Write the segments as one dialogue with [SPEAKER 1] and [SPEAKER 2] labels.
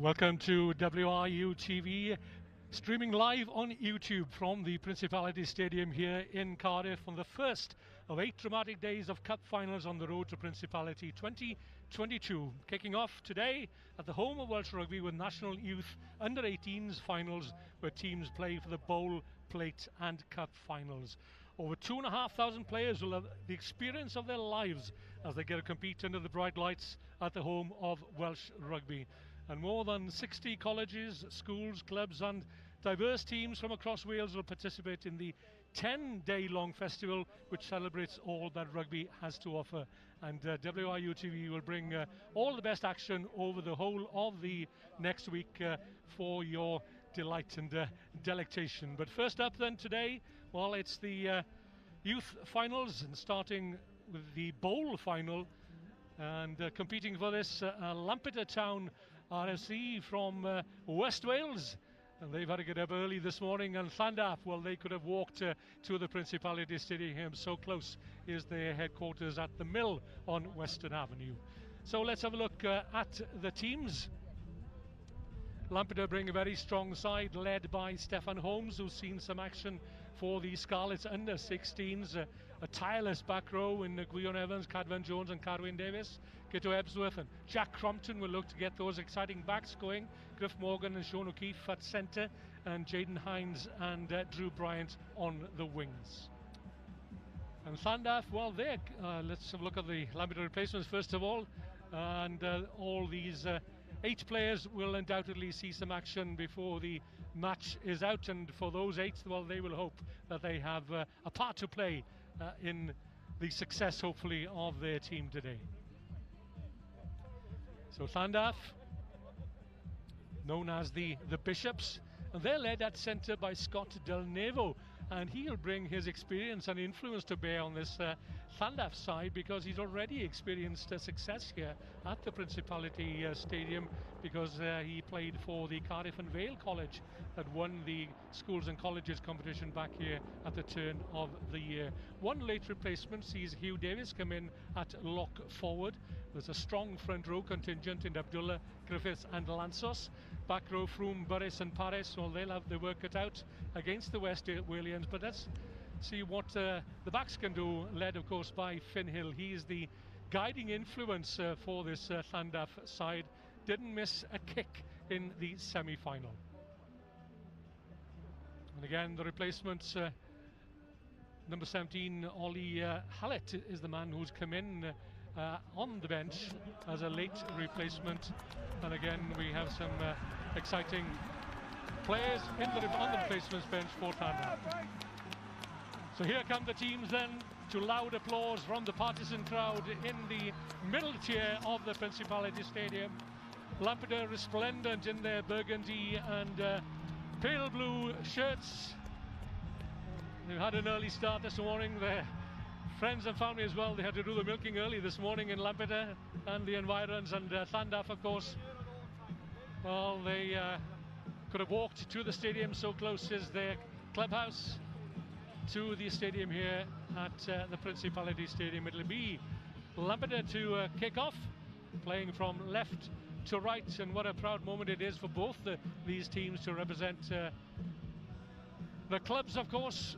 [SPEAKER 1] Welcome to WRU TV, streaming live on YouTube from the Principality Stadium here in Cardiff on the first of 8 dramatic days of Cup finals on the road to Principality 2022. Kicking off today at the home of Welsh Rugby with National Youth Under-18s finals, where teams play for the Bowl, Plate and Cup finals. Over 2,500 players will have the experience of their lives as they get to compete under the bright lights at the home of Welsh Rugby. And more than 60 colleges, schools, clubs and diverse teams from across Wales will participate in the 10-day-long festival, which celebrates all that rugby has to offer. And WRU TV will bring all the best action over the whole of the next week for your delight and delectation. But first up then today, well, it's the youth finals, and starting with the bowl final, and competing for this Lampeter town RFC from West Wales, and they've had to get up early this morning. And Landaff, well, they could have walked to the Principality Stadium, so close is their headquarters at the Mill on Western Avenue. So let's have a look at the teams. Lampeter bring a very strong side led by Stefan Holmes, who's seen some action for the Scarlets under-16s. A tireless back row in Gwion Evans, Cadvan Jones and Carwyn Davis. Kito Ebsworth and Jack Crompton will look to get those exciting backs going. Griff Morgan and Sean O'Keefe at centre, and Jaden Hines and Drew Bryant on the wings. And Landaff, well, there, let's have a look at the Lampeter replacements first of all. And all these 8 players will undoubtedly see some action before the match is out, and for those 8, well, they will hope that they have a part to play in the success, hopefully, of their team today. So Landaff, known as the Bishops, and they're led at centre by Scott Del Nevo, and he'll bring his experience and influence to bear on this Landaff side, because he's already experienced success here at the Principality Stadium, because he played for the Cardiff and Vale College that won the schools and colleges competition back here at the turn of the year. One late replacement sees Hugh Davis come in at lock forward. There's a strong front row contingent in Abdullah, Griffiths and Lansos. Back row, Froome, Burris and Paris, well, they'll have their work cut out against the West Walians, but let's see what the backs can do, led of course by Finn Hill. He is the guiding influence for this Landaff side. Didn't miss a kick in the semi-final. And again, the replacements, number 17, Ollie Hallett is the man who's come in on the bench as a late replacement. And again, we have some exciting players on the replacements bench for Landaff. So here come the teams then, to loud applause from the partisan crowd in the middle tier of the Principality Stadium. Lampeter resplendent in their burgundy and pale blue shirts. They've had an early start this morning. Their friends and family as well, they had to do the milking early this morning in Lampeter and the environs. And Landaff, of course, well, they could have walked to the stadium, so close is their clubhouse to the stadium here at the Principality Stadium. It'll be Lampeter to kick off, playing from left to right, and what a proud moment it is for both these teams to represent the clubs, of course,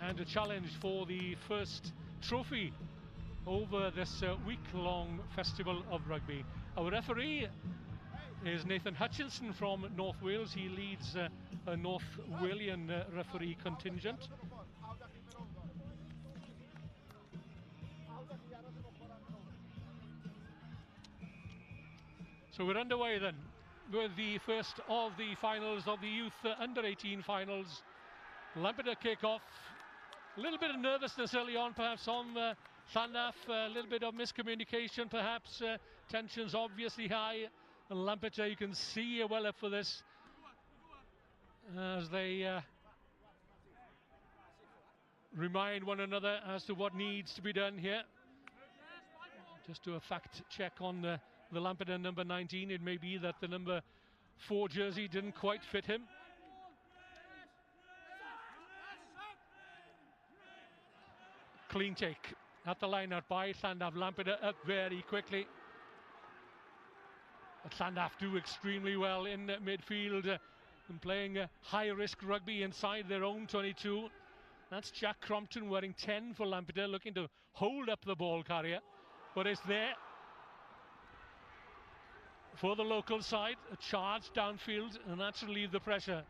[SPEAKER 1] and a challenge for the first trophy over this week-long festival of rugby. Our referee is Nathan Hutchinson from North Wales. He leads a North Walian referee contingent. So we're underway then with the first of the finals of the youth under-18 finals. Lampeter kick off. A little bit of nervousness early on, perhaps on Landaff. A little bit of miscommunication, perhaps. Tensions obviously high. And Lampeter, you can see, are well up for this as they remind one another as to what needs to be done here. Just do a fact check on the Lampeter number 19. It may be that the number 4 jersey didn't quite fit him. Clean take at the line out by Landaff. Lampeter up very quickly. Landaff do extremely well in midfield and playing high-risk rugby inside their own 22. That's Jack Crompton wearing 10 for Lampeter, looking to hold up the ball carrier, but it's there for the local side. A charge downfield, and that should relieve the pressure.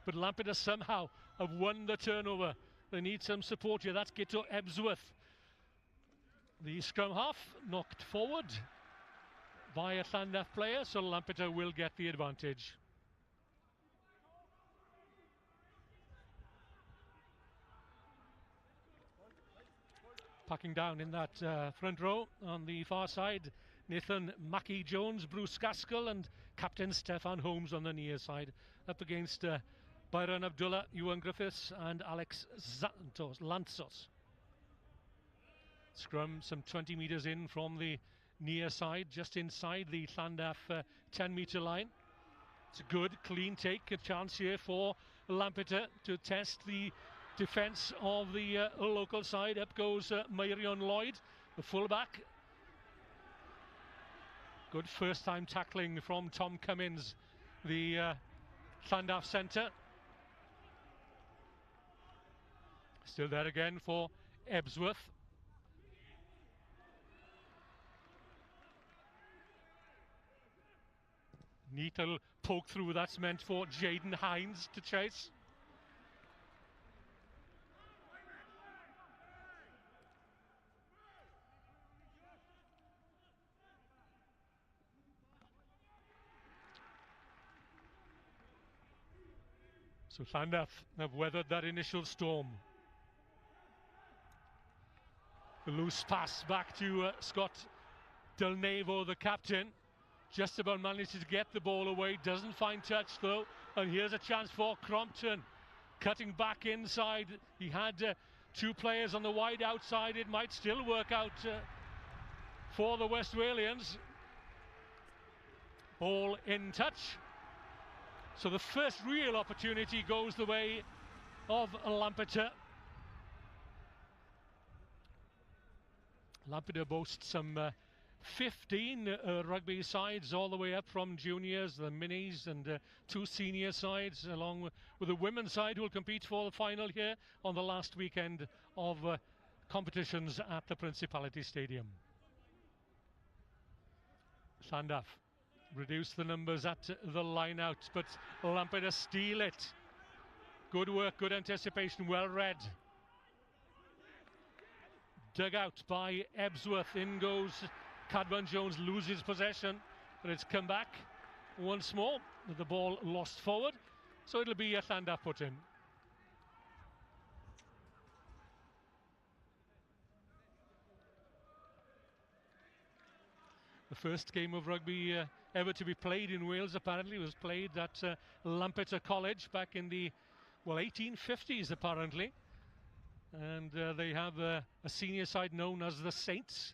[SPEAKER 1] But Lampeter somehow have won the turnover. They need some support here. That's Gito Ebsworth. The scrum half knocked forward by a Landaff player, so Lampeter will get the advantage. Packing down in that front row on the far side, Nathan Mackie-Jones, Bruce Gaskell and Captain Stefan Holmes on the near side, up against Byron Abdullah, Ewan Griffiths and Alex Lantzos. Scrum some 20 metres in from the near side, just inside the Landaff 10-metre line. It's a good, clean take, a chance here for Lampeter to test the defence of the local side. Up goes Myrion Lloyd, the fullback. Good first-time tackling from Tom Cummins, the Landaff centre. Still there again for Ebsworth. Neat little poke through, that's meant for Jaden Hines to chase. So Landaff have weathered that initial storm. The loose pass back to Scott Del Nevo, the captain. Just about manages to get the ball away, doesn't find touch though, and here's a chance for Crompton, cutting back inside. He had two players on the wide outside. It might still work out for the West Walians. Ball in touch. So the first real opportunity goes the way of Lampeter. Lampeter boasts some 15 rugby sides, all the way up from juniors, the minis, and two senior sides, along with the women's side who will compete for the final here on the last weekend of competitions at the Principality Stadium. Landaff reduce the numbers at the line out, but Lampeter steal it. Good work, good anticipation, well read. Dug out by Ebsworth. In goes Cadman Jones, loses possession, but it's come back once more with the ball lost forward, so it'll be a Landaff put in. The first game of rugby ever to be played in Wales apparently was played at Lampeter College back in the 1850s apparently, and they have a senior side known as the Saints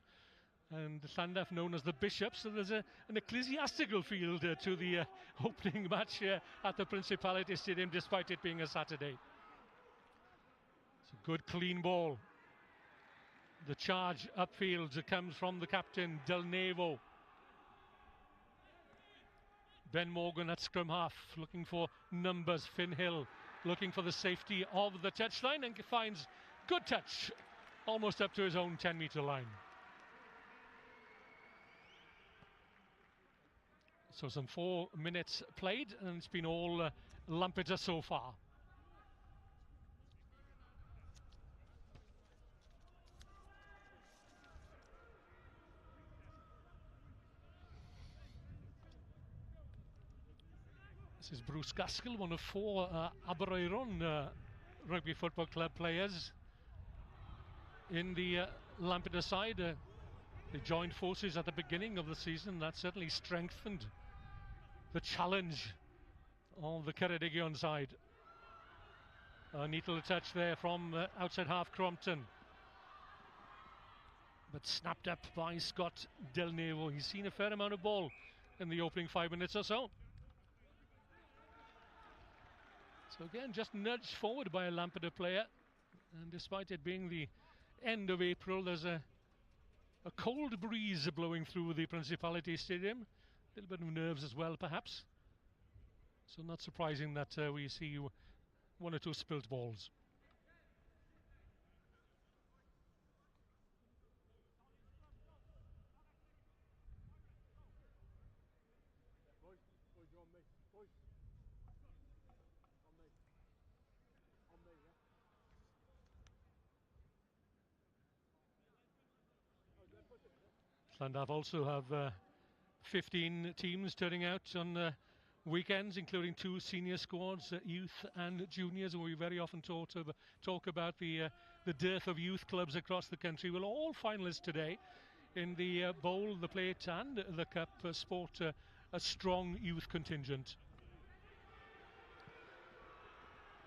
[SPEAKER 1] and Landaff known as the Bishops, so there's an ecclesiastical feel to the opening match here at the Principality Stadium, despite it being a Saturday. It's a good clean ball. The charge upfield comes from the captain, Del Nevo. Ben Morgan at scrum half, looking for numbers. Finn Hill looking for the safety of the touchline and finds good touch, almost up to his own 10-metre line. So some 4 minutes played, and it's been all Lampeter so far. This is Bruce Gaskell, one of 4 Abergavenny Rugby Football Club players in the Lampeter side. They joined forces at the beginning of the season. That certainly strengthened the challenge of the Ceredigion side. A neat little touch there from outside half Crompton, but snapped up by Scott Del Nevo. He's seen a fair amount of ball in the opening 5 minutes or so. So again, just nudged forward by a Lampeter player, and despite it being the end of April, there's a a cold breeze blowing through the Principality Stadium. A little bit of nerves as well, perhaps. So not surprising that we see one or two spilt balls. Landaff also have 15 teams turning out on weekends, including 2 senior squads, youth and juniors. And we very often talk about the dearth of youth clubs across the country. Well, all finalists today in the bowl, the plate and the cup sport a strong youth contingent.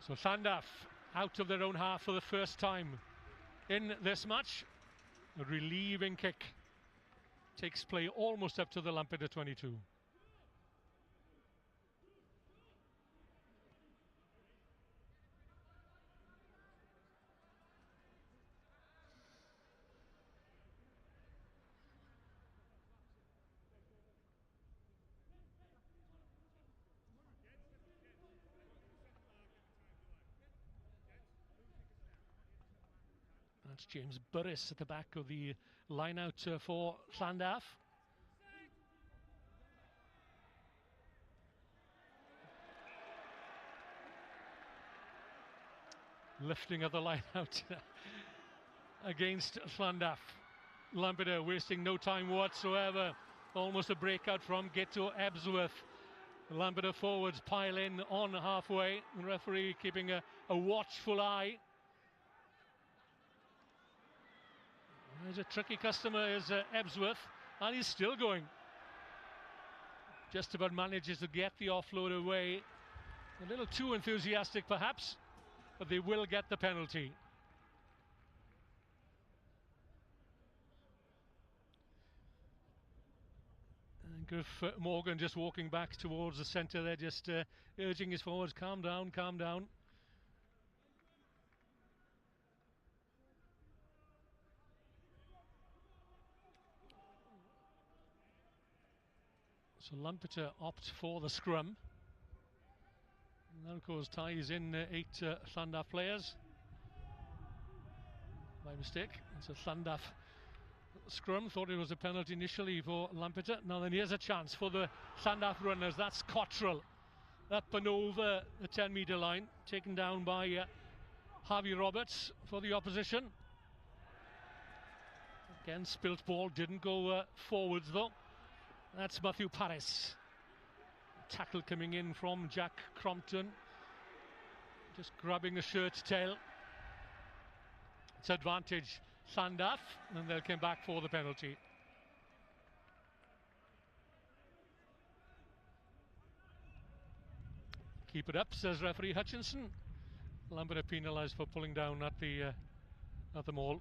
[SPEAKER 1] So Landaff out of their own half for the first time in this match. A relieving kick takes play almost up to the Lampeter 22. That's James Burris at the back of the line out for Landaff. Lifting of the line out against Landaff. Lampeter wasting no time whatsoever. Almost a breakout from Gitto Ebsworth. Lampeter forwards pile in on halfway. The referee keeping a watchful eye. There's a tricky customer, is Ebsworth, and he's still going. Just about manages to get the offload away. A little too enthusiastic perhaps, but they will get the penalty. And Griff Morgan just walking back towards the centre there, just urging his forwards, calm down, calm down. So Lampeter opt for the scrum. And that of course ties in 8 Landaff players. By mistake, it's a Landaff scrum. Thought it was a penalty initially for Lampeter. Now then here's a chance for the Landaff runners. That's Cottrell up and over the 10-metre line, taken down by Harvey Roberts for the opposition. Again, spilt ball, didn't go forwards though. That's Matthew Paris. Tackle coming in from Jack Crompton. Just grabbing the shirt tail. It's advantage Landaff, and they'll come back for the penalty. Keep it up, says referee Hutchinson. Lampeter penalised for pulling down at the maul.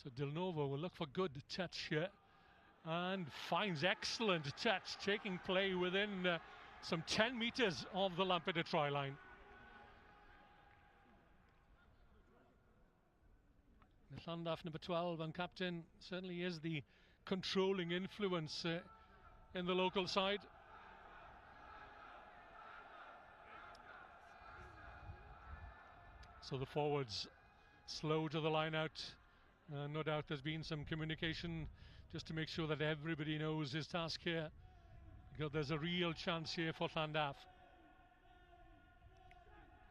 [SPEAKER 1] So Dilnovo will look for good touch here and finds excellent touch, taking play within some 10 metres of the Lampeter try line. Landaff number 12 and captain certainly is the controlling influence in the local side. So the forwards slow to the line out. No doubt there's been some communication just to make sure that everybody knows his task here, because there's a real chance here for Landaff.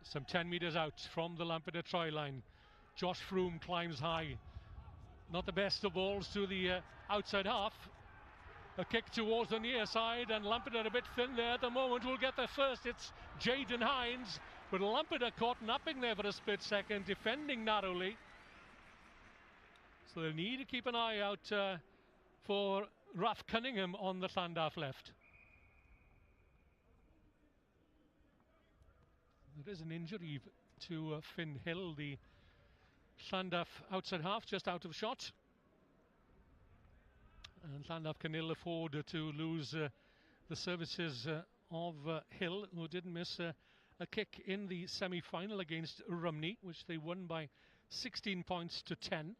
[SPEAKER 1] Some 10 metres out from the Lampeter try line. Josh Froome climbs high. Not the best of balls to the outside half. A kick towards the near side, and Lampeter a bit thin there at the moment. Will get there first. It's Jaden Hines, but Lampeter caught napping there for a split second, defending narrowly. So they'll need to keep an eye out for Ralph Cunningham on the Landaff left. There is an injury to Finn Hill, the Landaff outside half, just out of shot. And Landaff can ill afford to lose the services of Hill, who didn't miss a kick in the semi-final against Rumney, which they won by 16 points to 10.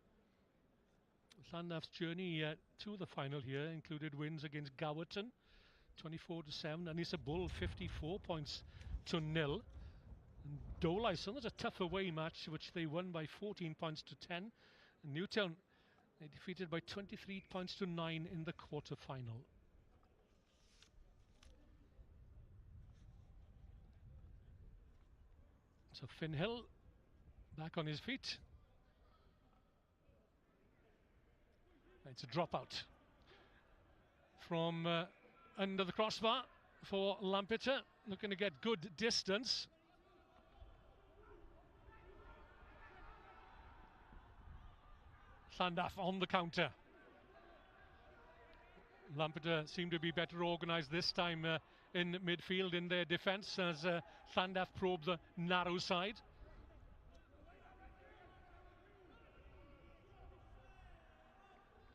[SPEAKER 1] Landaff's journey to the final here included wins against Gowerton, 24-7, and Issa Bull, 54 points to 0. And Dowlais, that's a tough away match, which they won by 14 points to 10. And Newtown, they defeated by 23 points to 9 in the quarter-final. So Finn Hill back on his feet. It's a dropout from under the crossbar for Lampeter, looking to get good distance. Landaff on the counter. Lampeter seemed to be better organised this time in midfield in their defence as Landaff probed the narrow side.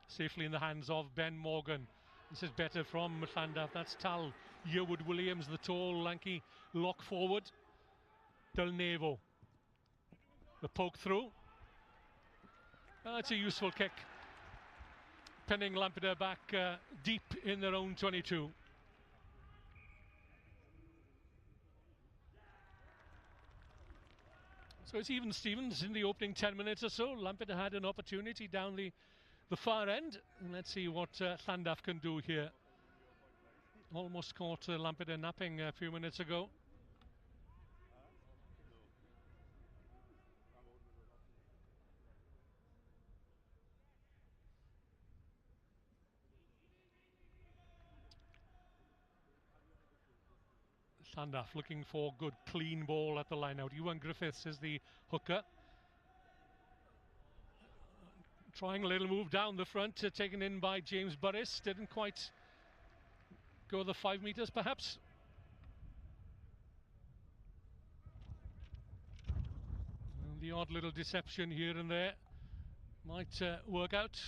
[SPEAKER 1] Safely in the hands of Ben Morgan. This is better from Landaff. That's Tal Yearwood-Williams, the tall, lanky lock forward. Del Nevo. The poke through. It's a useful kick. Pinning Lampeter back deep in their own 22. So it's even Stevens in the opening 10 minutes or so. Lampeter had an opportunity down the far end. And let's see what Landaff can do here. Almost caught Lampeter napping a few minutes ago. Landaff looking for good clean ball at the line out. Ewan Griffiths is the hooker. Trying a little move down the front, taken in by James Burris. Didn't quite go the 5 metres perhaps. And the odd little deception here and there might work out.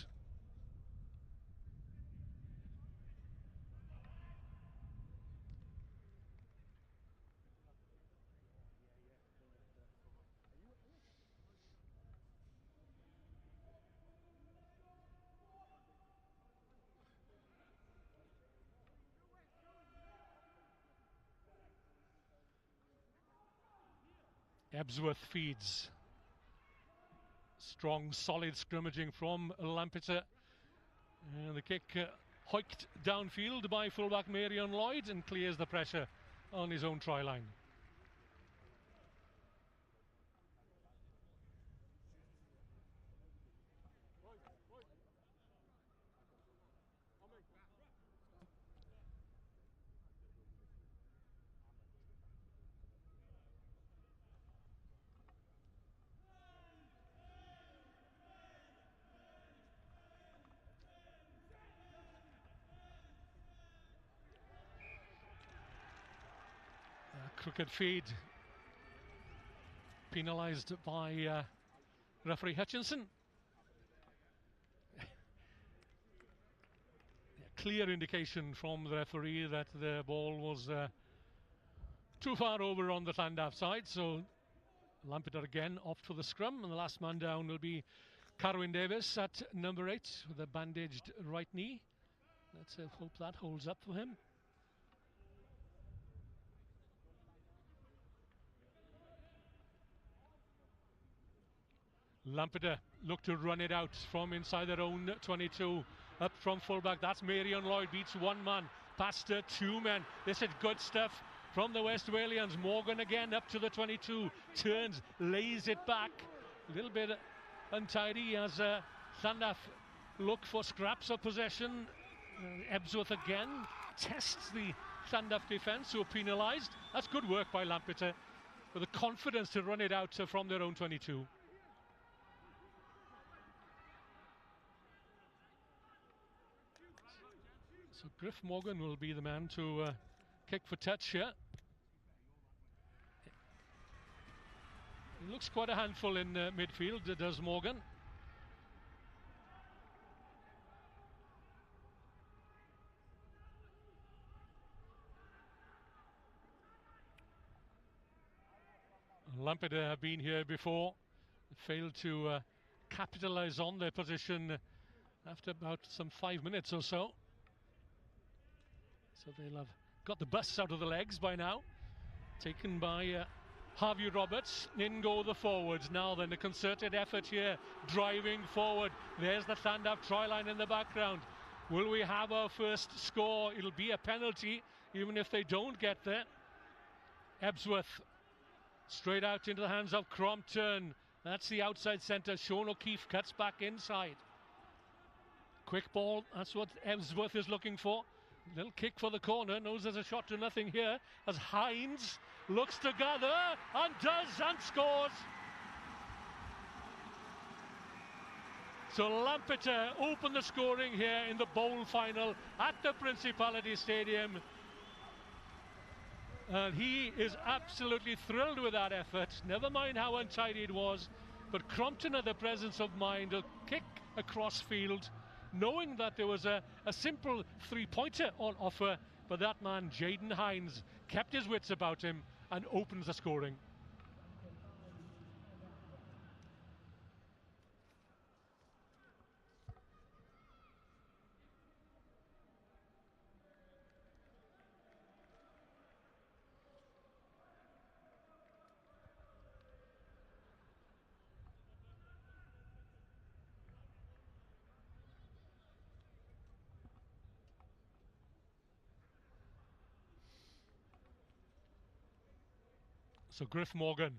[SPEAKER 1] Ebsworth feeds. Strong, solid scrimmaging from Lampeter. And the kick hoiked downfield by fullback Marion Lloyd and clears the pressure on his own try line. Crooked feed, penalised by referee Hutchinson. Clear indication from the referee that the ball was too far over on the Landaff side, so Lampeter again off for the scrum, and the last man down will be Carwyn Davis at number 8 with a bandaged right knee. Let's hope that holds up for him. Lampeter look to run it out from inside their own 22. Up from fullback, that's Marion Lloyd, beats one man, past 2 men. This is good stuff from the West Walians. Morgan again up to the 22, turns, lays it back. A little bit untidy as Landaff look for scraps of possession. Ebsworth again tests the Landaff defence, who are penalised. That's good work by Lampeter with the confidence to run it out from their own 22. So Griff Morgan will be the man to kick for touch here. He looks quite a handful in midfield, does Morgan. Lampeter have been here before, failed to capitalise on their position after about some 5 minutes or so. So they'll have got the bus out of the legs by now. Taken by Harvey Roberts. In go the forwards. Now then, a concerted effort here, driving forward. There's the Landaff try line in the background. Will we have our first score? It'll be a penalty, even if they don't get there. Ebsworth straight out into the hands of Crompton. That's the outside centre. Sean O'Keefe cuts back inside. Quick ball, that's what Ebsworth is looking for. Little kick for the corner, knows there's a shot to nothing here as Hines looks to gather and does and scores. So Lampeter open the scoring here in the bowl final at the Principality Stadium. And he is absolutely thrilled with that effort. Never mind how untidy it was, but Crompton had the presence of mind to kick across field, knowing that there was a simple three-pointer on offer, but that man, Jaden Hines, kept his wits about him and opens the scoring. So Griff Morgan,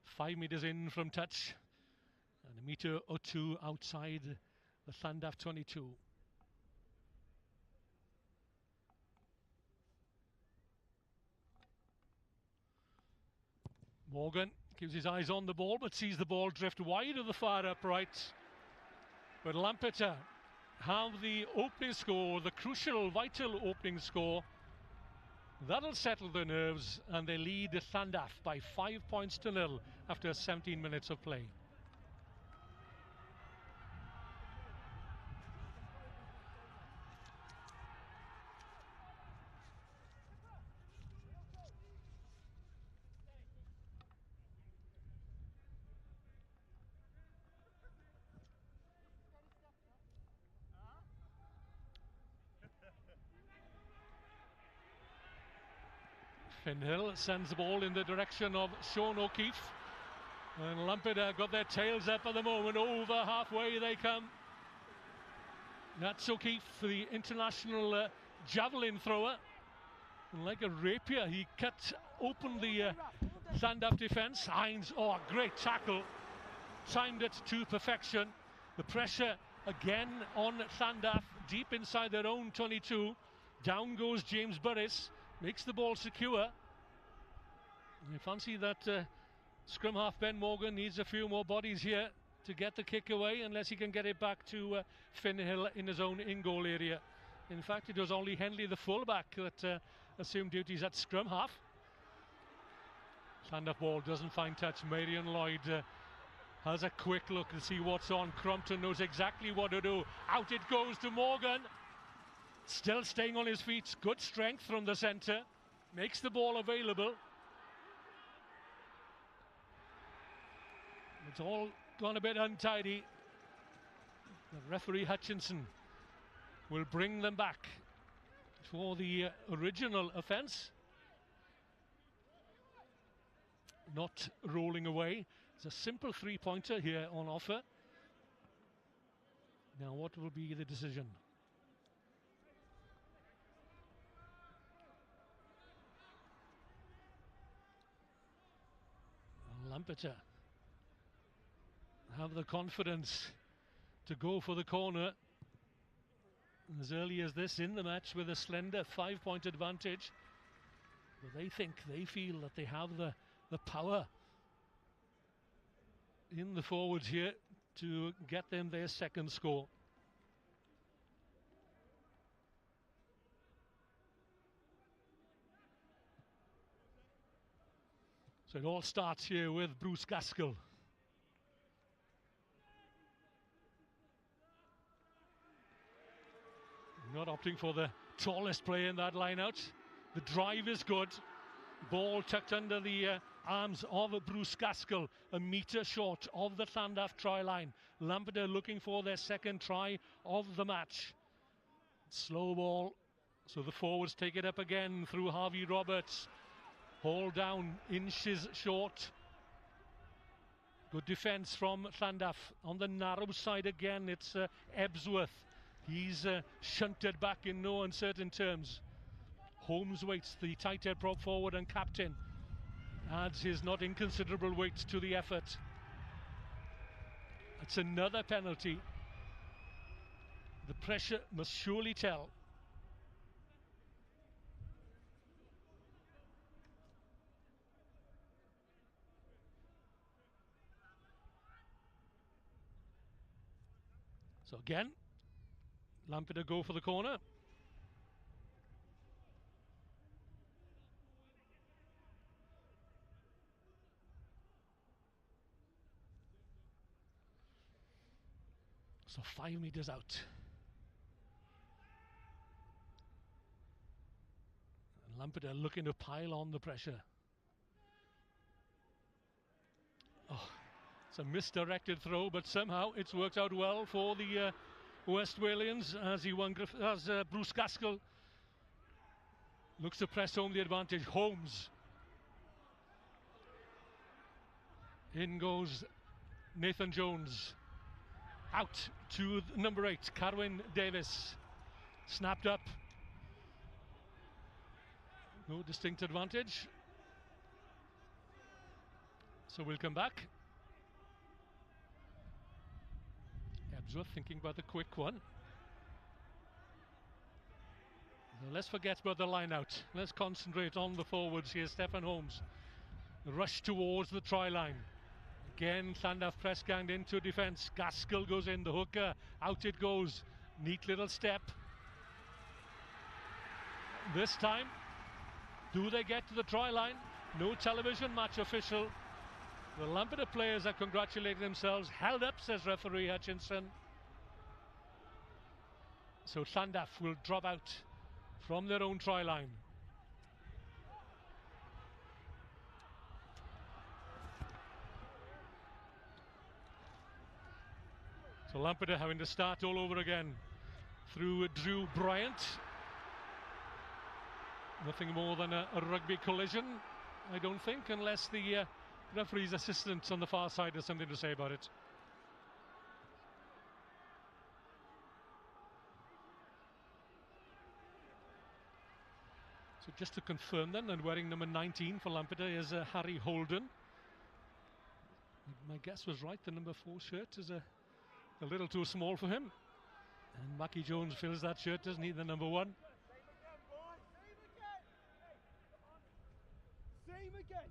[SPEAKER 1] 5 metres in from touch and a metre or two outside the Landaff 22. Morgan keeps his eyes on the ball but sees the ball drift wide of the far upright. But Lampeter have the opening score, the crucial, vital opening score. That'll settle the nerves, and they lead Landaff by 5 points to 0 after 17 minutes of play. Finhill sends the ball in the direction of Sean O'Keefe, and Lampeter got their tails up at the moment. Over halfway they come. That's O'Keefe, the international javelin thrower, and like a rapier he cut open the Landaff defence. Hines, oh, a great tackle, timed it to perfection. The pressure again on Landaff, deep inside their own 22. Down goes James Burris, makes the ball secure. You fancy that scrum half Ben Morgan needs a few more bodies here to get the kick away, unless he can get it back to Finhill in his own in-goal area. In fact, it was only Henley, the fullback, that assumed duties at scrum half. Landaff ball doesn't find touch. Marion Lloyd has a quick look to see what's on. Crompton knows exactly what to do. Out it goes to Morgan. Still staying on his feet. Good strength from the centre. Makes the ball available. It's all gone a bit untidy. The referee Hutchinson will bring them back for the original offence. Not rolling away. It's a simple three-pointer here on offer. Now what will be the decision? Lampeter have the confidence to go for the corner as early as this in the match with a slender 5-point advantage. But they feel that they have the power in the forwards here to get them their second score. So it all starts here with Bruce Gaskell. Not opting for the tallest player in that line-out. The drive is good. Ball tucked under the arms of Bruce Gaskell, a metre short of the Landaff try line. Lampeter looking for their second try of the match. Slow ball, so the forwards take it up again through Harvey Roberts. Haul down, inches short. Good defence from Landaff. On the narrow side again, it's Ebsworth. He's shunted back in no uncertain terms. Holmes waits, the tight head prop forward and captain, adds his not inconsiderable weight to the effort. It's another penalty. The pressure must surely tell. So again, Lampeter go for the corner. So 5 metres out. And Lampeter looking to pile on the pressure. Oh, it's a misdirected throw, but somehow it's worked out well for the West Walians as Bruce Gaskell looks to press home the advantage. Holmes. In goes Nathan Jones. Out to number 8, Carwyn Davis. Snapped up. No distinct advantage. So we'll come back. Ebsworth thinking about the quick one. Now let's forget about the line out. Let's concentrate on the forwards here. Stephen Holmes. Rush towards the try line. Again, Landaff press ganged into defence. Gaskell goes in, the hooker. Out it goes. Neat little step. This time, do they get to the try line? No television match official. The Lampeter players are congratulating themselves. Held up, says referee Hutchinson. So Landaff will drop out from their own try line. So Lampeter having to start all over again through Drew Bryant. Nothing more than a rugby collision, I don't think, unless the referee's assistant on the far side has something to say about it. So just to confirm then, and wearing number 19 for Lampeter is Harry Holden. My guess was right, the number 4 shirt is a little too small for him. And Mackie Jones fills that shirt, doesn't he, the number 1.
[SPEAKER 2] Same again.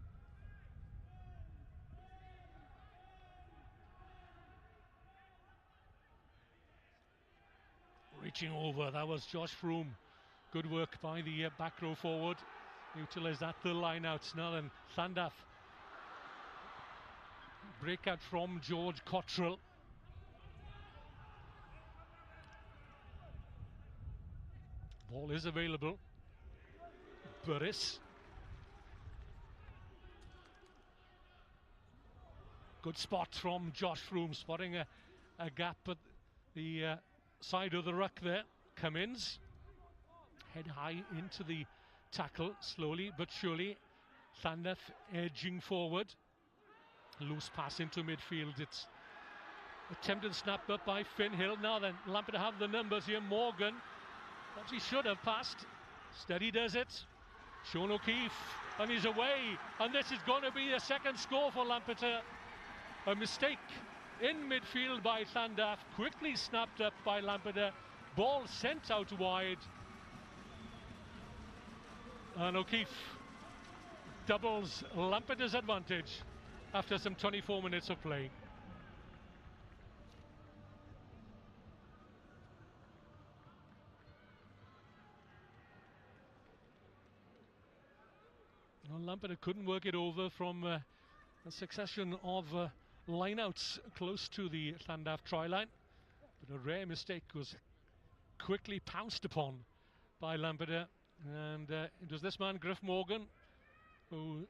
[SPEAKER 1] Reaching over, that was Josh Froome. Good work by the back row forward. Utilised at the line out. Now then, Landaff. Breakout from George Cottrell. Ball is available. Burris. Good spot from Josh Froome, spotting a gap at the side of the ruck there. Cummins. Head high into the tackle, slowly but surely. Landaff edging forward. Loose pass into midfield. It's attempted snap up by Finn Hill. Now then, Lampeter have the numbers here. Morgan, but he should have passed. Steady does it. Sean O'Keefe, and he's away. And this is going to be a second score for Lampeter. A mistake in midfield by Landaff. Quickly snapped up by Lampeter. Ball sent out wide. And O'Keefe doubles Lampeter's advantage after some 24 minutes of play. Well, Lampeter couldn't work it over from a succession of lineouts close to the Landaff try line, but a rare mistake was quickly pounced upon by Lampeter, and it was this man, Griff Morgan, who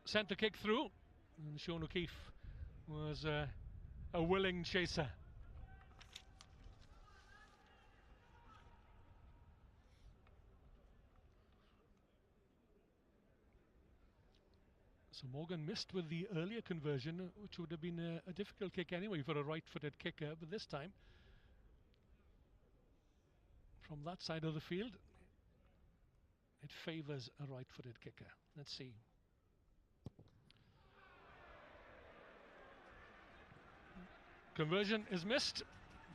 [SPEAKER 1] sent the kick through, and Sean O'Keefe was a willing chaser. So Morgan missed with the earlier conversion, which would have been a difficult kick anyway for a right-footed kicker, but this time from that side of the field it favours a right-footed kicker. Let's see. Conversion is missed,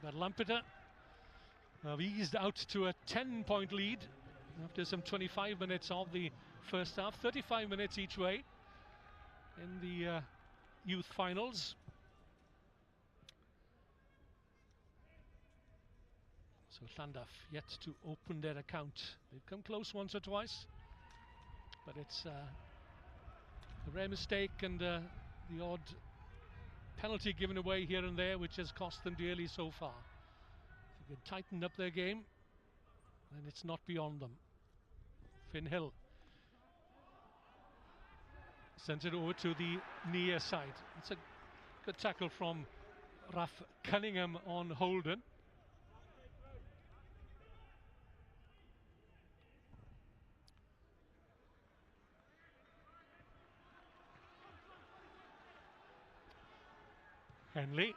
[SPEAKER 1] but Lampeter have eased out to a 10-point lead after some 25 minutes of the first half, 35 minutes each way in the youth finals. So Landaff yet to open their account. They've come close once or twice, but it's a rare mistake and the odd penalty given away here and there, which has cost them dearly so far. If they can tighten up their game, then it's not beyond them. Finn Hill sends it over to the near side. It's a good tackle from Raf Cunningham on Holden. Henley.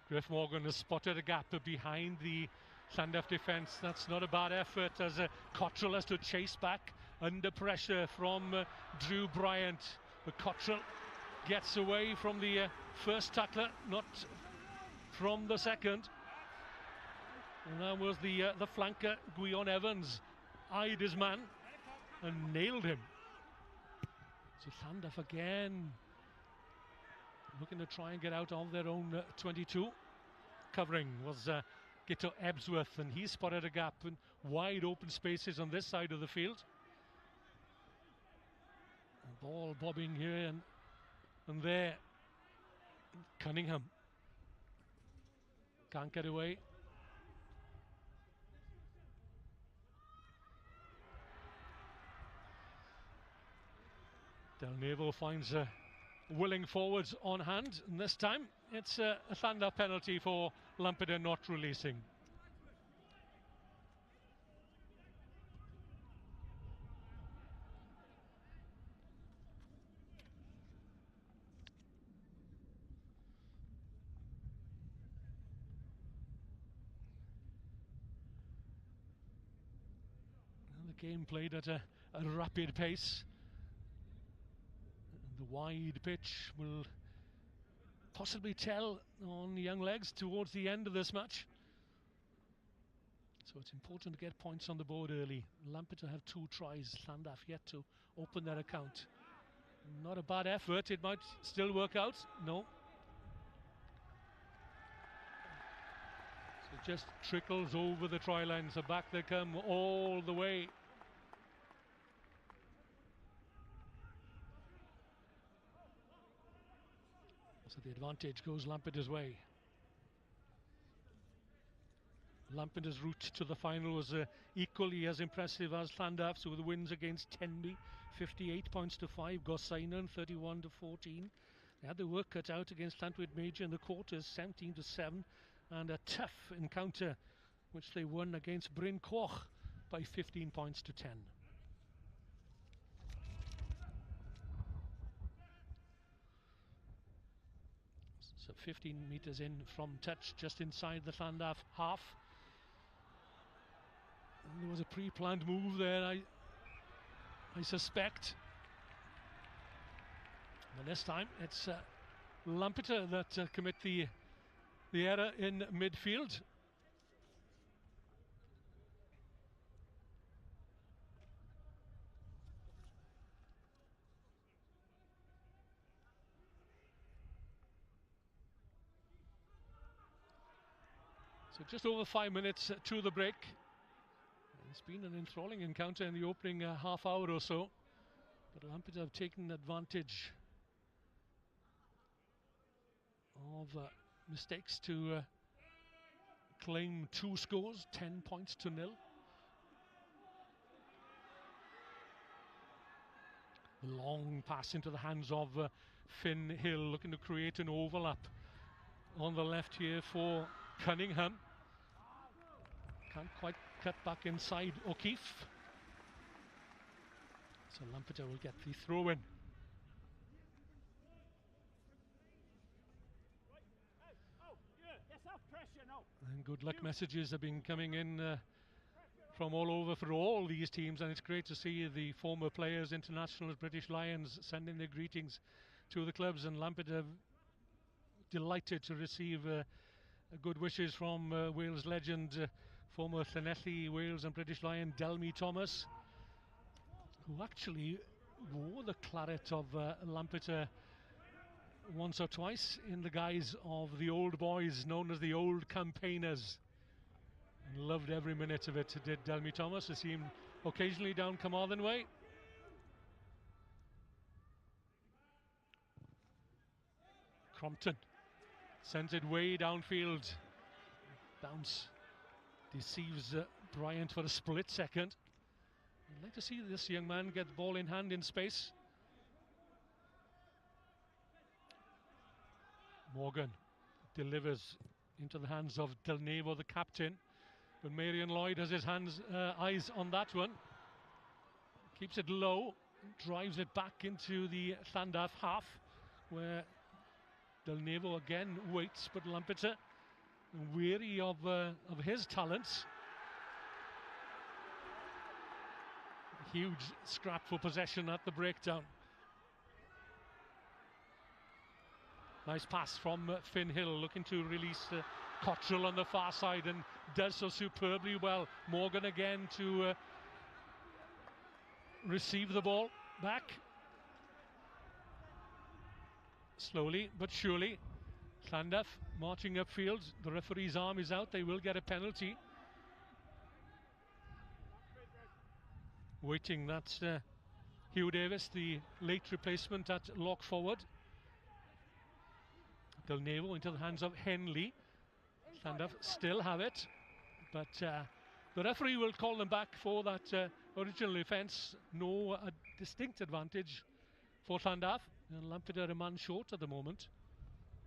[SPEAKER 1] Griff Morgan has spotted a gap behind the Landaff defence. That's not a bad effort as Cottrell has to chase back under pressure from Drew Bryant. But Cottrell gets away from the first tackler, not from the second. And that was the flanker, Gwion Evans, eyed his man and nailed him. So Landaff again looking to try and get out of their own 22. Covering was Gito Ebsworth, and he spotted a gap in wide open spaces on this side of the field. A ball bobbing here and there. Cunningham can't get away. Del Nevo finds willing forwards on hand, and this time it's a Landaff penalty for Lampeter not releasing. And the game played at a rapid pace. The wide pitch will possibly tell on young legs towards the end of this match. So it's important to get points on the board early. Lampeter have 2 tries, Landaff yet to open their account. Not a bad effort, it might still work out. No. So it just trickles over the try line, so back they come all the way. So the advantage goes Lampeter's way. Lampeter's route to the final was equally as impressive as Landaff's, with wins against Tenby, 58 points to 5, Gosainen 31 to 14. They had their work cut out against Llantwit Major in the quarters, 17 to 7, and a tough encounter which they won against Bryn Coch by 15 points to 10. So 15 metres in from touch, just inside the Landaff half. And there was a pre-planned move there, I suspect. But this time it's Lampeter that commit the error in midfield. So just over 5 minutes to the break. It's been an enthralling encounter in the opening half hour or so, but Lampeter have taken advantage of mistakes to claim 2 scores, 10 points to 0. Long pass into the hands of Finn Hill, looking to create an overlap on the left here for Cunningham. Can't quite cut back inside O'Keefe. So Lampeter will get the throw in. And good luck messages have been coming in from all over for all these teams, and it's great to see the former players, internationals, British Lions, sending their greetings to the clubs. And Lampeter delighted to receive good wishes from Wales legend, former Llanelli Wales and British Lion Delmi Thomas, who actually wore the claret of Lampeter once or twice in the guise of the old boys known as the Old Campaigners, and loved every minute of it, did Delmi Thomas. To see him occasionally down Cwmavon way. Crompton sends it way downfield. Bounce deceives Bryant for a split second. I'd like to see this young man get the ball in hand in space. Morgan delivers into the hands of Del Nevo, the captain, but Marion Lloyd has his eyes on that one. Keeps it low, drives it back into the Landaff half, where Del Nevo again waits, but Lampeter, weary of his talents. A huge scrap for possession at the breakdown. Nice pass from Finn Hill, looking to release Cottrell on the far side, and does so superbly well. Morgan again to receive the ball back. Slowly but surely, Landaff marching upfield. The referee's arm is out. They will get a penalty. Waiting, that's Hugh Davis, the late replacement at lock forward. Del Nevo into the hands of Henley. Landaff still have it, but the referee will call them back for that original offence. No distinct advantage for Landaff, and Lampeter a man short at the moment.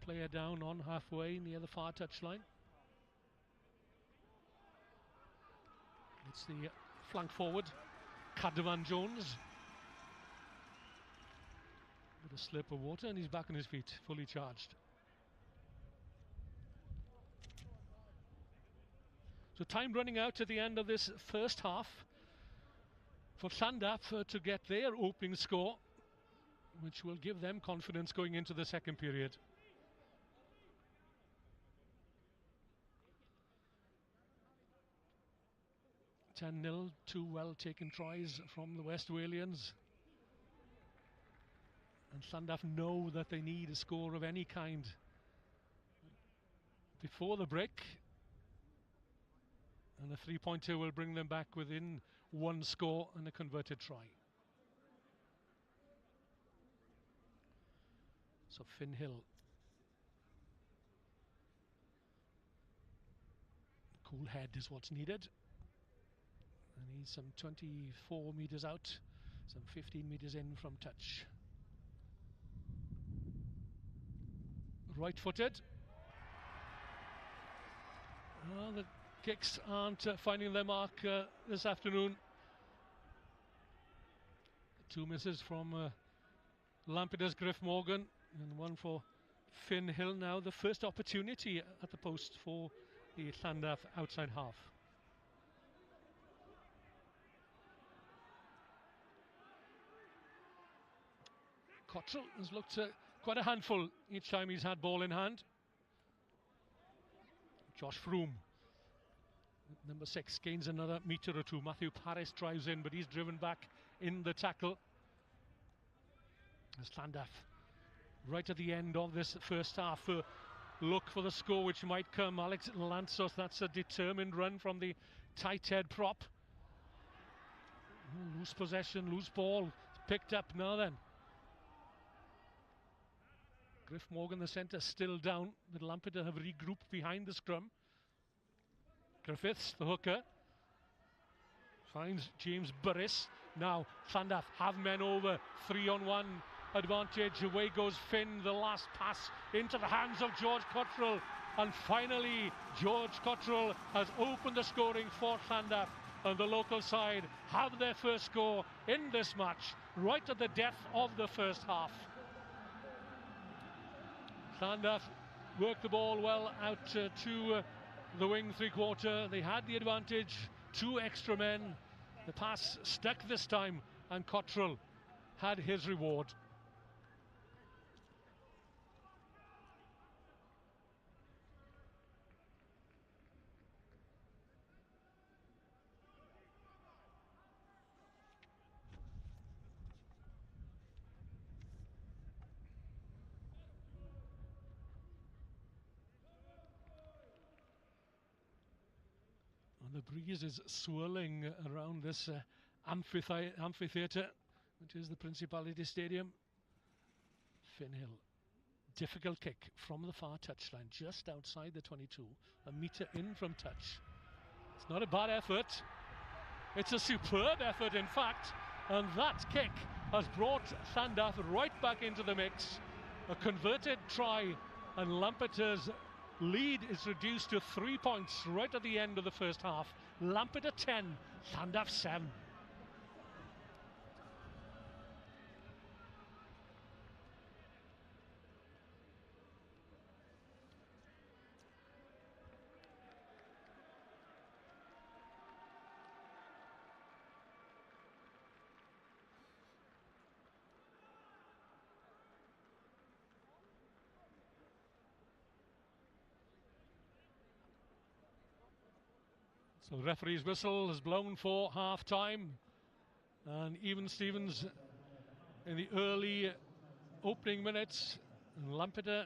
[SPEAKER 1] Player down on halfway near the far touchline. It's the flank forward, Cwmavon Jones. With a slip of water, and he's back on his feet, fully charged. So time running out at the end of this first half for Landaff to get their opening score, which will give them confidence going into the second period. (10-0), two well taken tries from the West Walians. And Landaff know that they need a score of any kind before the break. And a 3-pointer will bring them back within one score and a converted try. So Finn Hill. Cool head is what's needed. And he's some 24 metres out, some 15 metres in from touch. Right-footed. Oh, the kicks aren't finding their mark this afternoon. Two misses from Lampeter's Griff Morgan, and one for Finn Hill now. The first opportunity at the post for the Landaff outside half. Cottrell has looked quite a handful each time he's had ball in hand. Josh Froome, number 6, gains another metre or two. Matthew Paris drives in, but he's driven back in the tackle. As Landaff, right at the end of this first half, look for the score which might come. Alex Lansos, that's a determined run from the tight head prop. Loose possession, loose ball, picked up now then. Griff Morgan, the centre, still down, but Lampeter have regrouped behind the scrum. Griffiths, the hooker, finds James Burris, Now Landaff have men over, 3-on-1 advantage. Away goes Finn, the last pass into the hands of George Cottrell, and finally George Cottrell has opened the scoring for Landaff, and the local side have their first score in this match right at the death of the first half. Landaff worked the ball well out to the wing three-quarter. They had the advantage, 2 extra men. The pass stuck this time, and Cottrell had his reward. And the breeze is swirling around this amphitheatre, which is the Principality Stadium. Finn Hill, difficult kick from the far touchline, just outside the 22, a metre in from touch. It's not a bad effort, it's a superb effort in fact, and that kick has brought Landaff right back into the mix. A converted try, and Lampeter's lead is reduced to 3 points right at the end of the first half. Lampeter 10, Landaff 7. So the referee's whistle has blown for half-time, and even Stevens in the early opening minutes, and Lampeter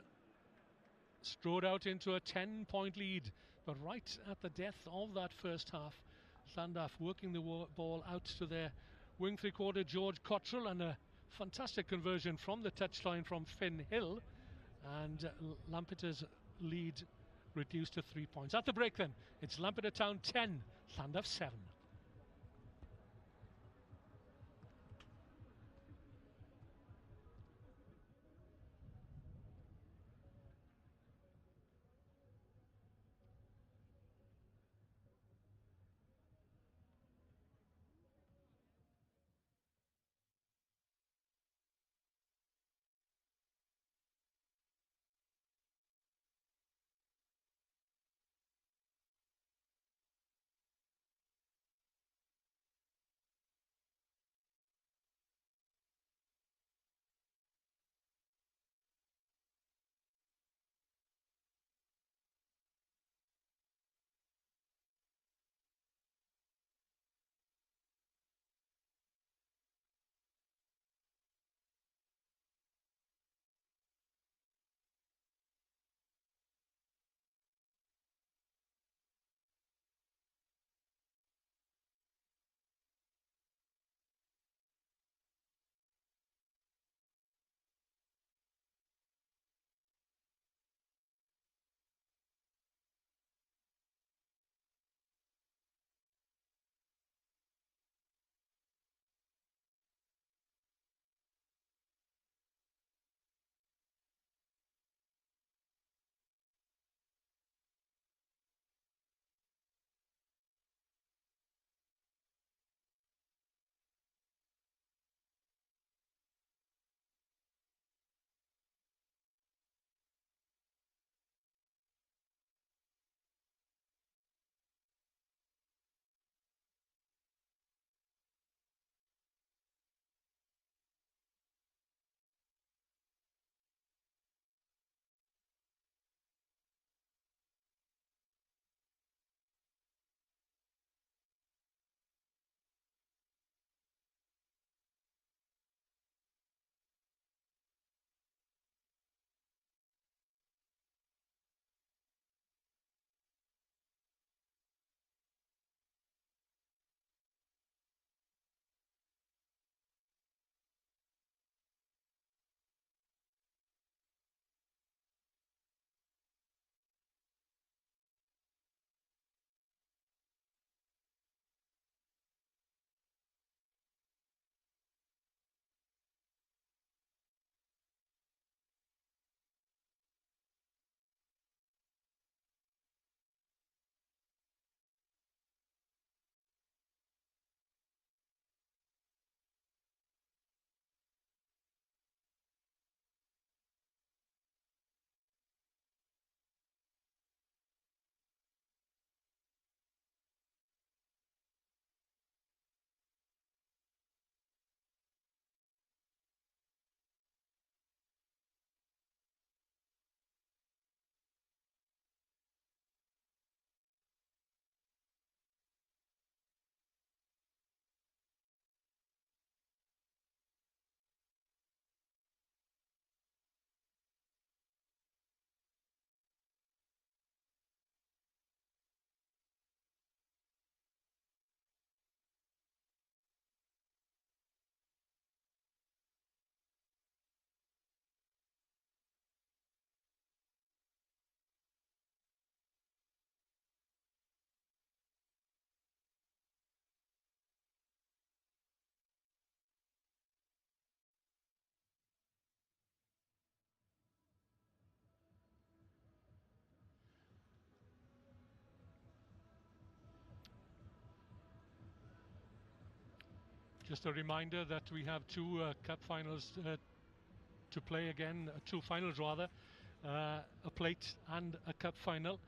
[SPEAKER 1] strode out into a 10-point lead. But right at the death of that first half, Landaff working the ball out to their wing three-quarter George Cottrell, and a fantastic conversion from the touchline from Finn Hill, and Lampeter's lead reduced to 3 points. At the break then, it's Lampeter Town 10, Landaff 7. Just a reminder that we have two cup finals to play again, two finals rather, a plate and a cup final.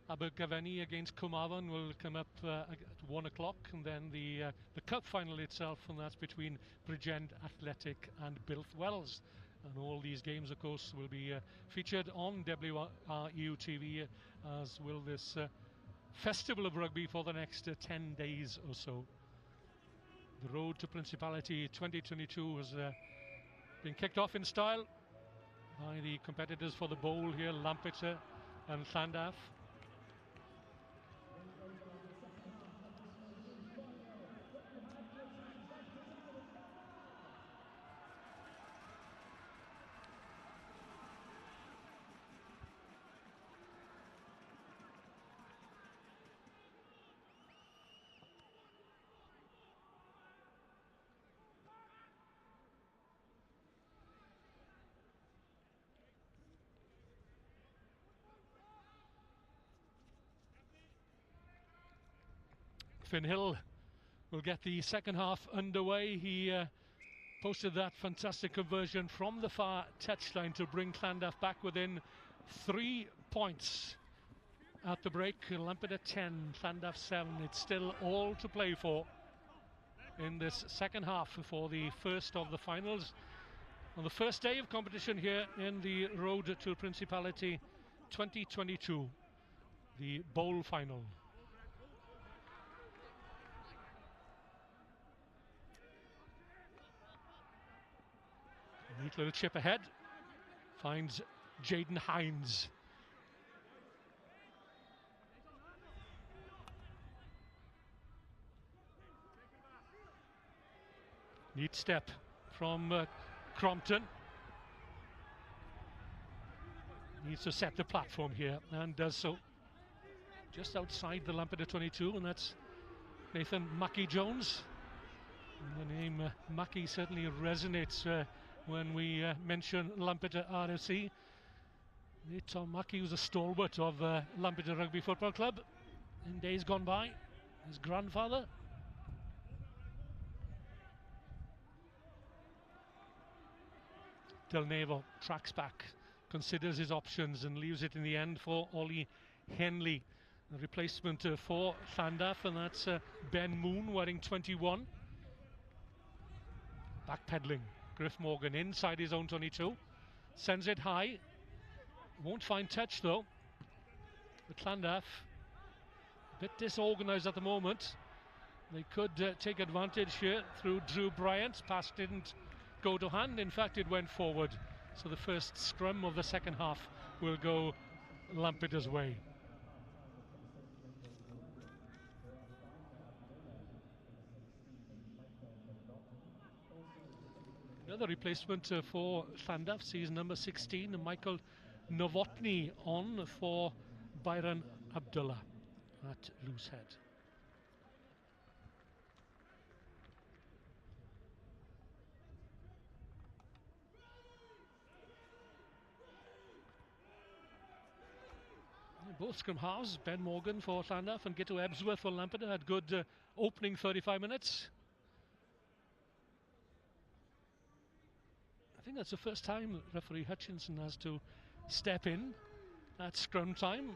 [SPEAKER 1] Abergavenny against Cwmavon will come up at 1 o'clock, and then the cup final itself, and that's between Bridgend Athletic and Builth Welsh. And all these games, of course, will be featured on WRU TV, as will this festival of rugby for the next 10 days or so. The road to Principality 2022 has been kicked off in style by the competitors for the bowl here, Lampeter and Landaff. Finn Hill will get the second half underway. He posted that fantastic conversion from the far touchline to bring Landaff back within 3 points at the break. Lampeter 10, Landaff 7. It's still all to play for in this second half for the first of the finals. On the first day of competition here in the Road to Principality 2022, the bowl final. Neat little chip ahead, finds Jaden Hines. Neat step from Crompton. Needs to set the platform here, and does so just outside the Lampeter 22, and that's Nathan Mackie Jones. And the name Mackie certainly resonates when we mention Lampeter RFC. Tom Mackie was a stalwart of Lampeter Rugby Football Club in days gone by. His grandfather. Del Nevo tracks back, considers his options, and leaves it in the end for Ollie Henley, the replacement for Landaff, and that's Ben Moon wearing 21. Backpedaling. Griff Morgan inside his own 22, sends it high, won't find touch though. But Landaff, a bit disorganised at the moment. They could take advantage here through Drew Bryant. Pass didn't go to hand, in fact it went forward. So the first scrum of the second half will go Lampeter's way. Another replacement for Landaff sees number 16, Michael Novotny, on for Byron Abdullah at loose head. Both scrum halves, Ben Morgan for Landaff and Gitto Ebsworth for Lampeter, had good opening 35 minutes. I think that's the first time referee Hutchinson has to step in at scrum time.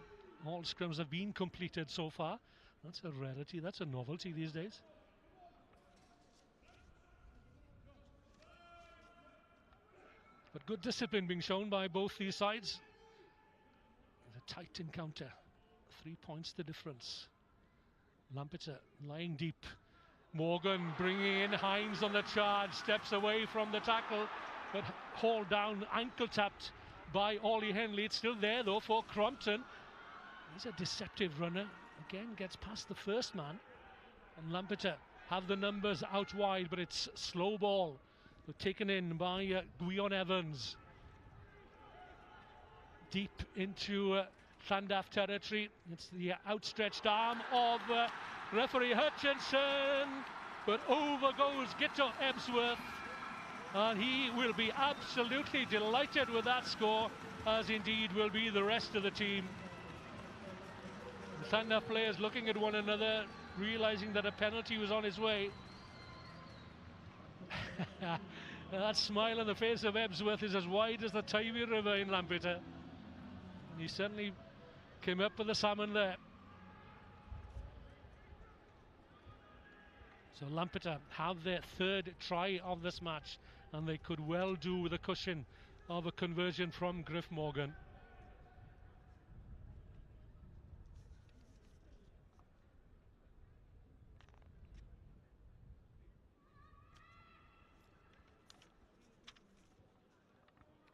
[SPEAKER 1] All scrums have been completed so far. That's a rarity, that's a novelty these days. But good discipline being shown by both these sides. A tight encounter, 3 points the difference. Lampeter lying deep. Morgan bringing in Hines on the charge, steps away from the tackle, but hauled down, ankle tapped by Ollie Henley. It's still there though for Crompton. He's a deceptive runner. Again, gets past the first man. And Lampeter have the numbers out wide, but it's slow ball. They're taken in by Gwion Evans. Deep into Landaff territory. It's the outstretched arm of referee Hutchinson. But over goes Gitto Ebsworth. And he will be absolutely delighted with that score, as indeed will be the rest of the team. The Landaff players looking at one another, realising that a penalty was on his way. That smile on the face of Ebsworth is as wide as the Tywy River in Lampeter. And he certainly came up with the salmon there. So Lampeter have their third try of this match, and they could well do with a cushion of a conversion from Griff Morgan.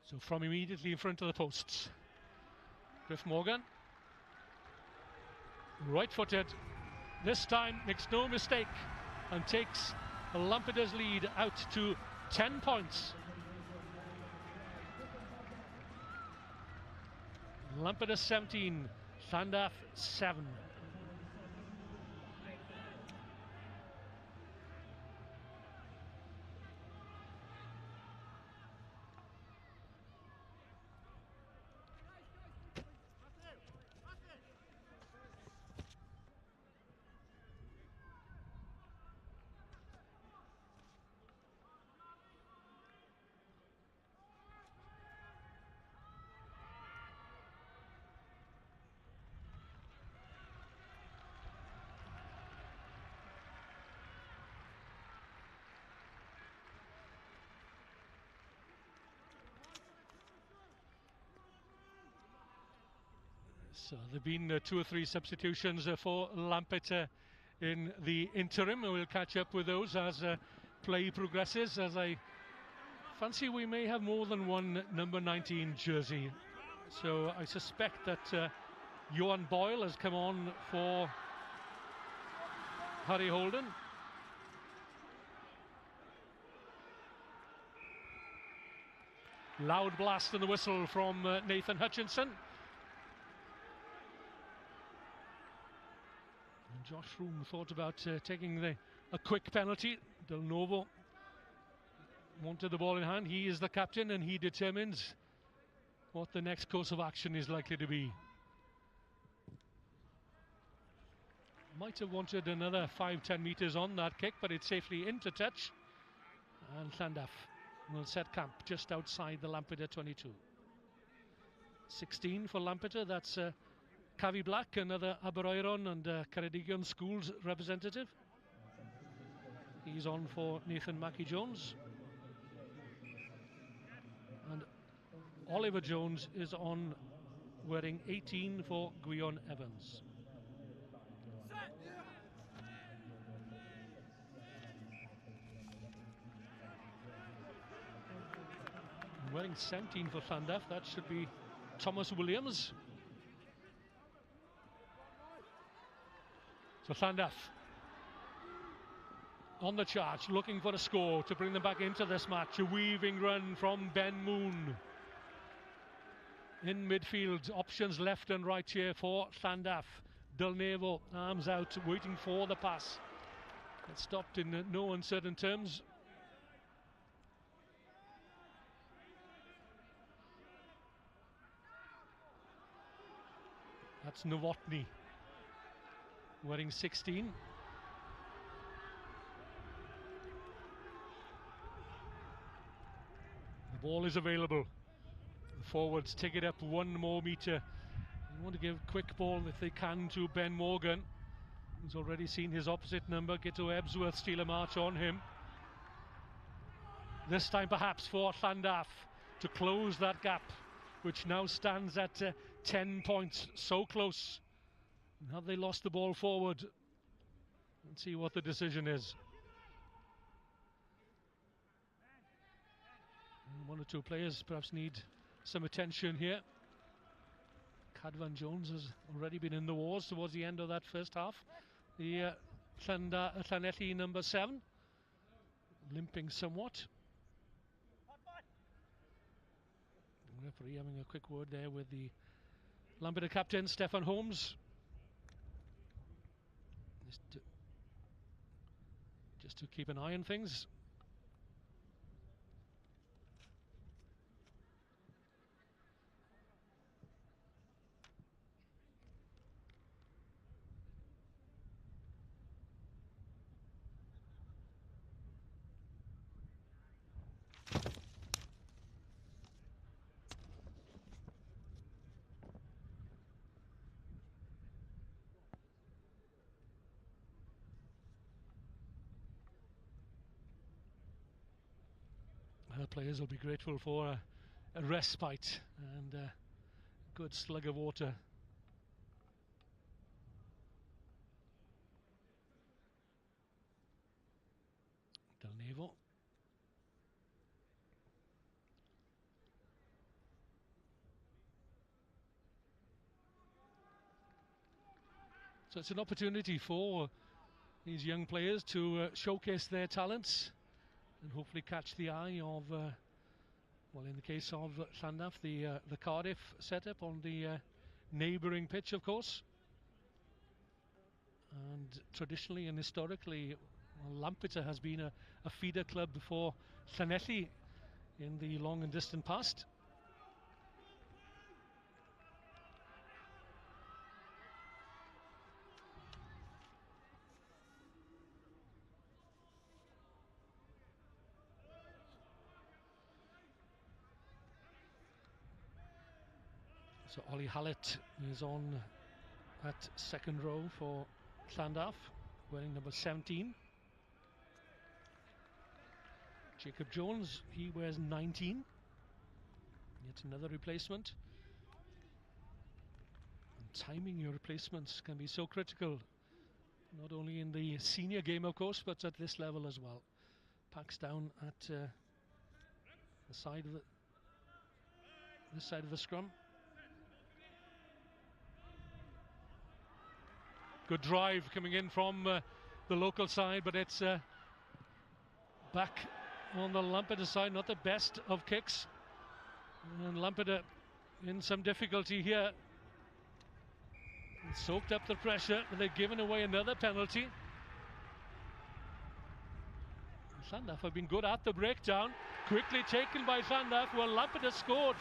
[SPEAKER 1] So from immediately in front of the posts, Griff Morgan, right-footed, this time makes no mistake and takes Lampeter's lead out to 10 points. Lampeter 17, Landaff 7. So there have been 2 or 3 substitutions for Lampeter in the interim, and we'll catch up with those as play progresses, as I fancy we may have more than one number 19 jersey. So I suspect that Johan Boyle has come on for Harry Holden. Loud blast and the whistle from Nathan Hutchinson. Josh Room thought about taking a quick penalty. Del Novo wanted the ball in hand. He is the captain and he determines what the next course of action is likely to be. Might have wanted another 5-10 metres on that kick, but it's safely into touch. And Landaff will set camp just outside the Lampeter 22. 16 for Lampeter, that's Cavi Black, another Abergavenny and Ceredigion Schools representative. He's on for Nathan Mackie-Jones. And Oliver Jones is on, wearing 18 for Gwion Evans. And wearing 17 for Landaff, that should be Thomas Williams. So Landaff on the charge, looking for a score to bring them back into this match. A weaving run from Ben Moon. In midfield, options left and right here for Landaff. Del Nevo, arms out, waiting for the pass. It stopped in no uncertain terms. That's Novotny, wearing 16. The ball is available. The forwards take it up 1 more metre. They want to give a quick ball if they can to Ben Morgan, who's already seen his opposite number, Gito Ebsworth, steal a march on him. This time perhaps for Landaff to close that gap, which now stands at 10 points, so close. Have they lost the ball forward? Let's see what the decision is. And 1 or 2 players perhaps need some attention here. Cadvan Jones has already been in the wars towards the end of that first half. The Llanelli number 7, limping somewhat. The referee having a quick word there with the Lampeter captain, Stefan Holmes. Just to keep an eye on things. players will be grateful for a respite and a good slug of water. Del Nevo. So it's an opportunity for these young players to showcase their talents and hopefully catch the eye of, well, in the case of Landaff, the Cardiff setup on the neighbouring pitch, of course. And traditionally and historically, well, Lampeter has been a feeder club for Llanelli in the long and distant past. So Ollie Hallett is on at second row for Landaff, wearing number 17. Jacob Jones, he wears 19. Yet another replacement. And timing your replacements can be so critical, not only in the senior game, of course, but at this level as well. Packs down at the side of this side of the scrum. Good drive coming in from the local side, but it's back on the Lampeter side. Not the best of kicks, and Lampeter in some difficulty here. Soaked up the pressure, but they've given away another penalty. Landaff have been good at the breakdown. Quickly taken by Landaff. Well, Lampeter scored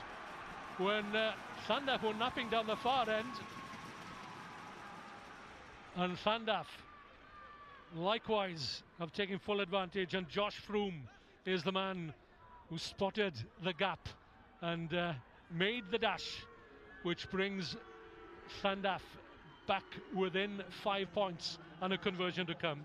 [SPEAKER 1] when Landaff were napping down the far end. And Landaff likewise have taken full advantage, and Josh Froome is the man who spotted the gap and made the dash, which brings Landaff back within 5 points and a conversion to come.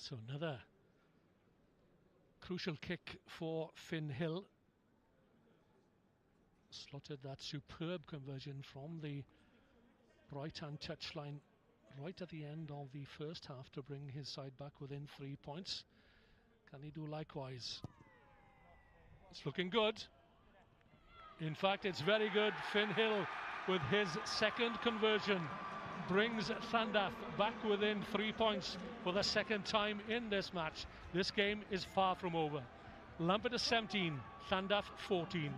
[SPEAKER 1] So another crucial kick for Finn Hill. Slotted that superb conversion from the right-hand touchline right at the end of the first half to bring his side back within 3 points. Can he do likewise? It's looking good. In fact, it's very good. Finn Hill with his second conversion brings Landaff back within 3 points for the second time in this match. This game is far from over. Lampeter 17, Landaff 14.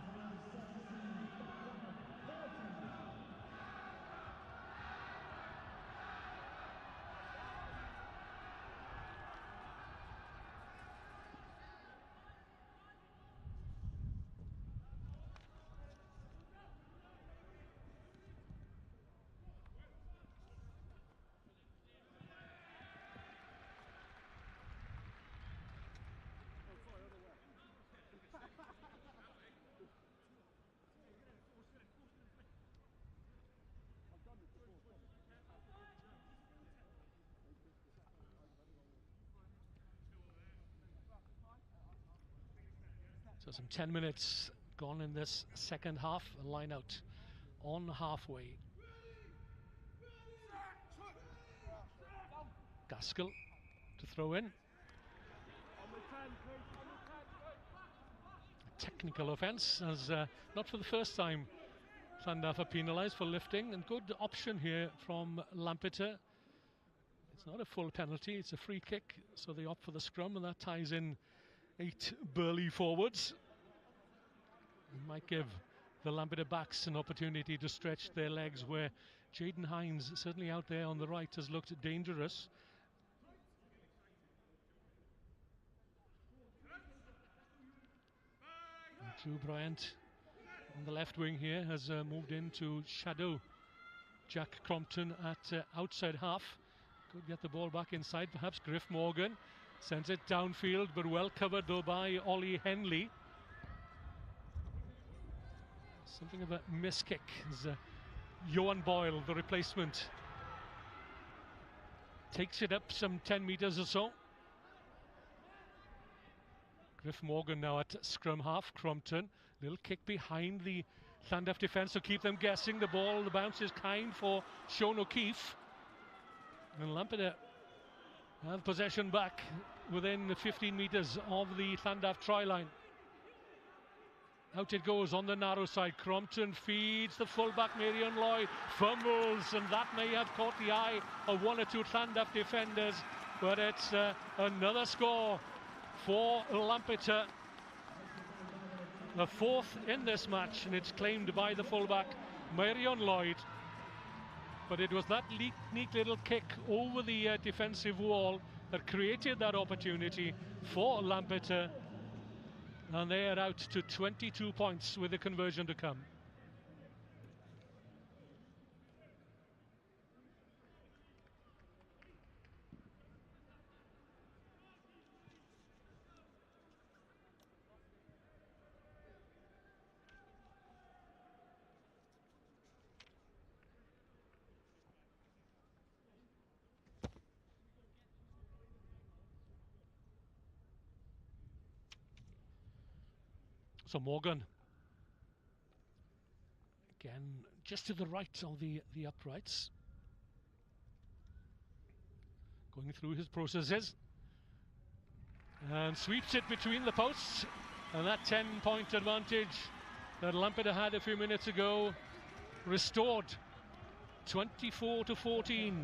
[SPEAKER 1] So some 10 minutes gone in this second half. A line out on halfway. Gaskell to throw in. A technical offence, as not for the first time Landaff are penalised for lifting, and good option here from Lampeter. It's not a full penalty, it's a free kick, so they opt for the scrum, and that ties in 8 burly forwards. It might give the Lampeter backs an opportunity to stretch their legs where Jaden Hines, certainly out there on the right, has looked dangerous. Drew Bryant on the left wing here has moved into shadow Jack Crompton at outside half. Could get the ball back inside, perhaps Griff Morgan. Sends it downfield, but well covered though by Ollie Henley. Something of a miss kick as Johan Boyle, the replacement, takes it up some 10 metres or so. Griff Morgan now at scrum half. Crompton, little kick behind the Landaff defence to keep them guessing. The ball, the bounce is kind for Sean O'Keefe. And Lampeter have possession back within 15 metres of the Landaff try line. Out it goes on the narrow side. Crompton feeds the fullback Marion Lloyd, fumbles, and that may have caught the eye of one or two Landaff defenders, but it's another score for Lampeter, the fourth in this match, and it's claimed by the fullback Marion Lloyd. But it was that neat little kick over the defensive wall that created that opportunity for Lampeter, and they are out to 22 points with the conversion to come. So Morgan, again, just to the right of the uprights, going through his processes, and sweeps it between the posts, and that 10-point advantage that Lampeter had a few minutes ago restored, 24-14,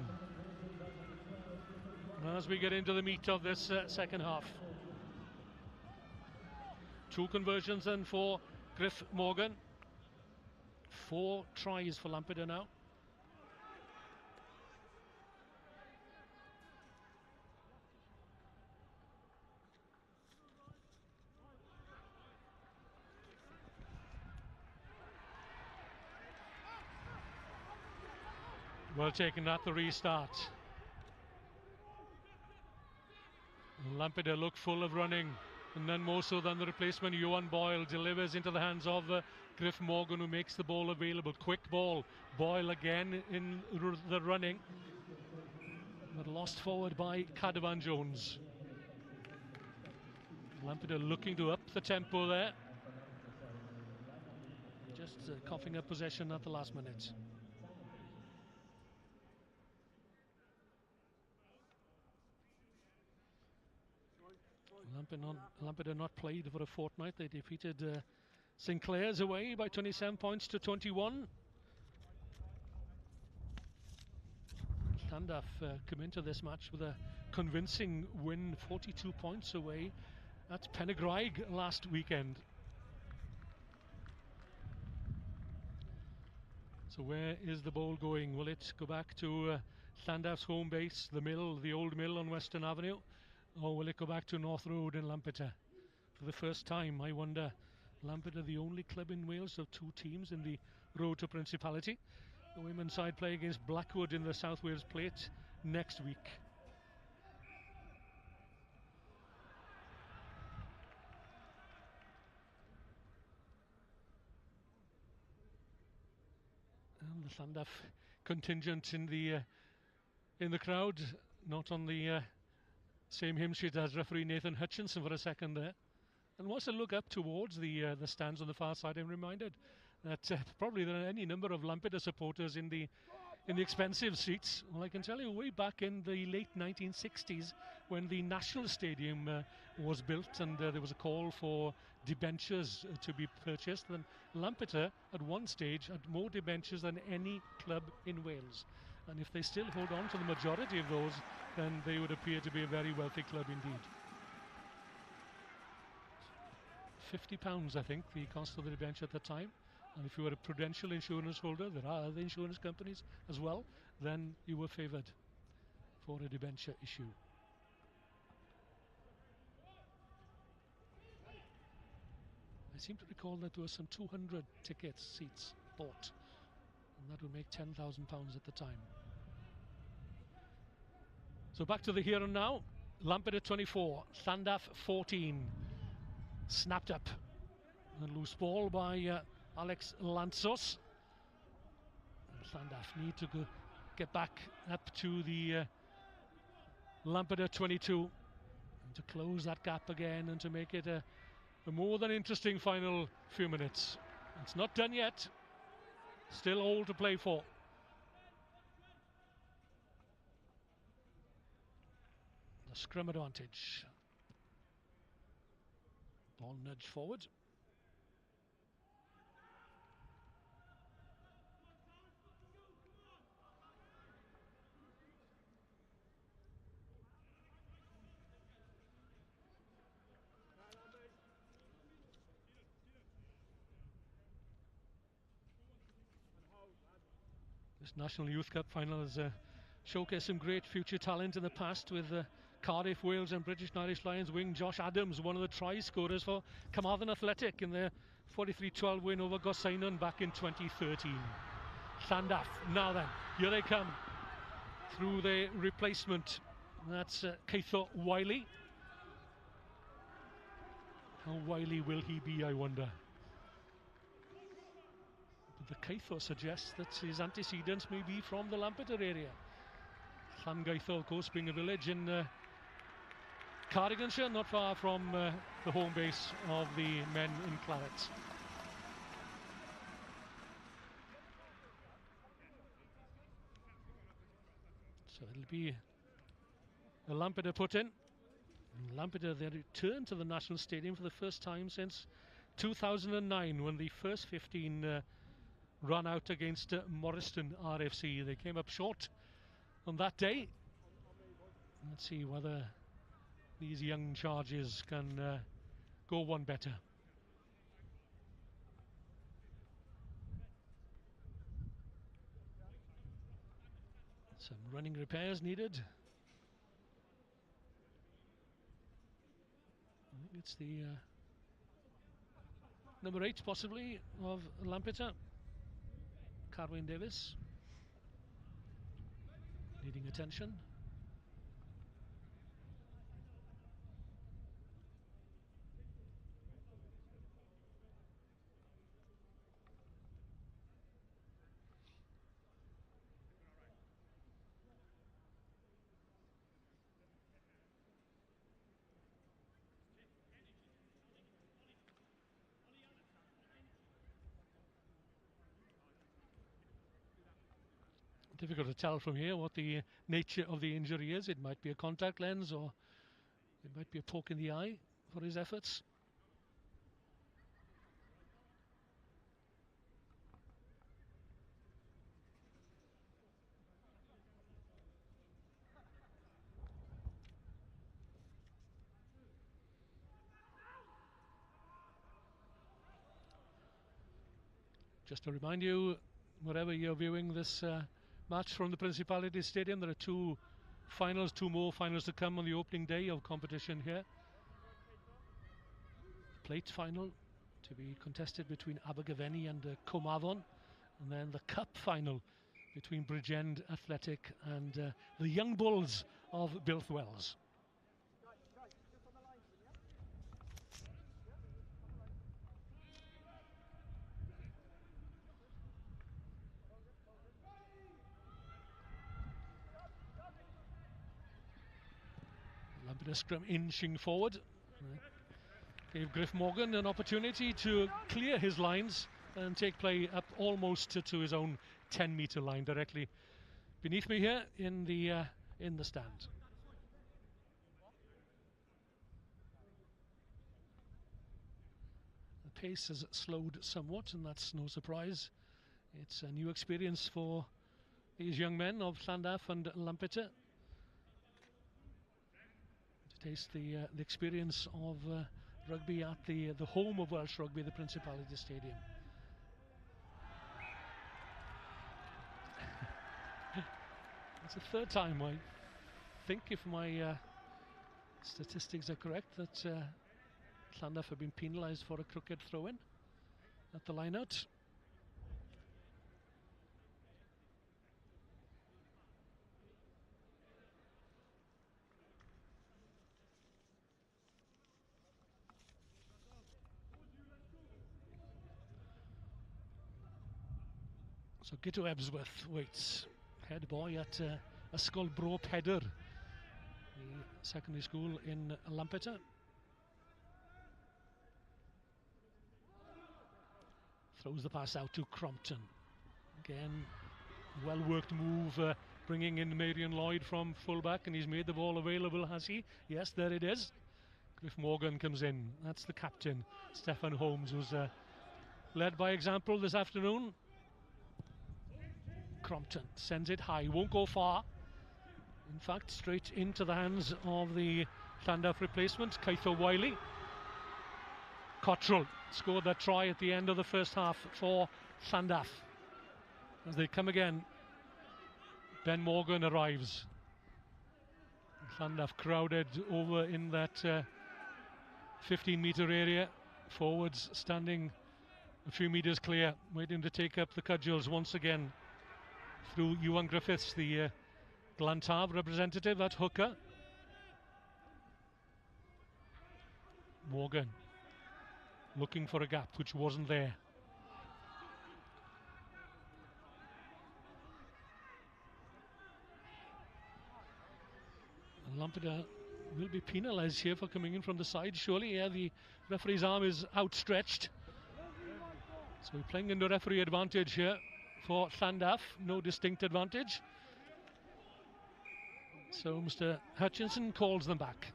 [SPEAKER 1] as we get into the meat of this second half. 2 conversions then for Griff Morgan. 4 tries for Lampeter now. Well taken at the restart. Lampeter look full of running, and none more so than the replacement. Johan Boyle delivers into the hands of Griff Morgan, who makes the ball available. Quick ball. Boyle again in the running, but lost forward by Cadavan Jones. Lampeter looking to up the tempo there. Just coughing up possession at the last minute. Lampeter not played for a fortnight. They defeated St Clair's away by 27 points to 21. Landaff come into this match with a convincing win, 42 points away at Penygrieg last weekend. So where is the ball going? Will it go back to Landaff's home base, the mill, the old mill on Western Avenue? Or will it go back to North Road in Lampeter? For the first time, I wonder. Lampeter, the only club in Wales of 2 teams in the road to Principality. The women's side play against Blackwood in the South Wales Plate next week. And the Landaff contingent in the crowd, not on the same hymn sheet as referee Nathan Hutchinson for a second there. And once I look up towards the stands on the far side, I'm reminded that probably there are any number of Lampeter supporters in the expensive seats. Well, I can tell you, way back in the late 1960s, when the National Stadium was built, and there was a call for debentures to be purchased, then Lampeter at one stage had more debentures than any club in Wales. And if they still hold on to the majority of those, then they would appear to be a very wealthy club indeed. £50, I think, the cost of the debenture at the time. And if you were a Prudential insurance holder, there are other insurance companies as well, then you were favoured for a debenture issue. I seem to recall that there were some 200 seats bought, and that would make £10,000 at the time. So back to the here and now. Lampeter 24, Landaff 14. Snapped up. A loose ball by Alex Lantzos. Landaff need to get back up to the Lampeter 22 and to close that gap again and to make it a more than interesting final few minutes. It's not done yet. Still all to play for. The scrum advantage. Ball nudged forward. This National Youth Cup final has showcased some great future talent in the past, with Cardiff, Wales and British and Irish Lions wing Josh Adams, one of the try scorers for Cwmavon Athletic in their 43-12 win over Gorseinon back in 2013. Landaff, now then, here they come through the replacement. That's Keitho Wiley. How wily will he be, I wonder? But the Keitho suggests that his antecedents may be from the Lampeter area. Llangeitho, of course, being a village in Cardiganshire, not far from the home base of the men in claret. So it'll be a Lampeter put in. And Lampeter, they return to the National Stadium for the first time since 2009, when the first 15 ran out against Morriston RFC. They came up short on that day. Let's see whether these young charges can go one better. Some running repairs needed. I think it's the number 8 possibly of Lampeter, Carwyn Davis, needing attention. Difficult to tell from here what the nature of the injury is. It might be a contact lens, or it might be a poke in the eye for his efforts. Just to remind you, wherever you're viewing this match from the Principality Stadium, there are two more finals to come on the opening day of competition here. The plate final to be contested between Abergavenny and Cwmavon, and then the cup final between Bridgend Athletic and the young bulls of Builth, Welsh. Lampeter scrum inching forward. Gave Griff Morgan an opportunity to clear his lines and take play up almost to his own 10-metre line, directly beneath me here in the stand. The pace has slowed somewhat, and that's no surprise. It's a new experience for these young men of Landaff and Lampeter to taste the experience of rugby at the home of Welsh rugby, the Principality Stadium. It's the third time, I think, if my statistics are correct, that Landaff have been penalised for a crooked throw-in at the line-out. So Gito Ebsworth waits, head boy at Ysgol Bro Pedr, the secondary school in Lampeter. Throws the pass out to Crompton. Again, well worked move, bringing in Marion Lloyd from fullback, and he's made the ball available, has he? Yes, there it is. Griff Morgan comes in. That's the captain, Stefan Holmes, who's led by example this afternoon. Crompton sends it high, won't go far. In fact, straight into the hands of the Landaff replacement, Keitho Wiley. Cottrell scored that try at the end of the first half for Landaff. As they come again, Ben Morgan arrives. Landaff crowded over in that 15-metre area. Forwards standing a few metres clear, waiting to take up the cudgels once again. Through Ewan Griffiths, the Landaff representative at hooker. Morgan looking for a gap which wasn't there. Lampeter will be penalised here for coming in from the side, surely. Yeah, the referee's arm is outstretched. So we're playing into referee advantage here for Landaff, no distinct advantage. So Mr. Hutchinson calls them back.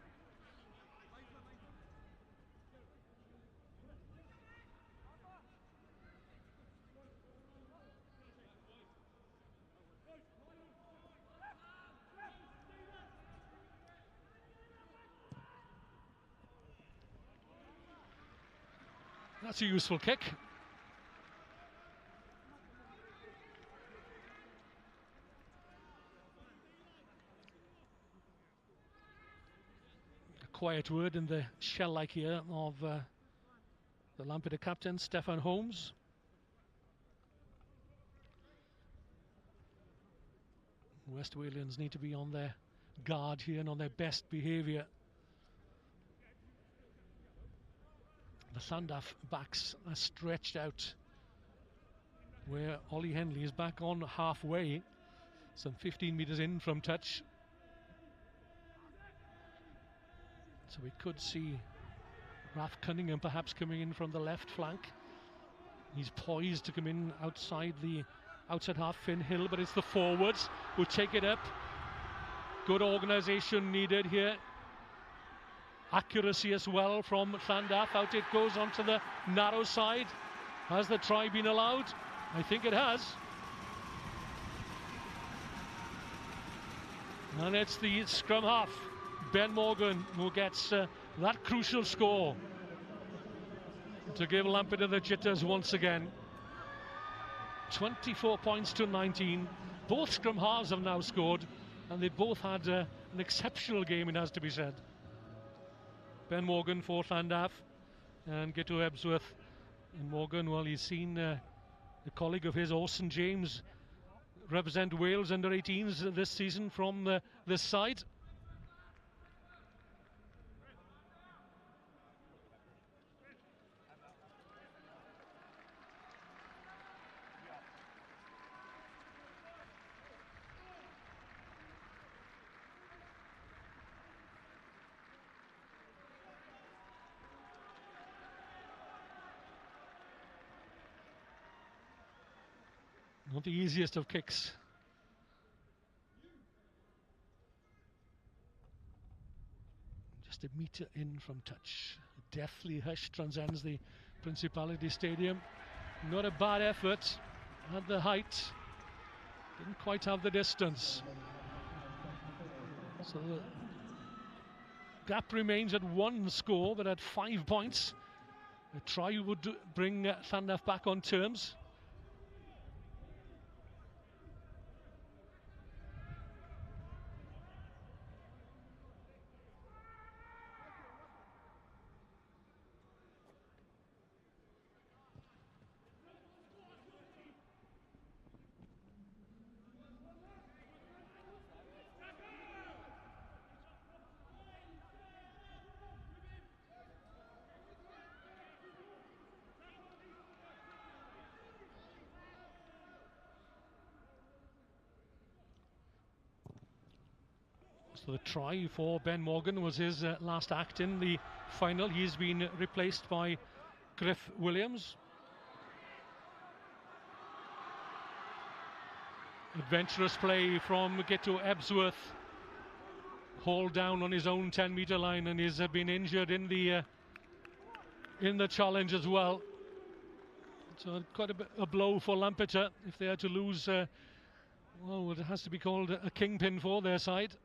[SPEAKER 1] That's a useful kick. A quiet word in the shell-like ear of the Lampeter captain, Stefan Holmes. West Walians need to be on their guard here and on their best behaviour. The Landaff backs are stretched out, where Ollie Henley is back on halfway, some 15 metres in from touch. So we could see Ralph Cunningham perhaps coming in from the left flank. He's poised to come in outside the outside half, Finn Hill, but it's the forwards who take it up. Good organisation needed here. Accuracy as well from Landaff. Out it goes onto the narrow side. Has the try been allowed? I think it has. And it's the scrum half, Ben Morgan, who gets that crucial score to give Lampeter the jitters once again. 24 points to 19. Both scrum halves have now scored, and they both had an exceptional game, it has to be said. Ben Morgan for Landaff and Gito Ebsworth. And Morgan, well, he's seen a colleague of his, Orson James, represent Wales under 18s this season from this side. Not the easiest of kicks. Just a metre in from touch. A deathly hush transcends the Principality Stadium. Not a bad effort at the height. Didn't quite have the distance. So the gap remains at 1 score, but at 5 points. A try would bring Landaff back on terms. So the try for Ben Morgan was his last act in the final. He's been replaced by Griff Williams. Adventurous play from Gito Ebsworth. Hauled down on his own 10-metre line, and he's been injured in the challenge as well. So quite a blow for Lampeter if they are to lose. Well, it has to be called a kingpin for their side.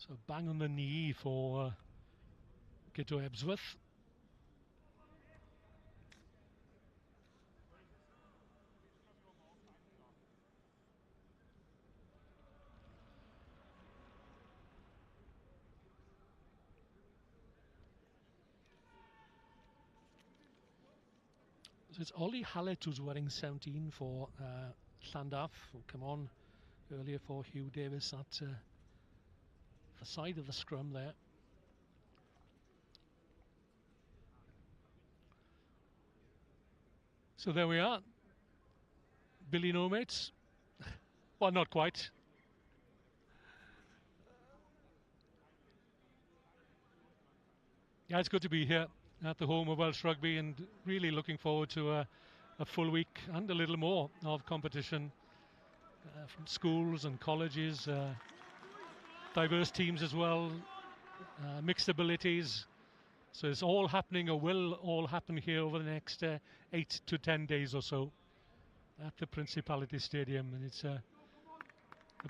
[SPEAKER 1] So bang on the knee for Gito Ebsworth. So it's Ollie Hallett who's wearing 17 for Landaff, who come on earlier for Hugh Davis at the side of the scrum there. So there we are. Billy No Mates. Well, not quite. Yeah, it's good to be here at the home of Welsh Rugby, and really looking forward to a full week and a little more of competition from schools and colleges, diverse teams as well, mixed abilities. So it's all happening, or will all happen here over the next 8 to 10 days or so at the Principality Stadium. And it's a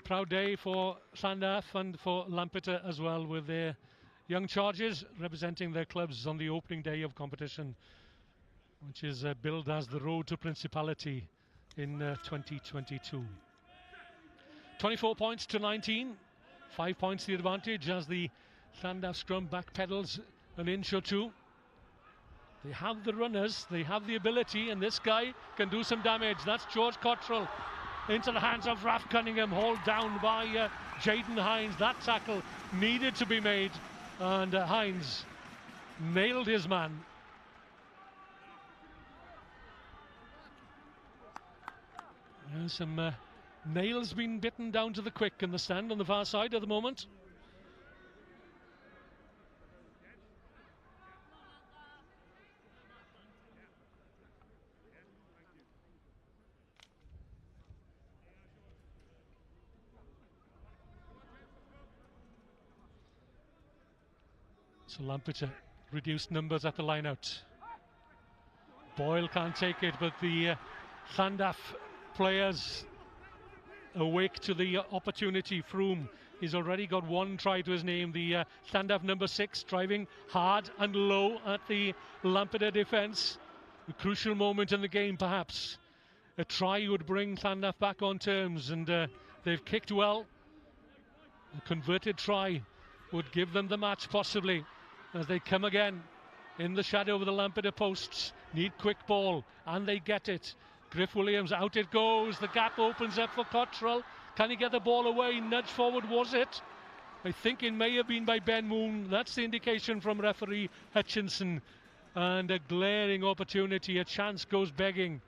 [SPEAKER 1] proud day for Landaff and for Lampeter as well, with their young charges representing their clubs on the opening day of competition, which is billed as the Road to Principality in 2022. 24 points to 19, 5 points the advantage as the Landaff scrum backpedals an inch or two. They have the runners, they have the ability, and this guy can do some damage. That's George Cottrell into the hands of Raf Cunningham, hauled down by Jaden Hines. That tackle needed to be made, and Hines nailed his man. Some nails being bitten down to the quick in the stand on the far side at the moment. So Lampeter reduced numbers at the line out. Boyle can't take it, but the Landaff players awake to the opportunity. Froome, he's already got one try to his name. The Landaff number 6 driving hard and low at the Lampeter defence. A crucial moment in the game, perhaps. A try would bring Landaff back on terms, and they've kicked well. A converted try would give them the match, possibly, as they come again in the shadow of the Lampeter posts. Need quick ball, and they get it. Griff Williams, out it goes. The gap opens up for Cottrell. Can he get the ball away? Nudge forward, was it? I think it may have been by Ben Moon. That's the indication from referee Hutchinson. And a glaring opportunity, a chance goes begging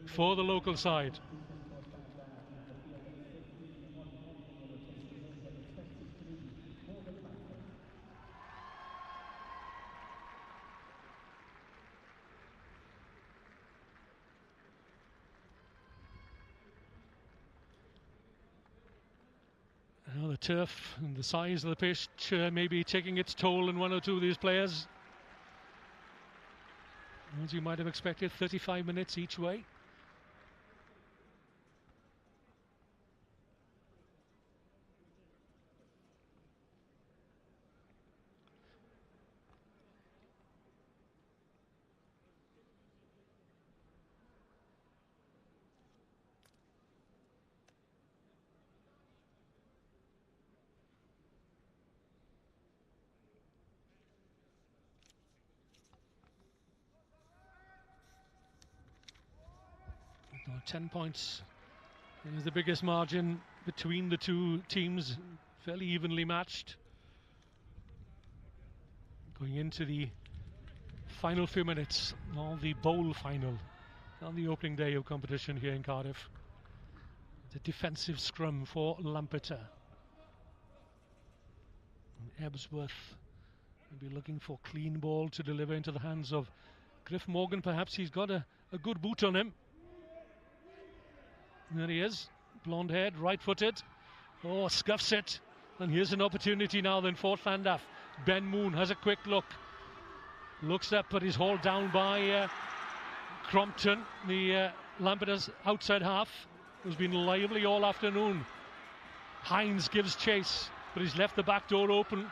[SPEAKER 1] for the local side. Now the turf and the size of the pitch may be taking its toll on one or two of these players. As you might have expected, 35 minutes each way. 10 points is the biggest margin between the two teams, fairly evenly matched. Going into the final few minutes of the bowl final on the opening day of competition here in Cardiff. The defensive scrum for Lampeter. And Ebsworth will be looking for clean ball to deliver into the hands of Griff Morgan. Perhaps he's got a good boot on him. There he is, blonde haired, right footed. Oh, scuffs it. And here's an opportunity now then for Landaff. Ben Moon has a quick look. Looks up, but is hauled down by Crompton, the Lampeter's outside half, who's been lively all afternoon. Hines gives chase, but he's left the back door open.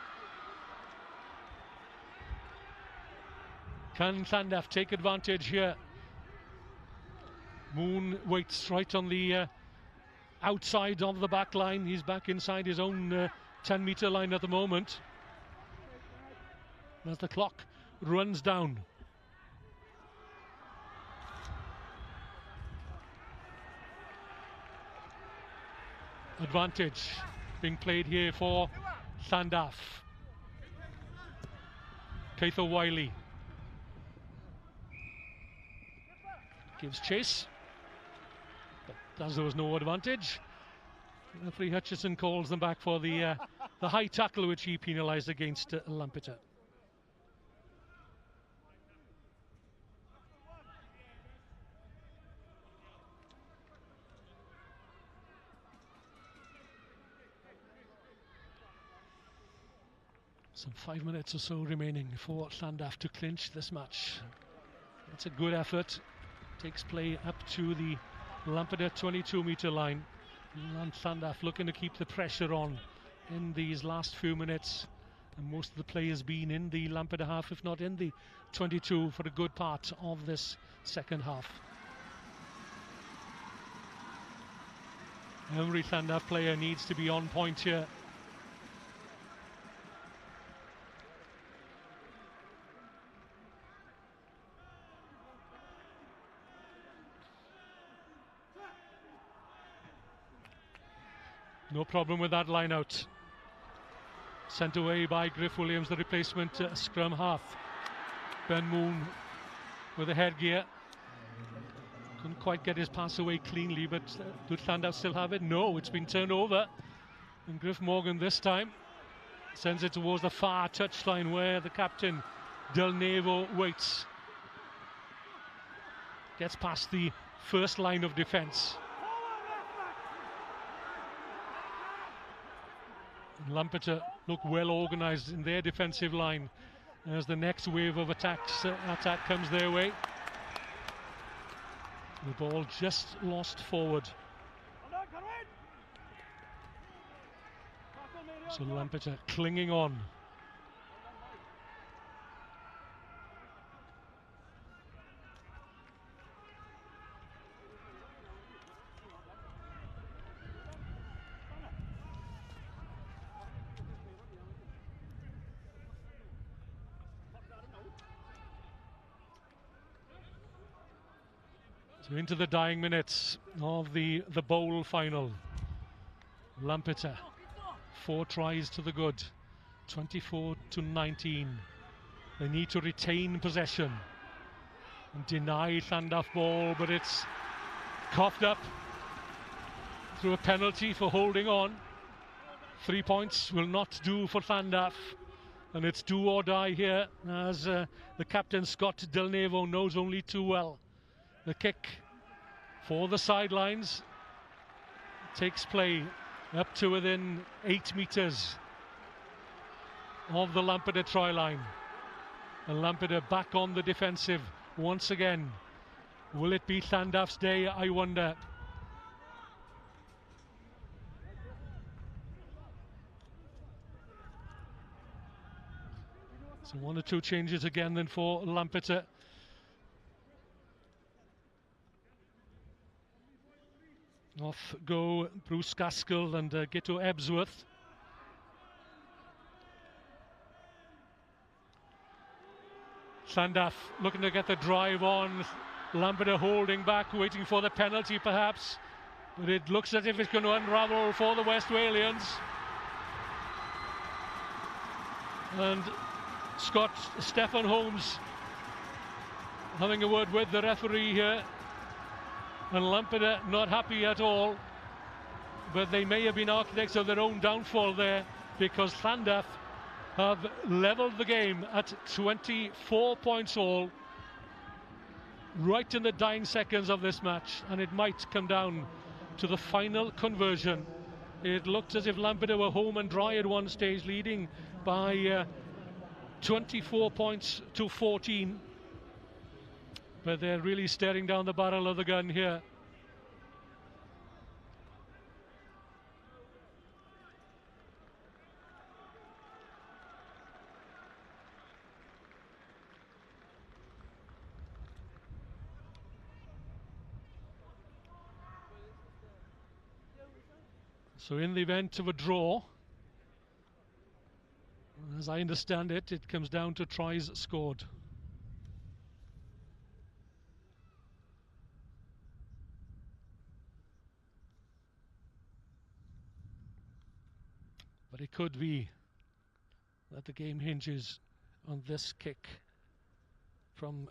[SPEAKER 1] Can Landaff take advantage here? Moon waits right on the outside of the back line. He's back inside his own 10-metre line at the moment. As the clock runs down. Advantage being played here for Landaff. Keitho Wiley gives chase, but as there was no advantage, referee Hutchison calls them back for the high tackle which he penalised against Lampeter. Some 5 minutes or so remaining for Landaff to clinch this match. It's a good effort. Takes play up to the Lampeter 22-metre line. Landaff looking to keep the pressure on in these last few minutes. And most of the play has been in the Lampeter half, if not in the 22, for a good part of this second half. Every Landaff player needs to be on point here. No problem with that line out. Sent away by Griff Williams, the replacement scrum half. Ben Moon with the headgear. Couldn't quite get his pass away cleanly, but did Landaff still have it? No, it's been turned over. And Griff Morgan this time sends it towards the far touchline where the captain, Del Nevo, waits. Gets past the first line of defence. Lampeter look well organised in their defensive line as the next wave of attack comes their way. The ball just lost forward. So Lampeter clinging on. So into the dying minutes of the bowl final. Lampeter, 4 tries to the good, 24-19. They need to retain possession and deny Landaff ball, but it's coughed up through a penalty for holding on. 3 points will not do for Landaff, and it's do or die here, as the captain Scott Del Nevo knows only too well. The kick for the sidelines takes play up to within 8 metres of the Lampeter try line. And Lampeter back on the defensive once again. Will it be Landaff's day, I wonder? So 1 or 2 changes again then for Lampeter. Off go Bruce Gaskell and get to Ebsworth. Landaff looking to get the drive on. Lampeter holding back, waiting for the penalty perhaps. But it looks as if it's going to unravel for the West Walians. And Stephen Holmes having a word with the referee here. And Lampeter not happy at all. But they may have been architects of their own downfall there, because Landaff have levelled the game at 24 points all, right in the dying seconds of this match, and it might come down to the final conversion. It looked as if Lampeter were home and dry at one stage, leading by 24 points to 14, but they're really staring down the barrel of the gun here. So in the event of a draw, as I understand it, it comes down to tries scored. But it could be that the game hinges on this kick from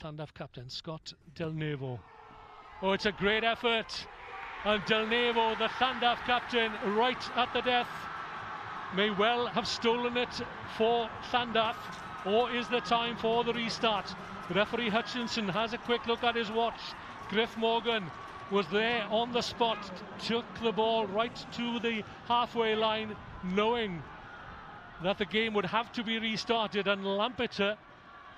[SPEAKER 1] Landaff captain Scott Del Nevo. Oh, it's a great effort. And Del Nevo, the Landaff captain, right at the death, may well have stolen it for Landaff, or is the time for the restart? Referee Hutchinson has a quick look at his watch. Griff Morgan was there on the spot, took the ball right to the halfway line, knowing that the game would have to be restarted, and Lampeter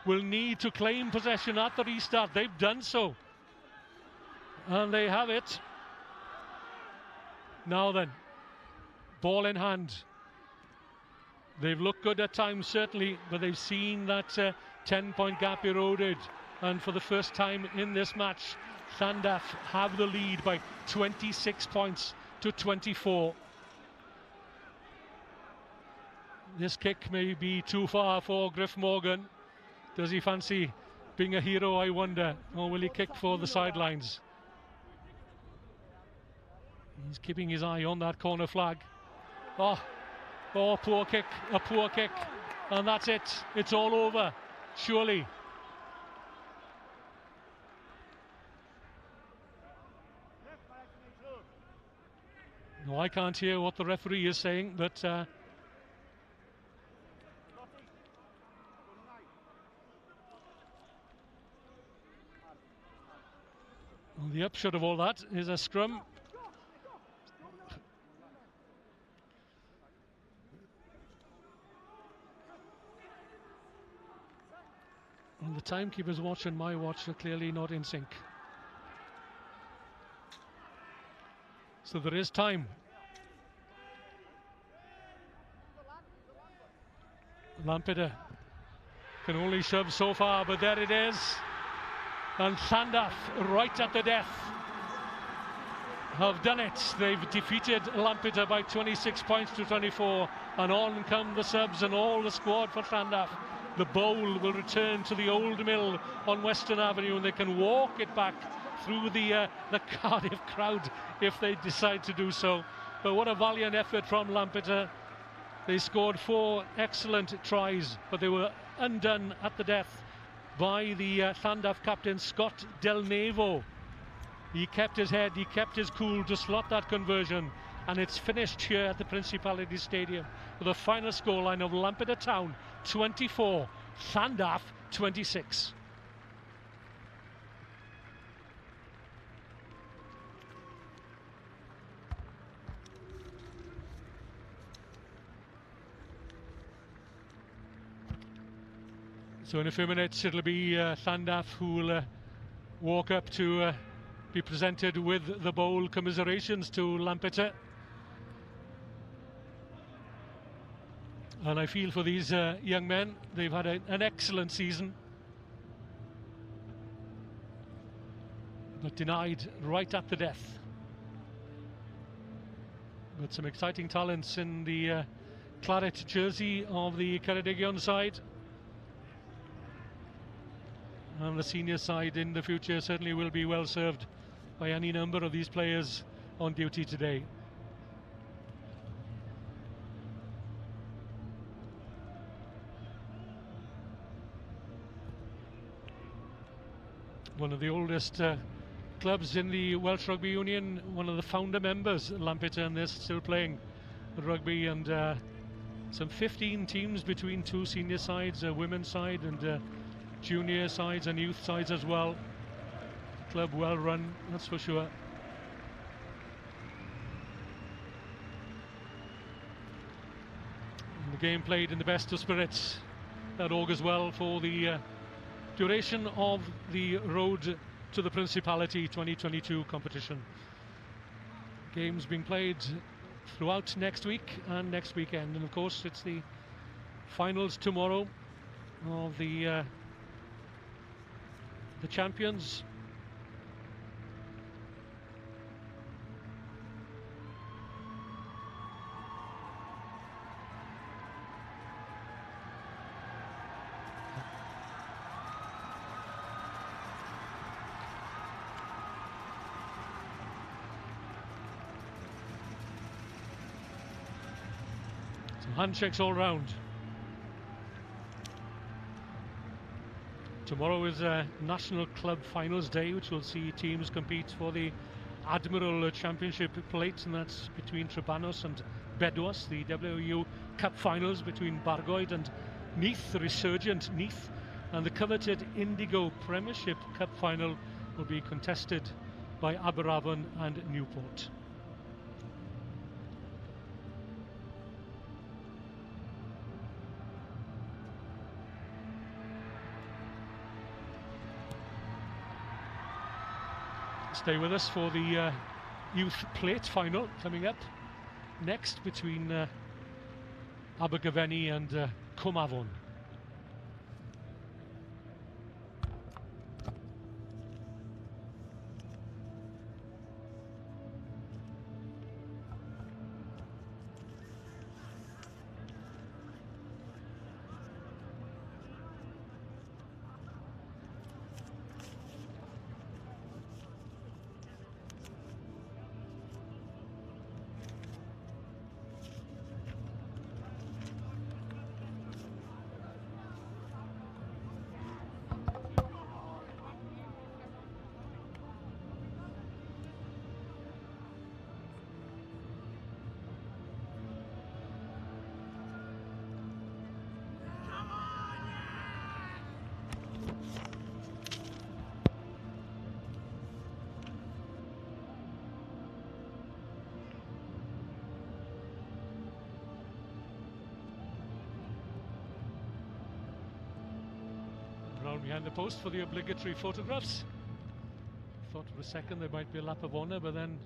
[SPEAKER 1] will need to claim possession at the restart. They've done so, and they have it. Now then, ball in hand. They've looked good at times, certainly, but they've seen that 10-point gap eroded. And for the first time in this match, Landaff have the lead by 26 points to 24. This kick may be too far for Griff Morgan. Does he fancy being a hero, I wonder? Or will he kick for the sidelines? He's keeping his eye on that corner flag. Oh, poor kick, a poor kick. And that's it. It's all over, surely. No, I can't hear what the referee is saying, but the upshot of all that is a scrum. And the timekeeper's watch and my watch are clearly not in sync. So there is time. Lampeter can only shove so far, but there it is. And Landaff, right at the death, have done it. They've defeated Lampeter by 26 points to 24. And on come the subs and all the squad for Landaff. The bowl will return to the old mill on Western Avenue, and they can walk it back through the Cardiff crowd if they decide to do so. But what a valiant effort from Lampeter. They scored 4 excellent tries, but they were undone at the death by the Landaff captain Scott Del Nevo. He kept his head, he kept his cool to slot that conversion, and it's finished here at the Principality Stadium with a final scoreline of Lampeter Town 24, Landaff 26. So in a few minutes it'll be Landaff who will walk up to be presented with the bowl. Commiserations to Lampeter. And I feel for these young men. They've had an excellent season, but denied right at the death. But some exciting talents in the claret jersey of the Ceredigion side. And the senior side in the future certainly will be well served by any number of these players on duty today. One of the oldest clubs in the Welsh Rugby Union, one of the founder members, Lampeter, and they're still playing rugby, and some 15 teams between two senior sides, a women's side and junior sides and youth sides as well. Club well run, that's for sure. And the game played in the best of spirits. That augurs well for the duration of the road to the Principality 2022 competition. Games being played throughout next week and next weekend, and of course it's the finals tomorrow of the champions. Handshakes all round. Tomorrow is a National Club Finals Day, which will see teams compete for the Admiral Championship plate, and that's between Trebanos and Bedwas. The WU Cup Finals between Bargoed and Neath, the resurgent Neath, and the coveted Indigo Premiership Cup Final will be contested by Abergavenny and Newport. Stay with us for the Youth Plate final coming up next between Abergavenny and Cwmavon. Round behind the post for the obligatory photographs. Thought for a second there might be a lap of honour, but then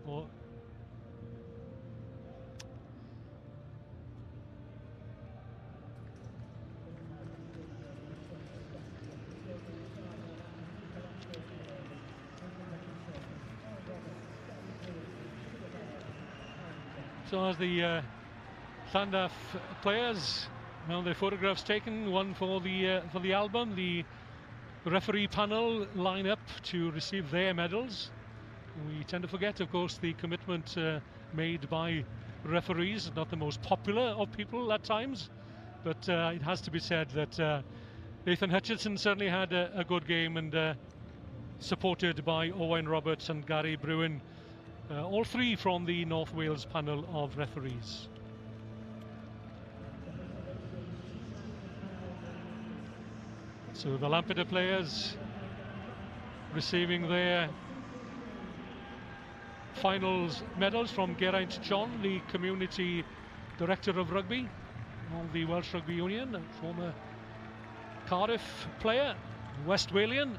[SPEAKER 1] oh. So as the Landaff players, now their photographs taken, one for the album, the referee panel line up to receive their medals. We tend to forget, of course, the commitment made by referees, not the most popular of people at times, but it has to be said that Nathan Hutchinson certainly had a good game, and supported by Owain Roberts and Gary Bruin, all three from the North Wales panel of referees. So the Lampeter players receiving their finals medals from Geraint John, the Community Director of Rugby of the Welsh Rugby Union, a former Cardiff player, West Walian.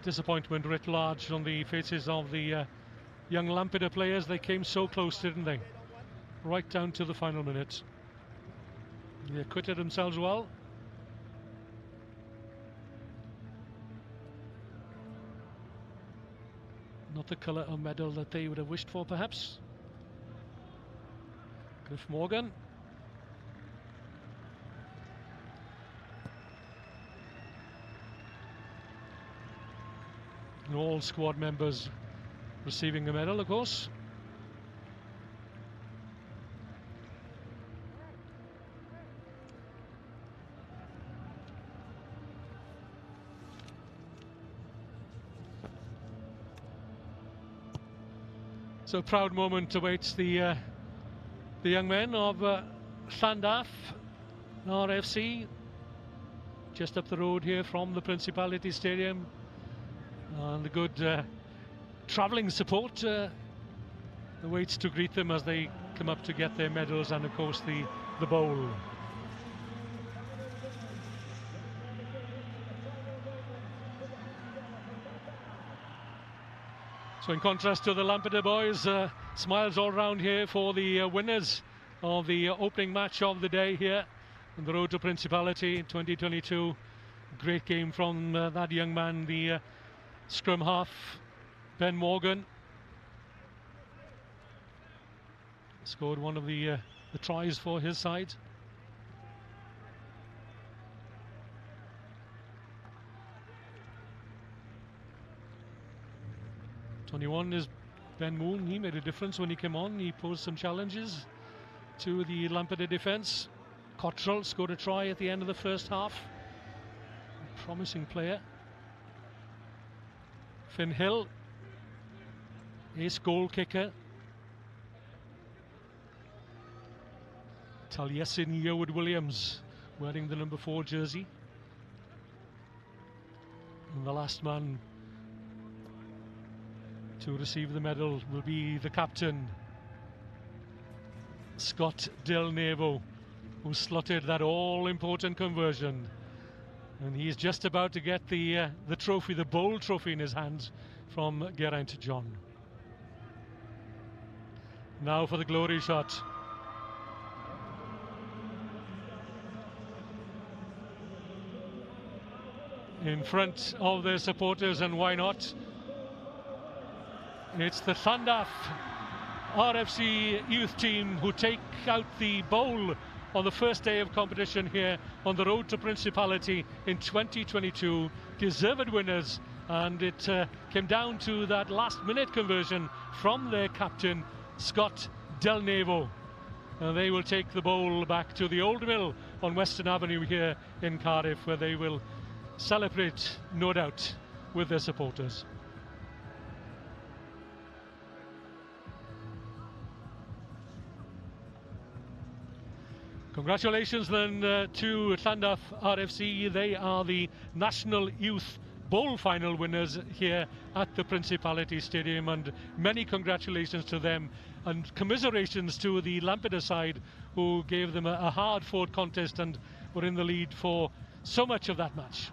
[SPEAKER 1] Disappointment writ large on the faces of the young Lampeter players. They came so close, didn't they? Right down to the final minute. They acquitted themselves well. Not the colour of medal that they would have wished for, perhaps. Cliff Morgan. And all squad members receiving a medal, of course. So a proud moment awaits the young men of Landaff RFC, just up the road here from the Principality Stadium, and the good travelling support awaits to greet them as they come up to get their medals and of course the bowl. So in contrast to the Lampeter boys, smiles all round here for the winners of the opening match of the day here on the road to Principality 2022. Great game from that young man, the scrum half, Ben Morgan. Scored one of the tries for his side. '21 is Ben Moon. He made a difference when he came on. He posed some challenges to the Lampeter defence. Cottrell scored a try at the end of the first half. A promising player. Finn Hill, ace goal kicker. Taliesin Yewood-Williams wearing the number 4 jersey. And the last man to receive the medal will be the captain, Scott Del Nevo, who slotted that all-important conversion. And he's just about to get the trophy, the bowl trophy in his hands from Geraint John. Now for the glory shot. In front of their supporters, and why not? It's the Landaff RFC youth team who take out the bowl on the first day of competition here on the road to Principality in 2022. Deserved winners, and it came down to that last-minute conversion from their captain, Scott Del Nevo. And they will take the bowl back to the Old Mill on Western Avenue here in Cardiff, where they will celebrate, no doubt, with their supporters. Congratulations then to Landaff RFC. They are the National Youth Bowl final winners here at the Principality Stadium, and many congratulations to them, and commiserations to the Lampeter side, who gave them a hard-fought contest and were in the lead for so much of that match.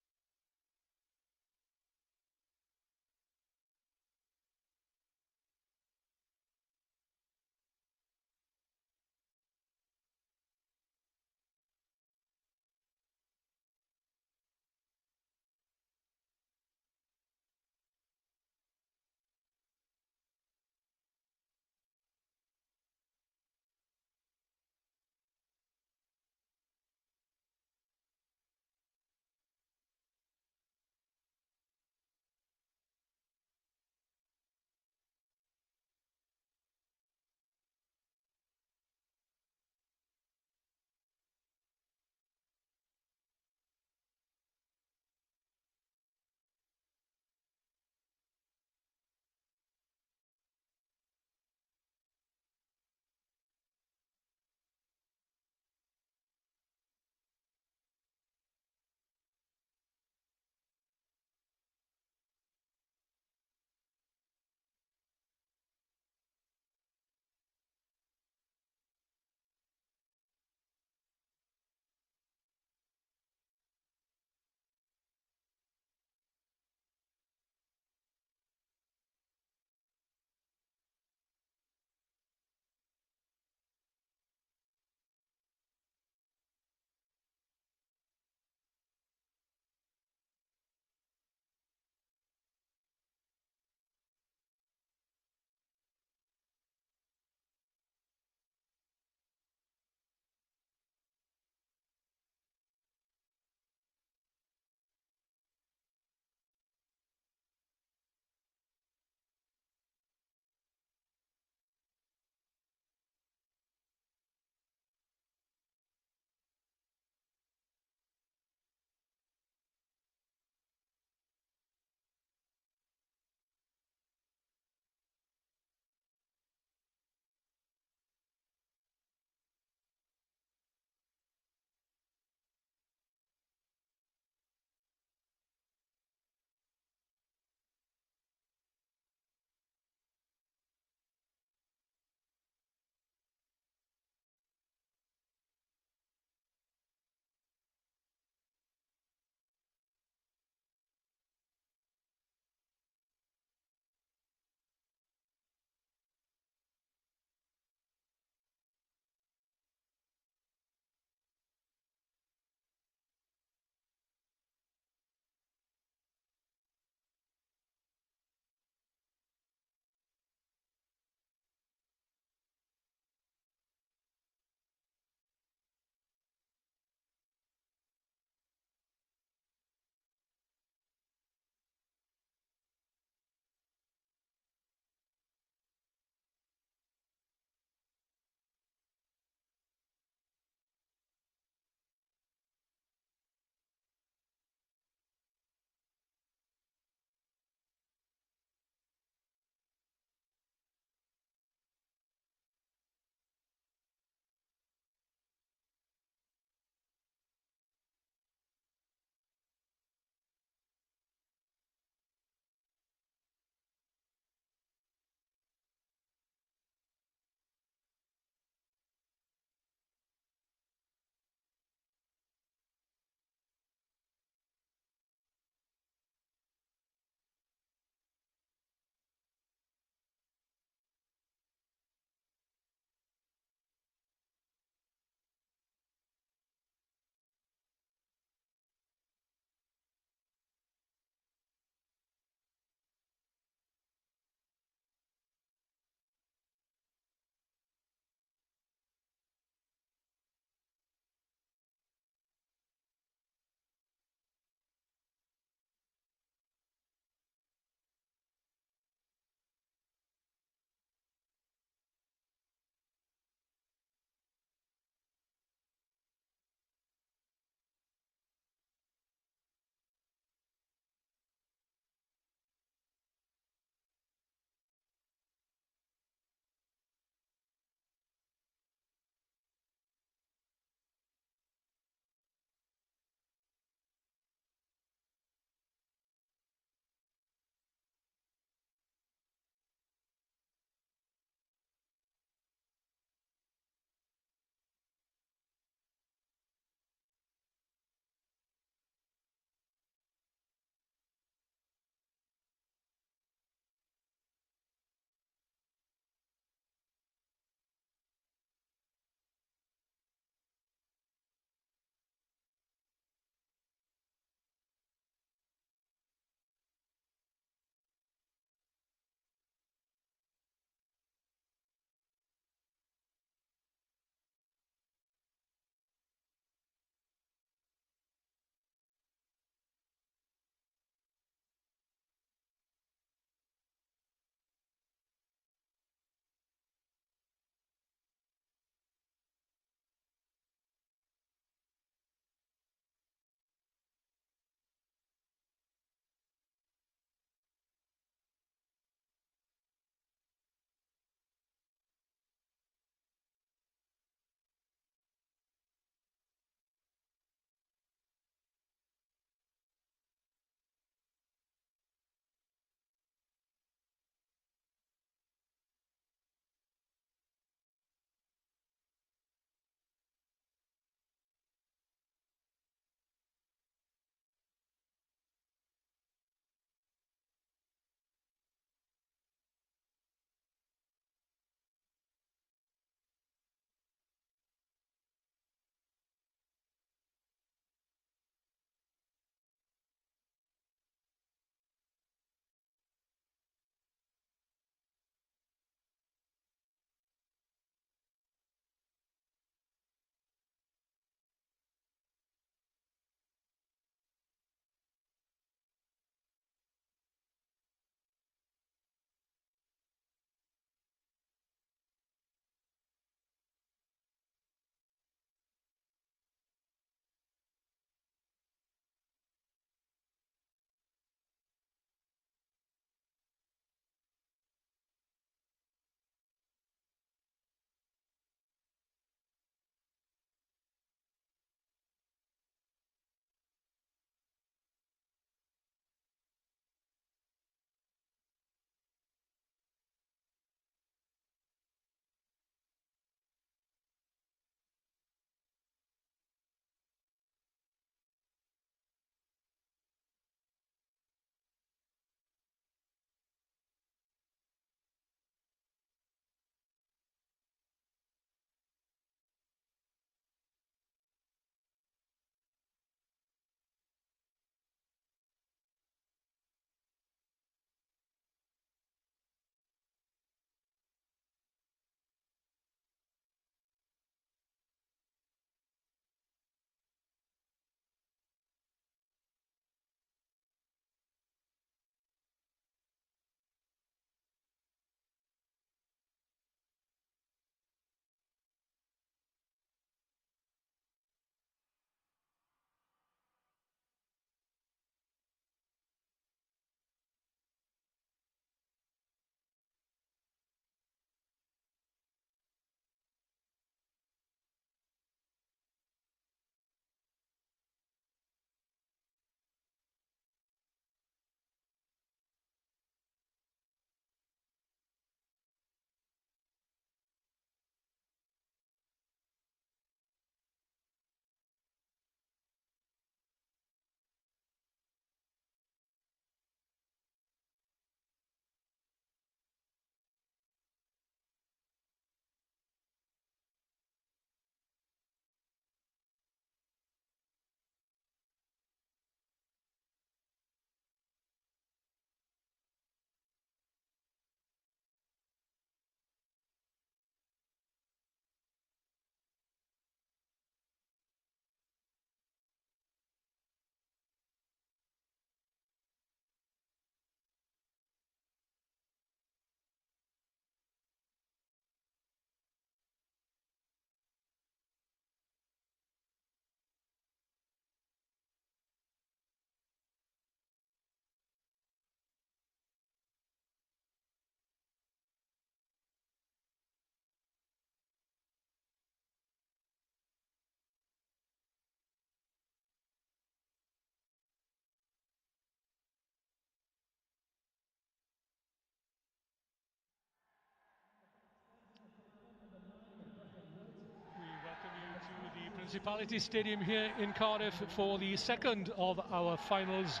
[SPEAKER 1] Principality Stadium here in Cardiff for the second of our finals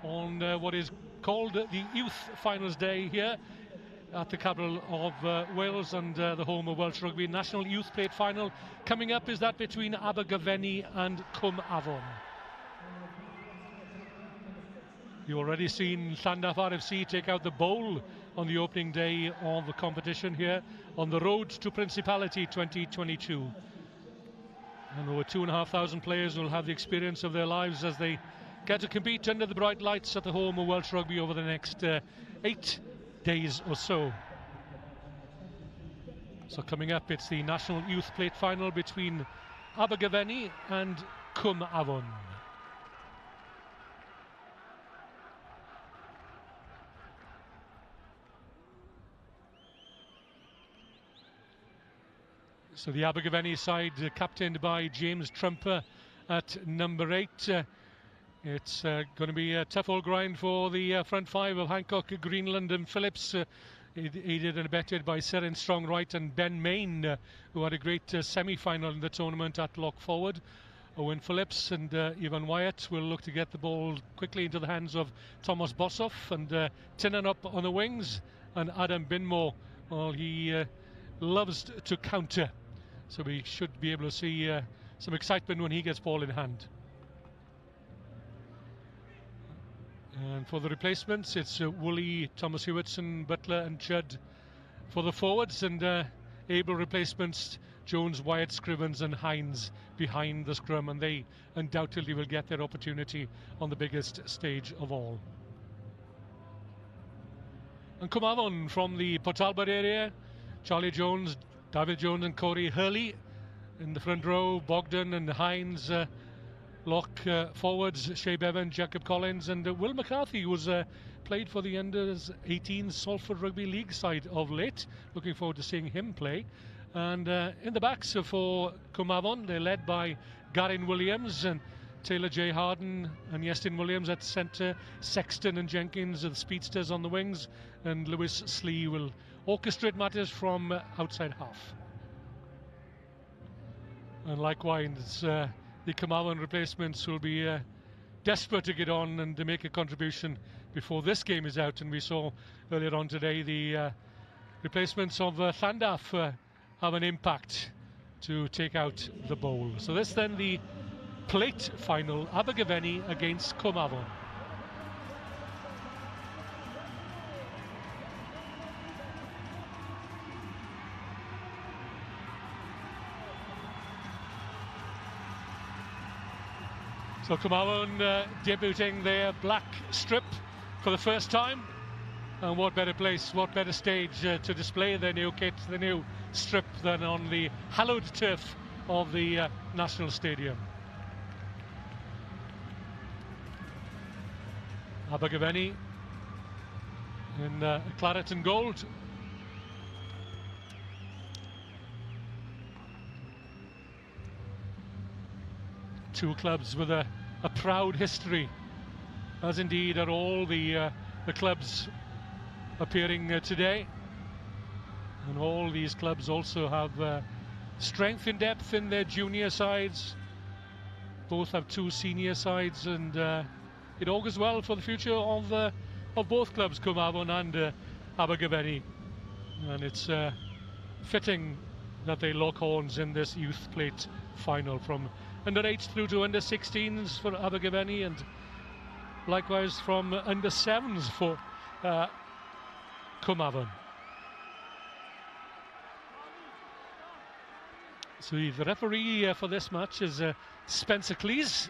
[SPEAKER 1] on what is called the Youth Finals Day here at the capital of Wales and the home of Welsh Rugby. National Youth Plate Final coming up is that between Abergavenny and Cwmavon. You've already seen Landaff RFC take out the bowl on the opening day of the competition here on the road to Principality 2022. And over 2,500 players will have the experience of their lives as they get to compete under the bright lights at the home of Welsh Rugby over the next 8 days or so. So coming up, it's the National Youth Plate Final between Abergavenny and Cwmavon. So the Abergavenny side captained by James Trumper at number 8. It's going to be a tough old grind for the front five of Hancock, Greenland and Phillips, aided and abetted by Seren Strong Wright and Ben Main, who had a great semi-final in the tournament at lock forward. Owen Phillips and Ivan Wyatt will look to get the ball quickly into the hands of Thomas Bossoff, and Tynan up on the wings, and Adam Binmore, well, he loves to counter. So we should be able to see some excitement when he gets ball in hand. And for the replacements, it's Woolley, Thomas Hewitson, Butler and Judd for the forwards, and able replacements, Jones, Wyatt, Scrivens and Hines behind the scrum, and they undoubtedly will get their opportunity on the biggest stage of all. And Cwmavon from the Port Talbot area, Charlie Jones, David Jones and Corey Hurley in the front row, Bogdan and Hines, lock forwards, Shea Bevan, Jacob Collins and Will McCarthy, who was played for the Under-18 Salford Rugby League side of late. Looking forward to seeing him play. And in the backs for Cwmavon, they're led by Garin Williams and Taylor J. Harden and Iestyn Williams at centre, Sexton and Jenkins are the speedsters on the wings, and Lewis Slee will orchestrate matters from outside half. And likewise, the Cwmavon replacements will be desperate to get on and to make a contribution before this game is out. And we saw earlier on today the replacements of Landaff have an impact to take out the bowl. So this then the plate final, Abergavenny against Cwmavon. So Cwmavon debuting their black strip for the first time, and what better place, what better stage to display their new kit, the new strip, than on the hallowed turf of the National Stadium. Abergavenny in claret and gold. Two clubs with a proud history, as indeed are all the clubs appearing today. And all these clubs also have strength and depth in their junior sides. Both have two senior sides, and it augurs well for the future of both clubs, Cwmavon and Abergavenny. And it's fitting that they lock horns in this youth plate final, from under 8s through to under 16s for Abergavenny, and likewise from under 7s for Cwmavon. So the referee for this match is Spencer Cleese,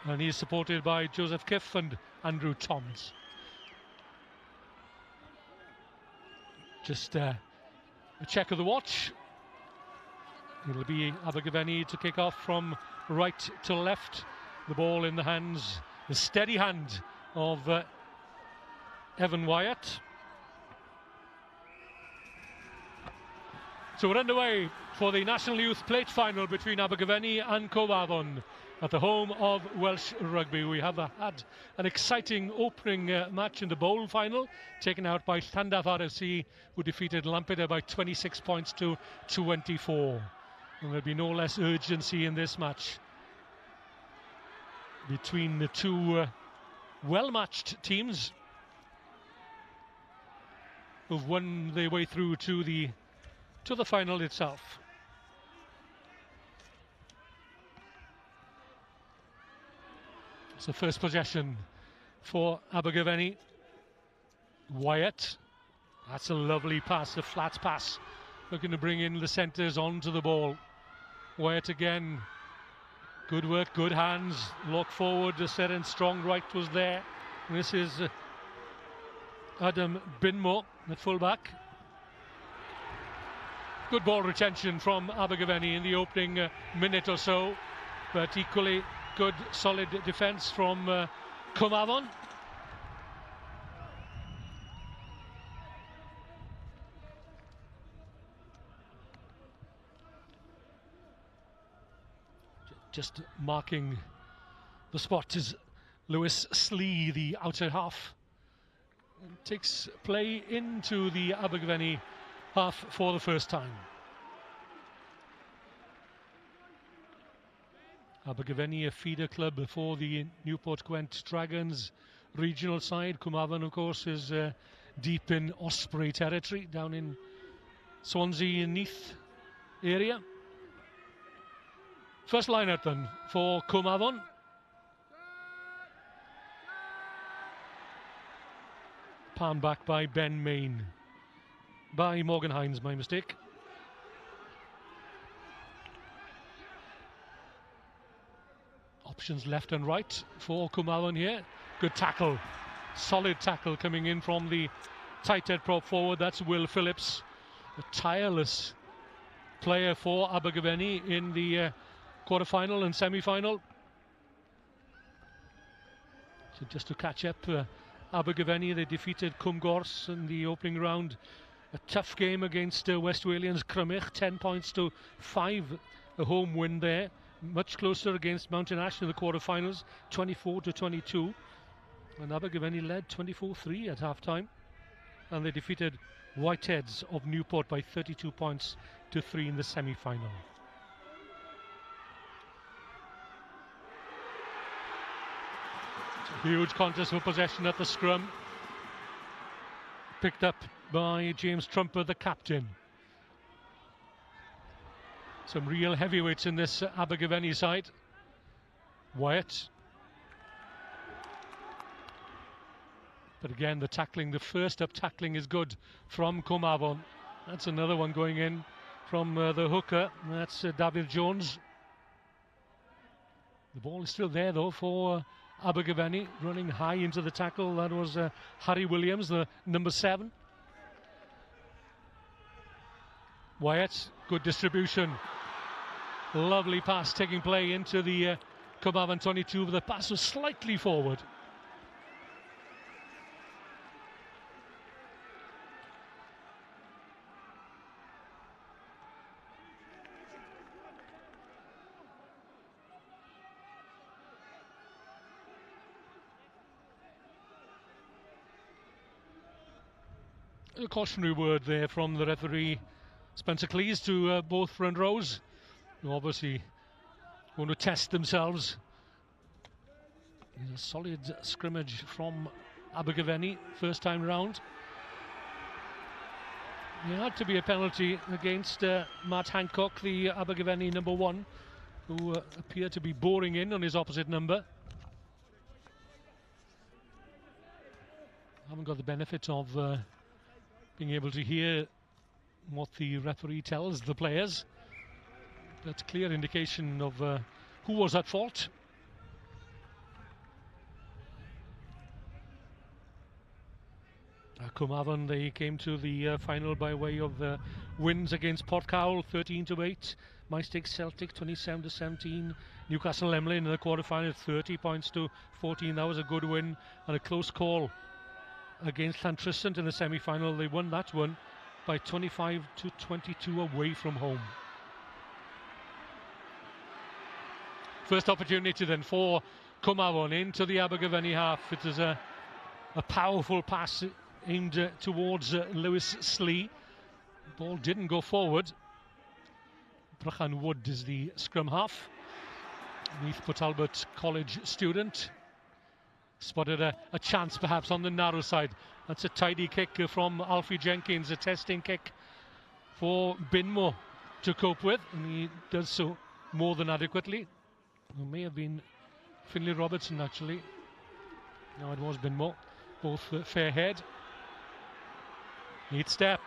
[SPEAKER 1] and he is supported by Joseph Kiff and Andrew Toms. Just a check of the watch. It'll be Abergavenny to kick off from right to left. The ball in the hands, the steady hand of Evan Wyatt. So we're underway for the National Youth Plate Final between Abergavenny and Cwmavon at the home of Welsh Rugby. We have had an exciting opening match in the bowl final, taken out by Landaff RFC, who defeated Lampeter by 26 points to 24. And there'll be no less urgency in this match between the two well-matched teams who've won their way through to the final itself. It's the first possession for Abergavenny. Wyatt, that's a lovely pass, a flat pass, looking to bring in the centres onto the ball. Wyatt again, good work, good hands, look forward, a set and strong right was there. And this is Adam Binmo, the fullback. Good ball retention from Abergavenny in the opening minute or so, but equally good solid defence from Cwmavon. Just marking the spot is Lewis Slee, the outer half. And takes play into the Abergavenny half for the first time. Abergavenny, a feeder club for the Newport Gwent Dragons regional side. Cwmavon, of course, is deep in Osprey territory, down in Swansea and Neath area. First line-out then for Cwmavon. Palm back by Ben Main. By Morgan Hines, my mistake. Options left and right for Cwmavon here. Good tackle. Solid tackle coming in from the tight head prop forward. That's Will Phillips. A tireless player for Abergavenny in the quarter-final and semi-final. So just to catch up, Abergavenny, they defeated Cwmgors in the opening round. A tough game against West Walians Crymych, 10 points to 5, a home win there. Much closer against Mountain Ash in the quarter-finals, 24-22. And Abergavenny led 24-3 at half-time. And they defeated Whiteheads of Newport by 32 points to 3 in the semi-final. Huge contest for possession at the scrum. Picked up by James Trumper, the captain. Some real heavyweights in this Abergavenny side. Wyatt. But again, the tackling, the first up tackling is good from Cwmavon. That's another one going in from the hooker. That's David Jones. The ball is still there though for Abergavenny, running high into the tackle. That was Harry Williams, the number 7. Wyatt, good distribution. Lovely pass taking play into the Cwmavon 22, but the pass was slightly forward. A cautionary word there from the referee Spencer Cleese to both front rows, who obviously want to test themselves. A solid scrimmage from Abergavenny first time round. There had to be a penalty against Matt Hancock, the Abergavenny number 1, who appeared to be boring in on his opposite number. I haven't got the benefit of being able to hear what the referee tells the players. That's clear indication of who was at fault. Cwmavon, they came to the final by way of wins against Portcawl 13-8, Maesteg Celtic 27-17, Newcastle Emlyn in the quarter-final 30 points to 14. That was a good win and a close call against Llantrisant in the semi-final. They won that one by 25-22 away from home. First opportunity then for Cwmavon into the Abergavenny half. It is a powerful pass aimed towards Lewis Slee. The ball didn't go forward, Brychan Wood is the scrum half. Neath Port Talbot College student. Spotted a chance perhaps on the narrow side. That's a tidy kick from Alfie Jenkins, a testing kick for Binmo to cope with, and he does so more than adequately. It may have been Finlay Robertson actually. No, it was Binmo. Both fair head. Neat step.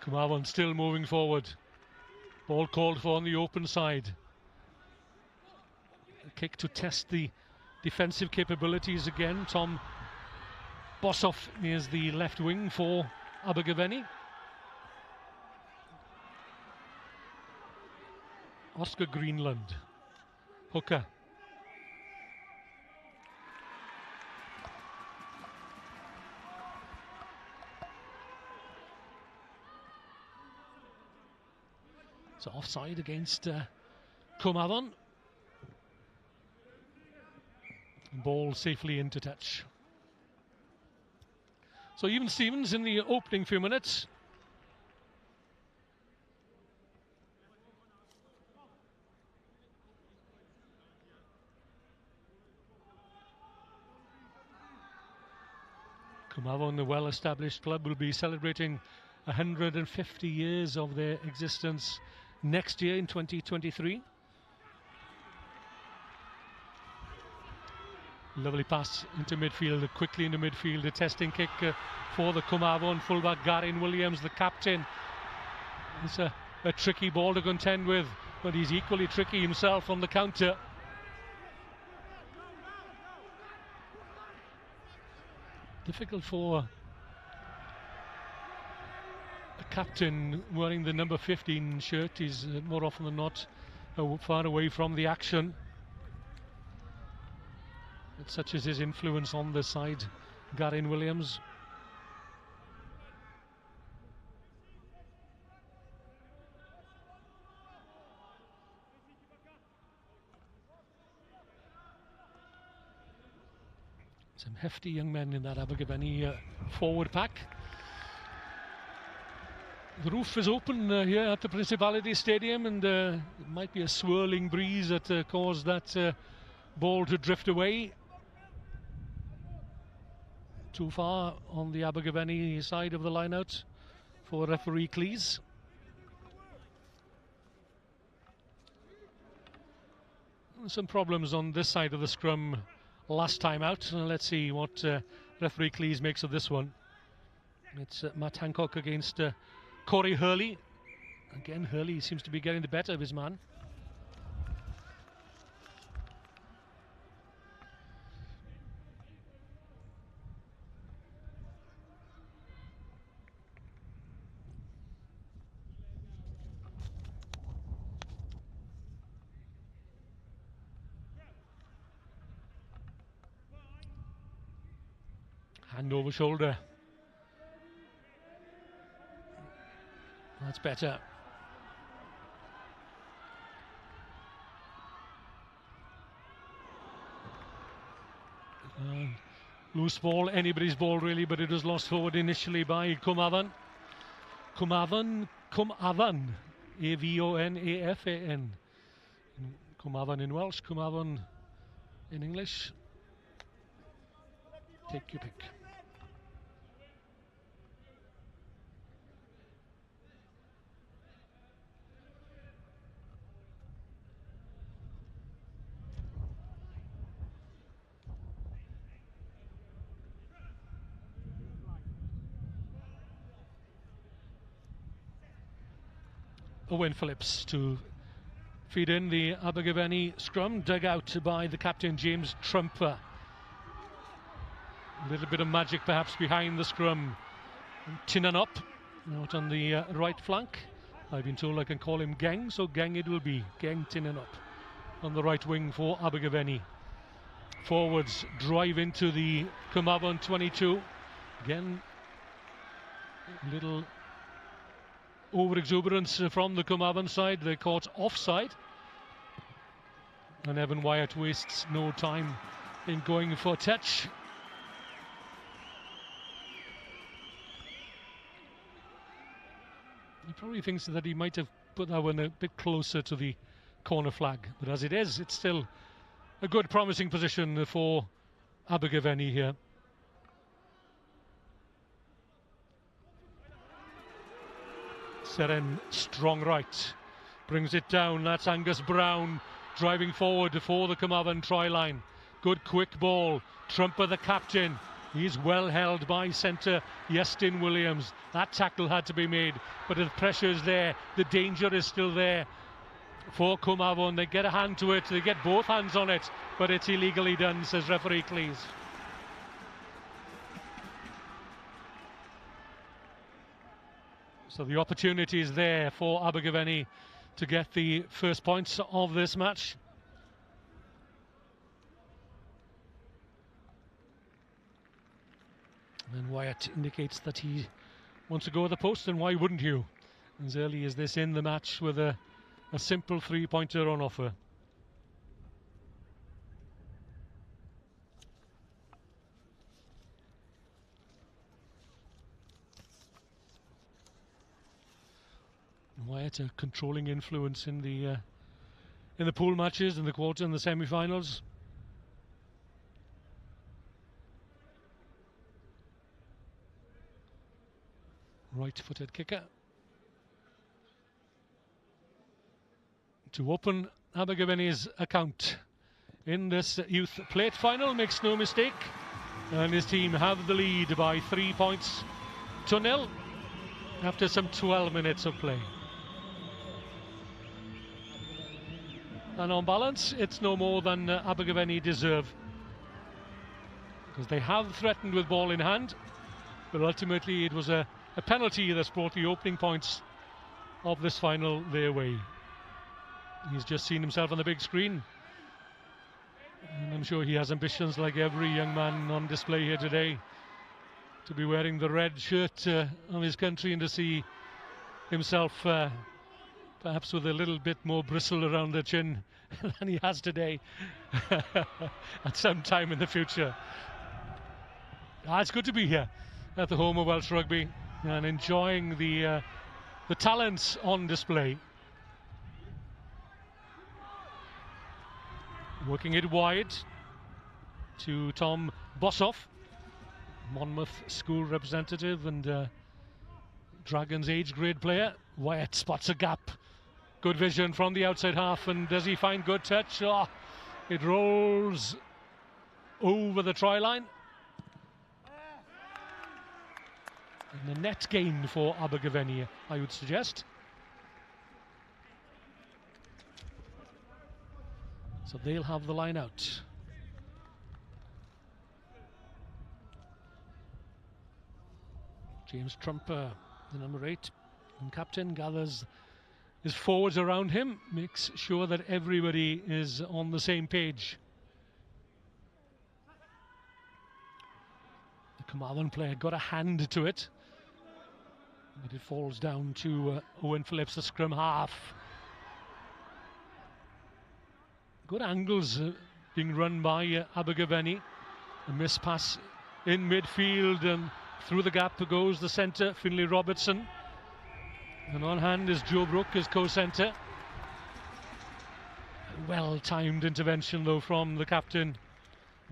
[SPEAKER 1] Cwmavon still moving forward. Ball called for on the open side. A kick to test the defensive capabilities again. Tom Bossoff is the left wing for Abergavenny. Oscar Greenland, hooker. So offside against Cwmavon. Ball safely into touch. So even Stevens in the opening few minutes. Cwmavon, the well-established club, will be celebrating 150 years of their existence next year in 2023. Lovely pass into midfield, quickly into midfield, a testing kick for the Cwmavon fullback Garin Williams, the captain. It's a tricky ball to contend with, but he's equally tricky himself on the counter. Difficult for a captain wearing the number 15 shirt. He's more often than not far away from the action. But such is his influence on the side, Garin Williams. Some hefty young men in that Abergavenny forward pack. The roof is open here at the Principality Stadium, and it might be a swirling breeze that caused that ball to drift away. Too far on the Abergavenny side of the line-out for referee Cleese. Some problems on this side of the scrum last time out. Let's see what referee Cleese makes of this one. It's Matt Hancock against Corey Hurley. Again, Hurley seems to be getting the better of his man. Hand over shoulder. That's better. Loose ball, anybody's ball really, but it was lost forward initially by Cwmavon. Cwmavon, A-V-O-N-A-F-A-N. Cwmavon in Welsh, Cwmavon in English. Take your pick. Owen Phillips to feed in the Abergavenny scrum, dug out by the captain James Trumper. A little bit of magic perhaps behind the scrum. Tynan up, out on the right flank. I've been told I can call him Geng, so Geng it will be. Geng Tynan up on the right wing for Abergavenny. Forwards drive into the Cwmavon 22. Again, a little over-exuberance from the Cwmavon side. They're caught offside. And Evan Wyatt wastes no time in going for touch. probably thinks that he might have put that one a bit closer to the corner flag. But as it is, it's still a good, promising position for Abergavenny here. Seren, strong right, brings it down. That's Angus Brown driving forward for the Cwmavon try line. Good quick ball. Trumper, the captain, he's well held by centre Iestyn Williams. That tackle had to be made, but the pressure is there, the danger is still there for Cwmavon. They get a hand to it, they get both hands on it, but it's illegally done, says referee Cleese. So the opportunity is there for Abergavenny to get the first points of this match. And Wyatt indicates that he wants to go at the post, and why wouldn't you? As early as this in the match with a simple three-pointer on offer. Wyatt a controlling influence in the pool matches, in the quarter and the semi-finals. Right-footed kicker to open Abergavenny's account in this youth plate final, makes no mistake, and his team have the lead by 3 points to 0 after some 12 minutes of play. And on balance, it's no more than Abergavenny deserve, because they have threatened with ball in hand, but ultimately it was a penalty that's brought the opening points of this final their way. He's just seen himself on the big screen, and I'm sure he has ambitions, like every young man on display here today, to be wearing the red shirt of his country and to see himself perhaps with a little bit more bristle around the chin than he has today at some time in the future. It's good to be here at the home of Welsh Rugby and enjoying the talents on display. Working it wide to Tom Bossoff, Monmouth school representative and Dragons age grade player. Wyatt spots a gap. Good vision from the outside half, and does he find good touch? Oh, it rolls over the try line. And the net gain for Abergavenny, I would suggest. So they'll have the line out. James Trumper, the number 8 and captain, gathers his forwards around him, makes sure that everybody is on the same page. The Cwmavon player got a hand to it, but it falls down to Owen Phillips, the scrum half. Good angles being run by Abergavenny. A miss pass in midfield, and through the gap goes the centre, Finlay Robertson. And on hand is Joe Brooke, his co-centre. Well-timed intervention though from the captain,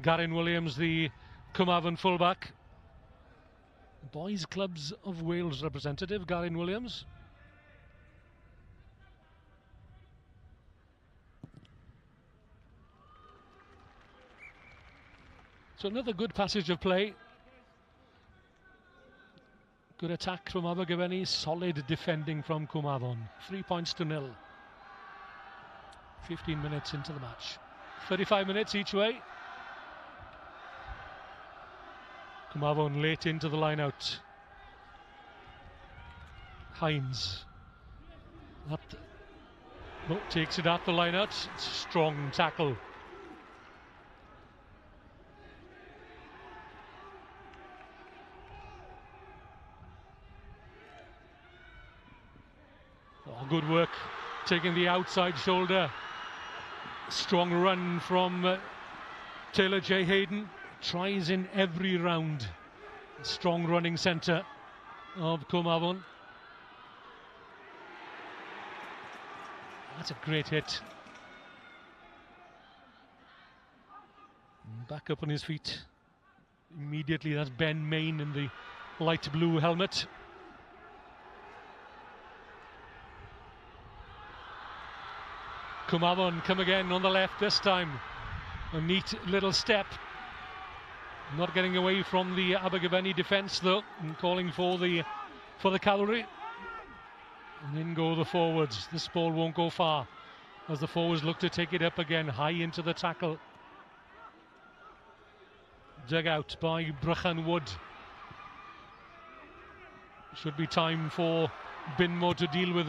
[SPEAKER 1] Garyn Williams, the Cwmavon fullback. Boys Clubs of Wales representative, Garyn Williams. So another good passage of play. Good attack from Abergavenny, solid defending from Cwmavon. 3 points to 0. 15 minutes into the match. 35 minutes each way. Cwmavon late into the line out. Hines. Takes it at the line out. Strong tackle. Oh, good work, taking the outside shoulder. Strong run from Taylor J. Hayden. Tries in every round. Strong running centre of Cwmavon. That's a great hit. Back up on his feet. Immediately, that's Ben Main in the light blue helmet. Cwmavon come again on the left this time. A neat little step. Not getting away from the Abergavenny defence though, and calling for the cavalry. And in go the forwards. This ball won't go far as the forwards look to take it up again, high into the tackle. Dug out by Bridgend Wood. Should be time for Binmo to deal with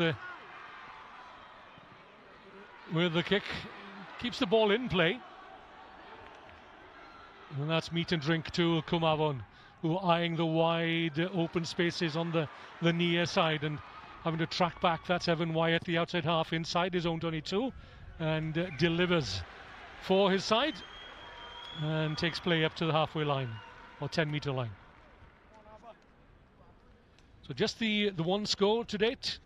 [SPEAKER 1] the kick. Keeps the ball in play. And that's meat and drink to Cwmavon, who are eyeing the wide open spaces on the near side and having to track back. That's Evan Wyatt, the outside half, inside his own 22, and delivers for his side and takes play up to the halfway line, or 10-metre line. So just the one score to date.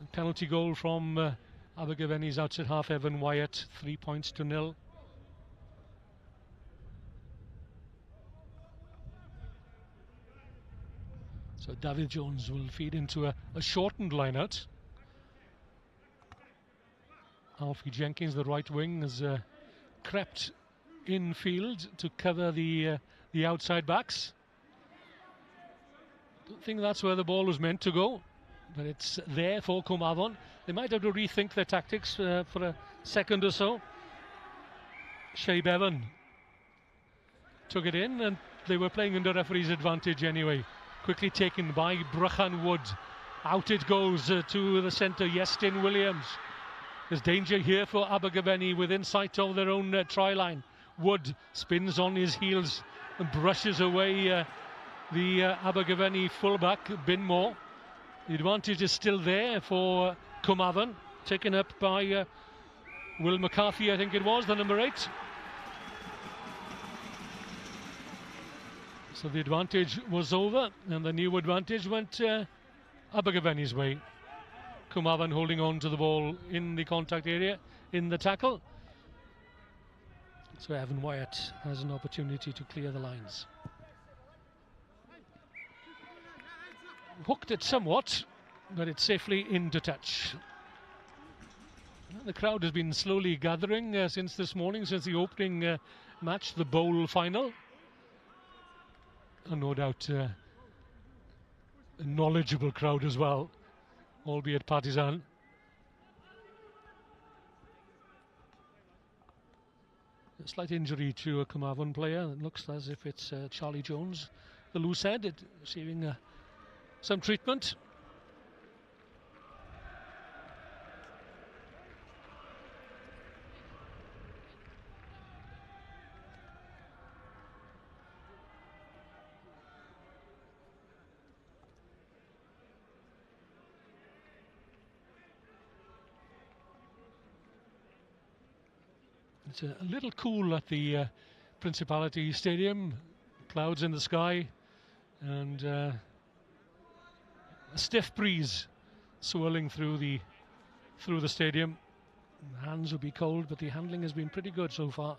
[SPEAKER 1] A penalty goal from Abergavenny's outside half, Evan Wyatt, 3 points to 0. So David Jones will feed into a shortened line-out. Alfie Jenkins, the right wing, has crept infield to cover the outside backs. Don't think that's where the ball was meant to go, but it's there for Cwmavon. They might have to rethink their tactics for a second or so. Shea Bevan took it in, and they were playing under referee's advantage anyway. Quickly taken by Bridgend Wood. Out it goes to the centre, Iestyn Williams. There's danger here for Abergavenny within sight of their own try line. Wood spins on his heels and brushes away the Abergavenny fullback, Binmo. The advantage is still there for Cwmavon, taken up by Will McCarthy, I think it was, the number 8. So the advantage was over, and the new advantage went Abergavenny's way. Cwmavon holding on to the ball in the contact area, in the tackle. So Evan Wyatt has an opportunity to clear the lines. Hooked it somewhat, but it's safely into touch. The crowd has been slowly gathering since this morning, since the opening match, the bowl final. And no doubt a knowledgeable crowd as well, albeit partisan. A slight injury to a Cwmavon player. It looks as if it's Charlie Jones, the loose head, receiving some treatment. It's a little cool at the Principality Stadium. Clouds in the sky and a stiff breeze swirling through the stadium. The hands will be cold, but the handling has been pretty good so far.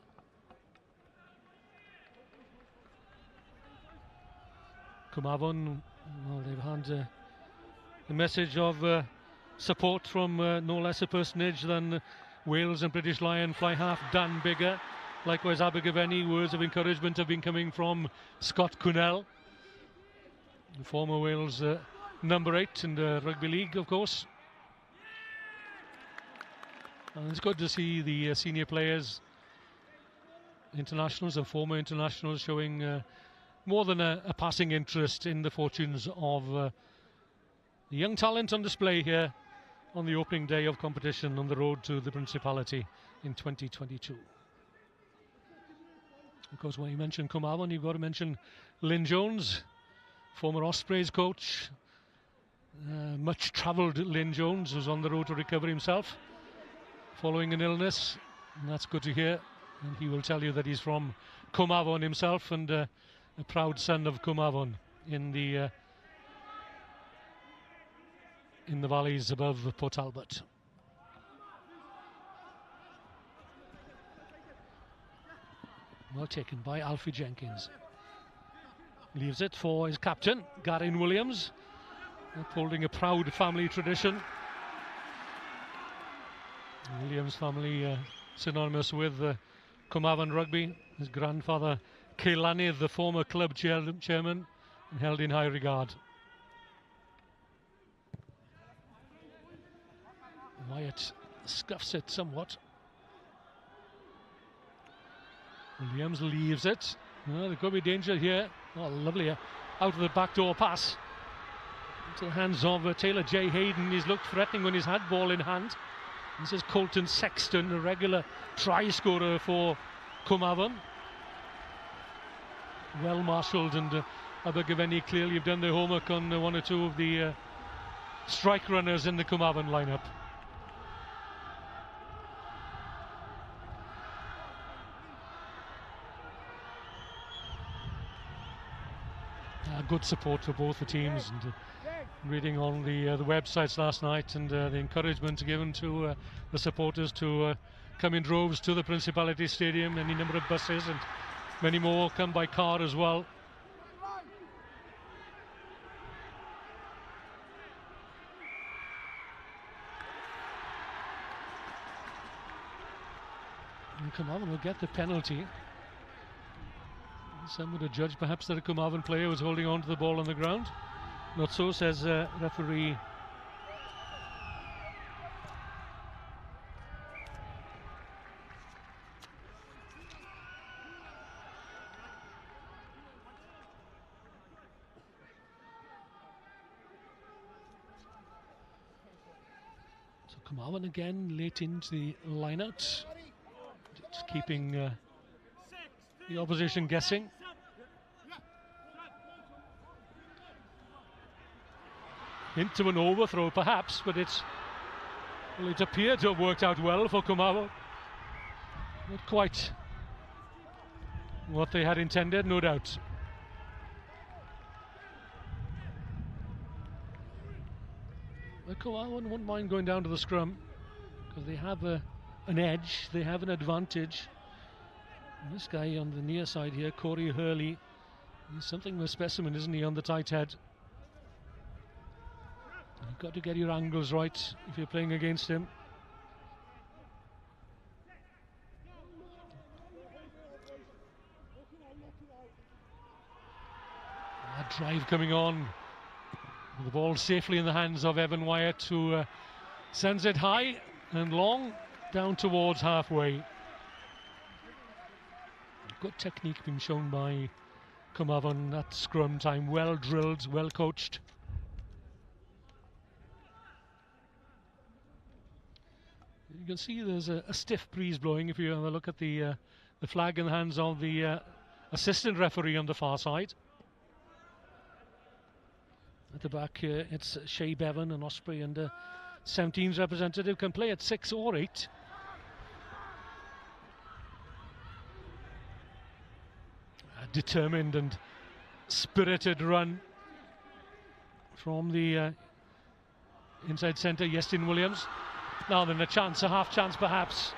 [SPEAKER 1] Cwmavon, well, they've had a message of support from no less a personage than Wales and British Lion fly half Dan Bigger. Likewise Abergavenny, words of encouragement have been coming from Scott Quinnell, the former Wales number 8 in the Rugby League, of course. And it's good to see the senior players, internationals and former internationals, showing more than a passing interest in the fortunes of the young talent on display here on the opening day of competition on the road to the Principality in 2022. Of course, when you mention Cwmavon, you've got to mention Lynn Jones, former Ospreys coach. Much travelled Lynn Jones, who's on the road to recover himself following an illness, and that's good to hear. And he will tell you that he's from Cwmavon himself, and a proud son of Cwmavon in the valleys above Port Talbot. Well taken by Alfie Jenkins. Leaves it for his captain, Garin Williams, upholding a proud family tradition. Williams family synonymous with Cwmavon Rugby. His grandfather, Ceilanydd, the former club chairman, and held in high regard. Wyatt scuffs it somewhat. Williams leaves it. Oh, there could be danger here. Oh, lovely out of the back door pass into the hands of Taylor J. Hayden. He's looked threatening when he's had ball in hand. This is Colton Sexton, a regular try scorer for Cwmavon. Well marshalled, and Abergavenny clearly have done their homework on one or two of the strike runners in the Cwmavon lineup. Good support for both the teams, and reading on the websites last night, and the encouragement given to the supporters to come in droves to the Principality Stadium. Any number of buses and many more come by car as well. And Cwmavon will get the penalty. Some would have judged perhaps that a Cwmavon player was holding on to the ball on the ground. Not so, says referee so Cwmavon again late into the line-out, just keeping the opposition guessing. Into an overthrow perhaps, but it appeared to have worked out well for Cwmavon. Not quite what they had intended, no doubt. But Cwmavon wouldn't mind going down to the scrum, because they have an edge, they have an advantage. And this guy on the near side here, Corey Hurley, he's something of a specimen, isn't he, on the tight head? You've got to get your angles right if you're playing against him. A drive coming on. The ball safely in the hands of Evan Wyatt, who sends it high and long down towards halfway. Good technique being shown by Cwmavon at scrum time. Well drilled, well coached. You can see there's a stiff breeze blowing if you have a look at the flag in the hands of the assistant referee on the far side. At the back here, it's Shea Bevan, an Osprey and 17's representative, can play at 6 or 8. A determined and spirited run from the inside centre, Iestyn Williams. Now then, a chance, a half chance perhaps.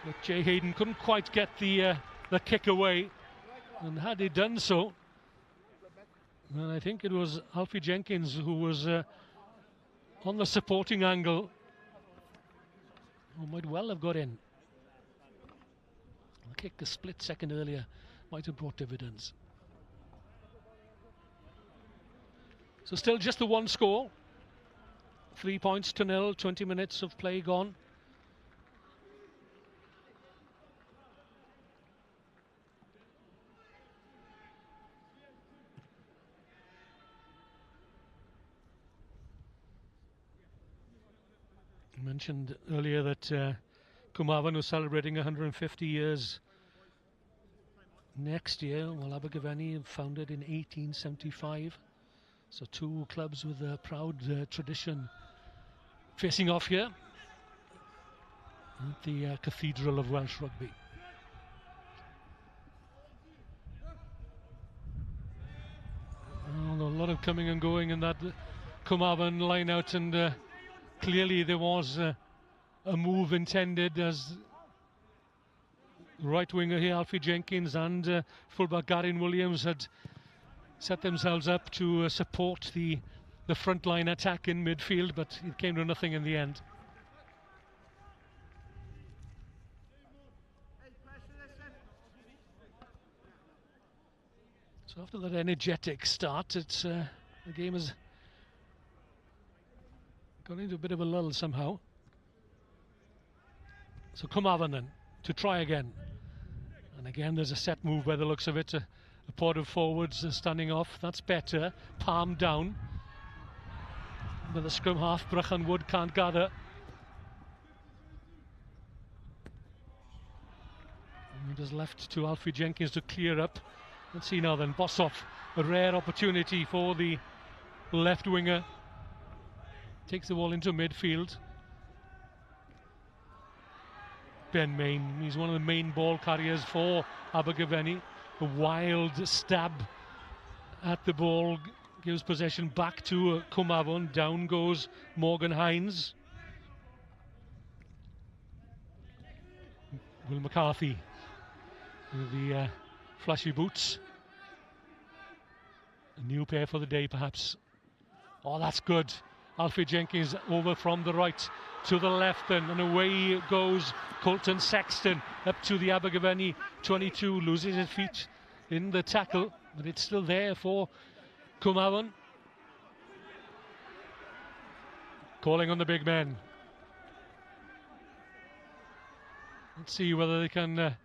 [SPEAKER 1] But Jay Hayden couldn't quite get the kick away, and had he done so, and I think it was Alfie Jenkins who was on the supporting angle, who might well have got in. The kick a split second earlier might have brought dividends. So still just the one score. 3 points to 0, 20 minutes of play gone. I mentioned earlier that Cwmavon was celebrating 150 years next year. Well, Abergavenny founded in 1875. So two clubs with a proud tradition facing off here at the Cathedral of Welsh Rugby. Oh, a lot of coming and going in that Cwmavon line out, and clearly there was a move intended, as right winger here, Alfie Jenkins, and fullback Garyn Williams had set themselves up to support the frontline attack in midfield, but it came to nothing in the end. So after that energetic start, it's the game has gone into a bit of a lull somehow. So Cwmavon then to try again, and again there's a set move by the looks of it. A pod of forwards standing off. That's better. Palm down, but the scrum half Bridgend Wood can't gather. And it is left to Alfie Jenkins to clear up. Let's see now then, Bossoff, a rare opportunity for the left winger. Takes the ball into midfield. Ben Main, he's one of the main ball carriers for Abergavenny. A wild stab at the ball gives possession back to Cwmavon. Down goes Morgan Hines. Will McCarthy with the flashy boots. A new pair for the day, perhaps. Oh, that's good. Alfie Jenkins over from the right to the left, and away goes Colton Sexton up to the Abergavenny 22. Loses his feet in the tackle, but it's still there for Cwmavon. Calling on the big men. Let's see whether they can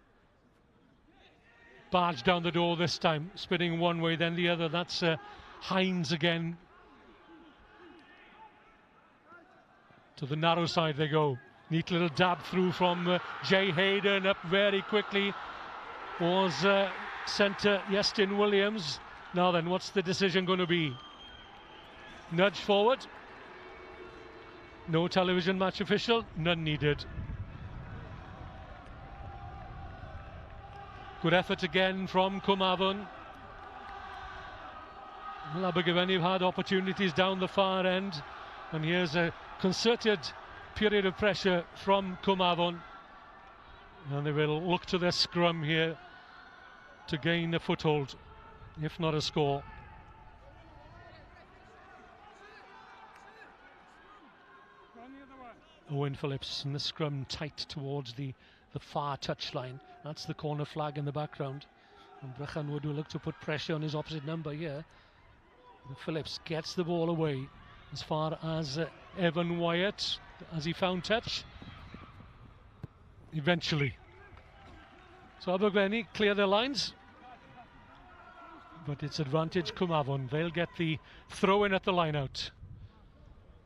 [SPEAKER 1] barge down the door this time, spinning one way then the other. That's Hines again. To the narrow side they go. Neat little dab through from Jay Hayden, up very quickly was centre Iestyn Williams. Now then, what's the decision going to be? Nudge forward. No television match official, none needed. Good effort again from Cwmavon. Well, Abergavenny have had opportunities down the far end, and here's a concerted period of pressure from Cwmavon, and they will look to their scrum here to gain a foothold, if not a score. Owen Phillips in the scrum tight towards the far touchline. That's the corner flag in the background, and Bridgend Wood will look to put pressure on his opposite number here. And Phillips gets the ball away as far as Evan Wyatt, as he found touch eventually. So Abergavenny clear their lines, but it's advantage Cwmavon. They'll get the throw in at the line out.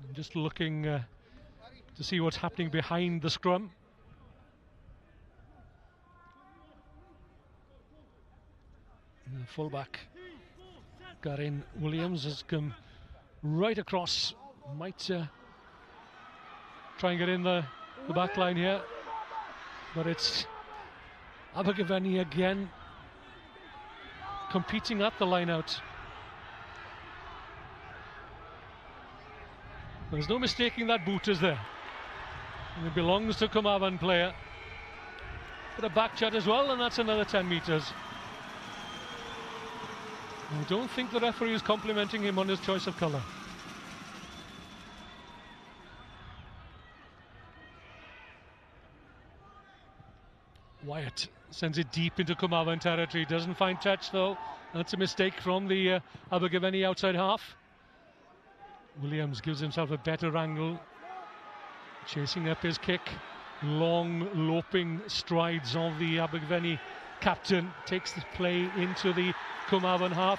[SPEAKER 1] I'm just looking to see what's happening behind the scrum. And the fullback Garyn Williams has come right across, might try and get in the back line here, but it's Abergavenny again competing at the line out. There's no mistaking that boot, is there? And it belongs to Cwmavon player. But a back shot as well, and that's another 10 metres. I don't think the referee is complimenting him on his choice of colour. Wyatt sends it deep into Cwmavon territory, doesn't find touch though. That's a mistake from the Abergavenny outside half. Williams gives himself a better angle, chasing up his kick. Long loping strides of the Abergavenny captain, takes the play into the Cwmavon half,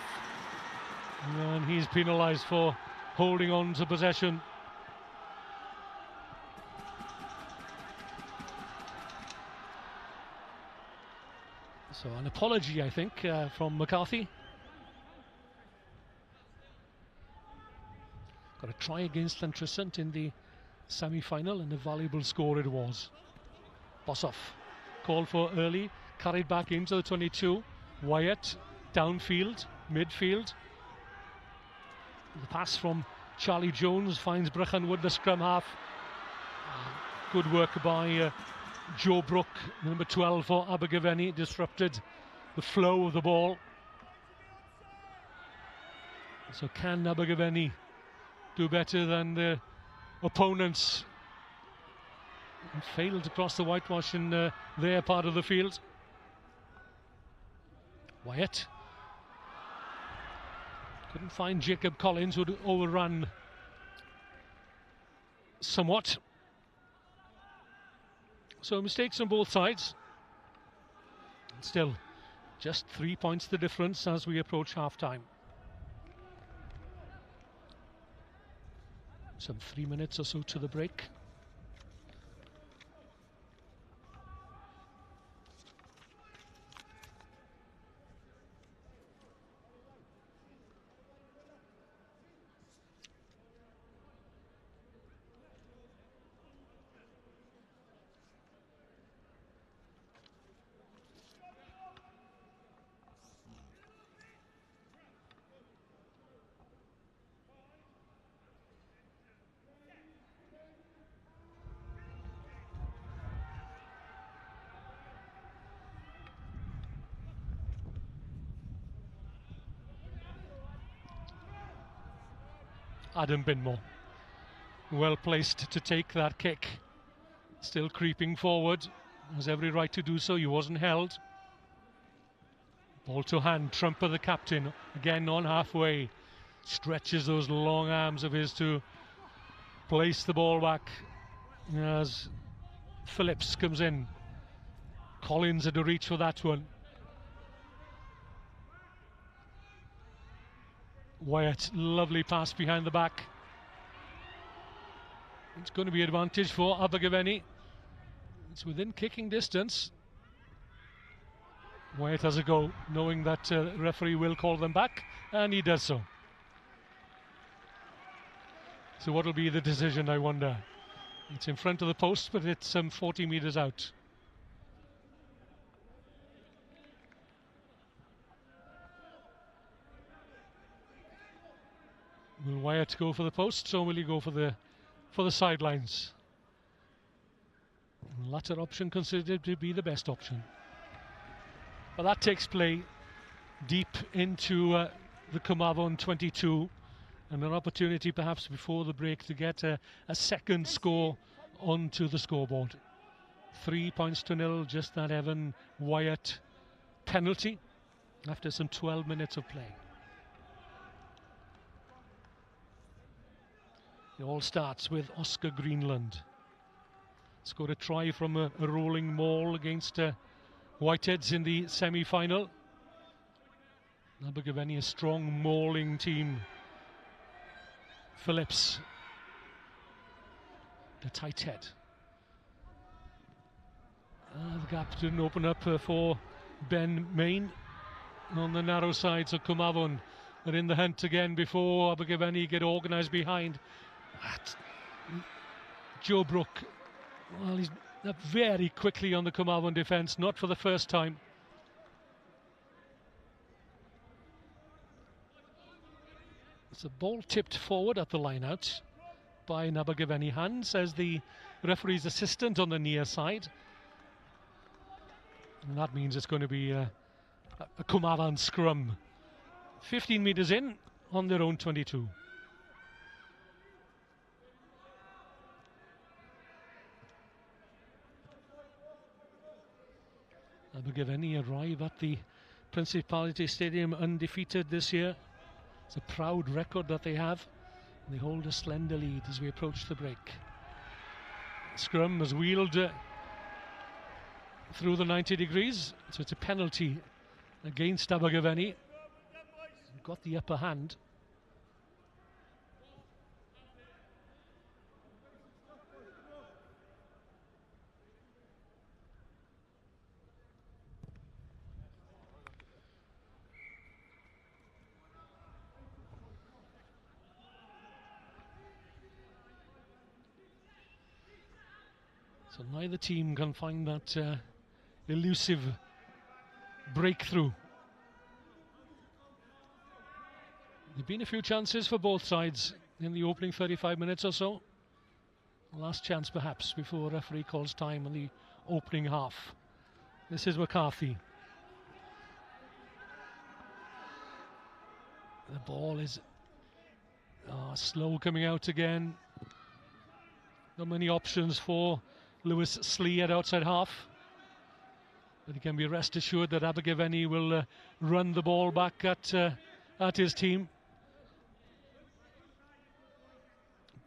[SPEAKER 1] and he's penalised for holding on to possession. So an apology, I think, from McCarthy. Got a try against Llantrisant in the semi-final, and a valuable score it was. Bossoff called for early, carried back into the 22. Wyatt downfield, midfield. The pass from Charlie Jones finds Bridgend Wood, the scrum half. Good work by Joe Brook, number 12 for Abergavenny, disrupted the flow of the ball. So can Abergavenny do better than the opponents? And failed to cross the whitewash in their part of the field. Wyatt couldn't find Jacob Collins, who'd overrun somewhat. So mistakes on both sides. Still, just 3 points the difference as we approach half-time. Some 3 minutes or so to the break. Adam Binmore, well placed to take that kick. Still creeping forward, has every right to do so. He wasn't held. Ball to hand, Trumper the captain, again on halfway. Stretches those long arms of his to place the ball back as Phillips comes in. Collins had to reach for that one. Wyatt, lovely pass behind the back. It's going to be advantage for Abergavenny. It's within kicking distance. Wyatt has a go, knowing that the referee will call them back, and he does so. So what will be the decision, I wonder? It's in front of the post, but it's some 40 metres out. Will Wyatt go for the posts, or will he go for the sidelines? The latter option considered to be the best option. But that takes play deep into the Cwmavon 22, and an opportunity perhaps before the break to get a second score onto the scoreboard. 3 points to nil, just that Evan Wyatt penalty after some 12 minutes of play. It all starts with Oscar Greenland. Scored a try from a rolling maul against Whiteheads in the semi-final. Abergavenny, a strong mauling team. Phillips, the tight head. The gap didn't open up for Ben Main on the narrow sides of Cwmavon. They're in the hunt again before Abergavenny get organised behind. Joe Brook, well, he's very quickly on the Cwmavon defence, not for the first time. It's a ball tipped forward at the line-out by an Abergavenny hand, says the referee's assistant on the near side. And that means it's going to be a Cwmavon scrum. 15 metres in on their own 22. Abergavenny arrive at the Principality Stadium undefeated this year. It's a proud record that they have. They hold a slender lead as we approach the break. Scrum has wheeled through the 90 degrees, so it's a penalty against Abergavenny. Got the upper hand. So neither team can find that elusive breakthrough. There have been a few chances for both sides in the opening 35 minutes or so. Last chance perhaps before referee calls time on the opening half. This is McCarthy. The ball is slow coming out again. Not many options for Lewis Slee at outside half. But he can be rest assured that Abergavenny will run the ball back at his team.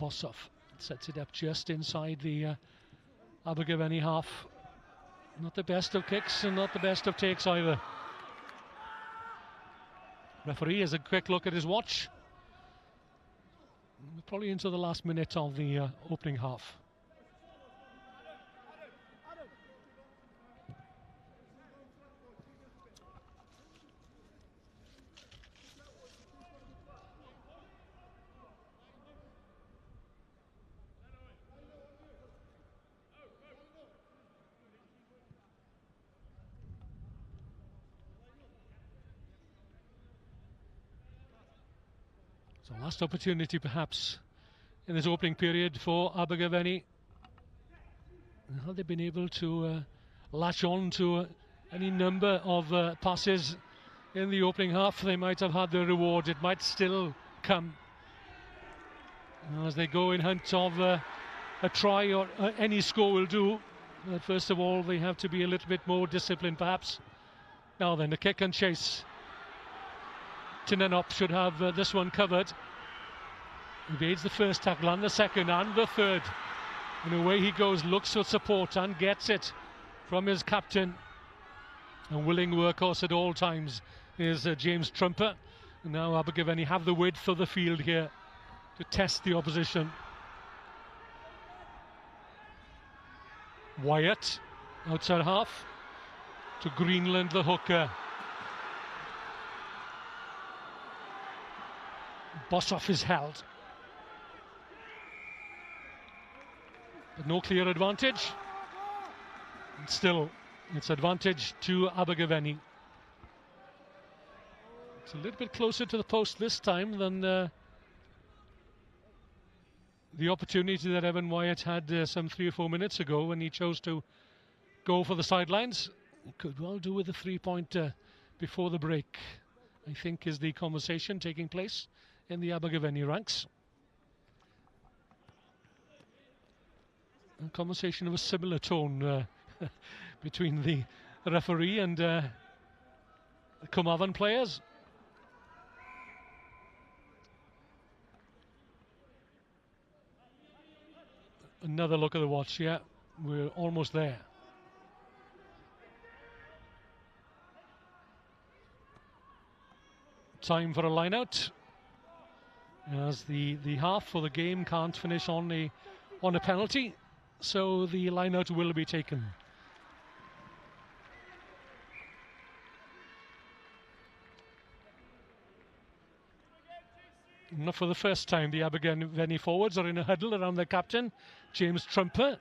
[SPEAKER 1] Bossoff sets it up just inside the Abergavenny half. Not the best of kicks and not the best of takes either. Referee has a quick look at his watch. We're probably into the last minute of the opening half. So last opportunity perhaps in this opening period for Abergavenny. Have they been able to latch on to any number of passes in the opening half? They might have had their reward. It might still come as they go in hunt of a try, or any score will do. But first of all, they have to be a little bit more disciplined perhaps. Now then, the kick and chase. Tinanop should have this one covered. Evades the first tackle and the second and the third. And away he goes, looks for support and gets it from his captain. A willing workhorse at all times is James Trumper. And now Abergavenny have the width of the field here to test the opposition. Wyatt, outside half, to Greenland, the hooker. Bossoff is held. But no clear advantage. And still, it's advantage to Abergavenny. It's a little bit closer to the post this time than the opportunity that Evan Wyatt had some 3 or 4 minutes ago when he chose to go for the sidelines. He could well do with a 3-pointer before the break, I think, is the conversation taking place in the Abergavenny ranks. A conversation of a similar tone between the referee and the Cwmavon players. Another look at the watch. Yeah, we're almost there. Time for a line out, as the half for the game can't finish on a penalty, so the line out will be taken. Not for the first time, the Abergavenny forwards are in a huddle around their captain, James Trumper.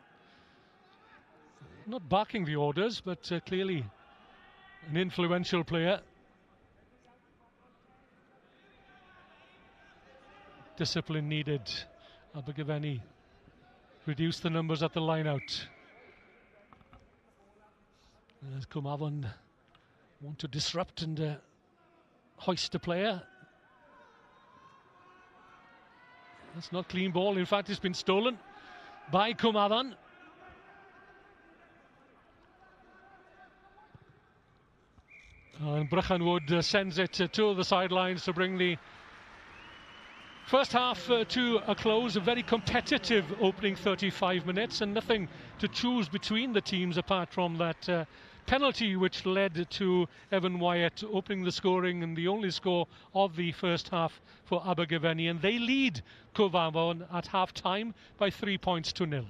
[SPEAKER 1] Not barking the orders, but clearly an influential player. Discipline needed. Abergavenny reduce the numbers at the line out. As Cwmavon want to disrupt and hoist a player. That's not clean ball. In fact, it's been stolen by Cwmavon. And Bridgend sends it to the sidelines to bring the first half to a close. A very competitive opening 35 minutes, and nothing to choose between the teams apart from that penalty which led to Evan Wyatt opening the scoring, and the only score of the first half for Abergavenny, and they lead Cwmavon at half time by 3 points to 0.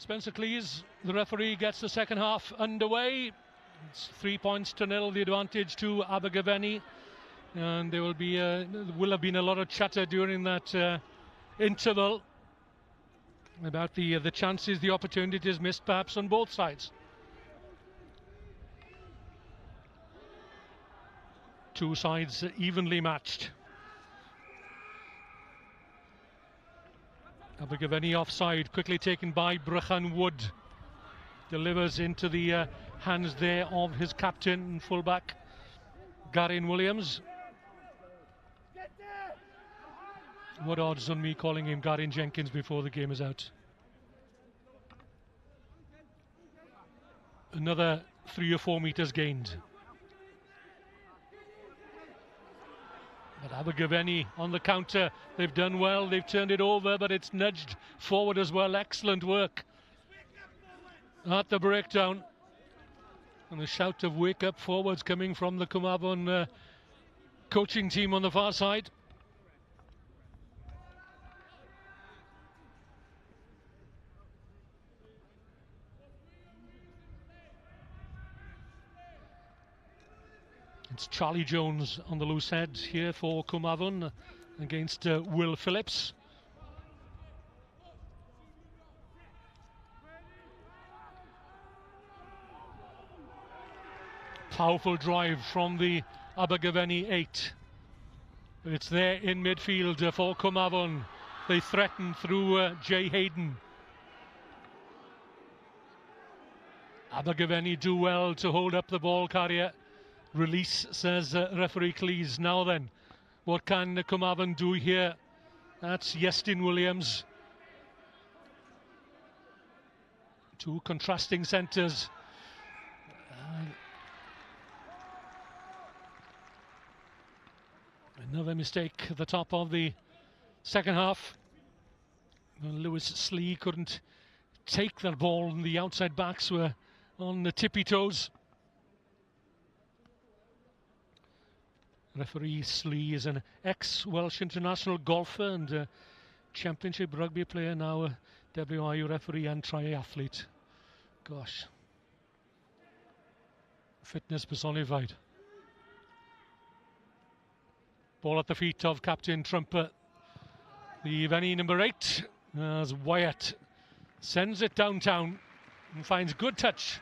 [SPEAKER 1] Spencer Cleese, the referee, gets the second half underway. It's 3 points to nil, the advantage to Abergavenny. And there will have been a lot of chatter during that interval about the chances, the opportunities missed perhaps on both sides. Two sides evenly matched. Abergavenny offside, quickly taken by Bridgend Wood. Delivers into the hands there of his captain and fullback, Garyn Williams. What odds on me calling him Garyn Jenkins before the game is out? Another 3 or 4 meters gained. But Abergavenny on the counter, they've done well, they've turned it over, but it's nudged forward as well. Excellent work at the breakdown. And a shout of wake up forwards coming from the Cwmavon coaching team on the far side. It's Charlie Jones on the loose head here for Cwmavon against Will Phillips. Powerful drive from the Abergavenny 8. It's there in midfield for Cwmavon. They threaten through Jay Hayden. Abergavenny do well to hold up the ball carrier. Release, says referee Cleese. Now then, what can Cwmavon do here? That's Iestyn Williams. Two contrasting centres. Another mistake at the top of the second half. Lewis Slee couldn't take that ball, and the outside backs were on the tippy toes. Referee Slee is an ex-Welsh international golfer and a championship rugby player, now a WRU referee and triathlete. Gosh. Fitness personified. Ball at the feet of Captain Trumper. The Venny number 8, as Wyatt sends it downtown and finds good touch,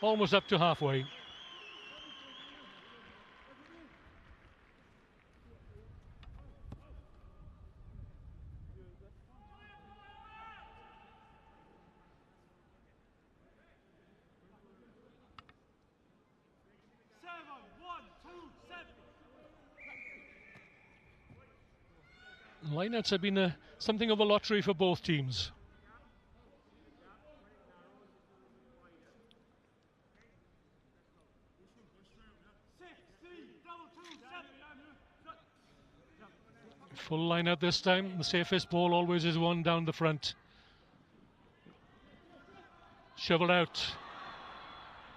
[SPEAKER 1] almost up to halfway. Lineouts have been something of a lottery for both teams. Full lineout this time. The safest ball always is one down the front. Shoveled out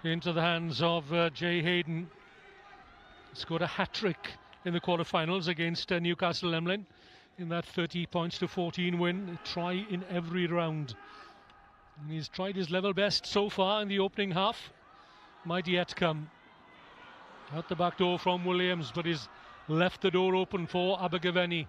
[SPEAKER 1] into the hands of Jay Hayden. Scored a hat-trick in the quarterfinals against Newcastle Emlyn in that 30 points to 14 win. Try in every round. And he's tried his level best so far in the opening half. Might yet come. Out the back door from Williams, but he's left the door open for Abergavenny.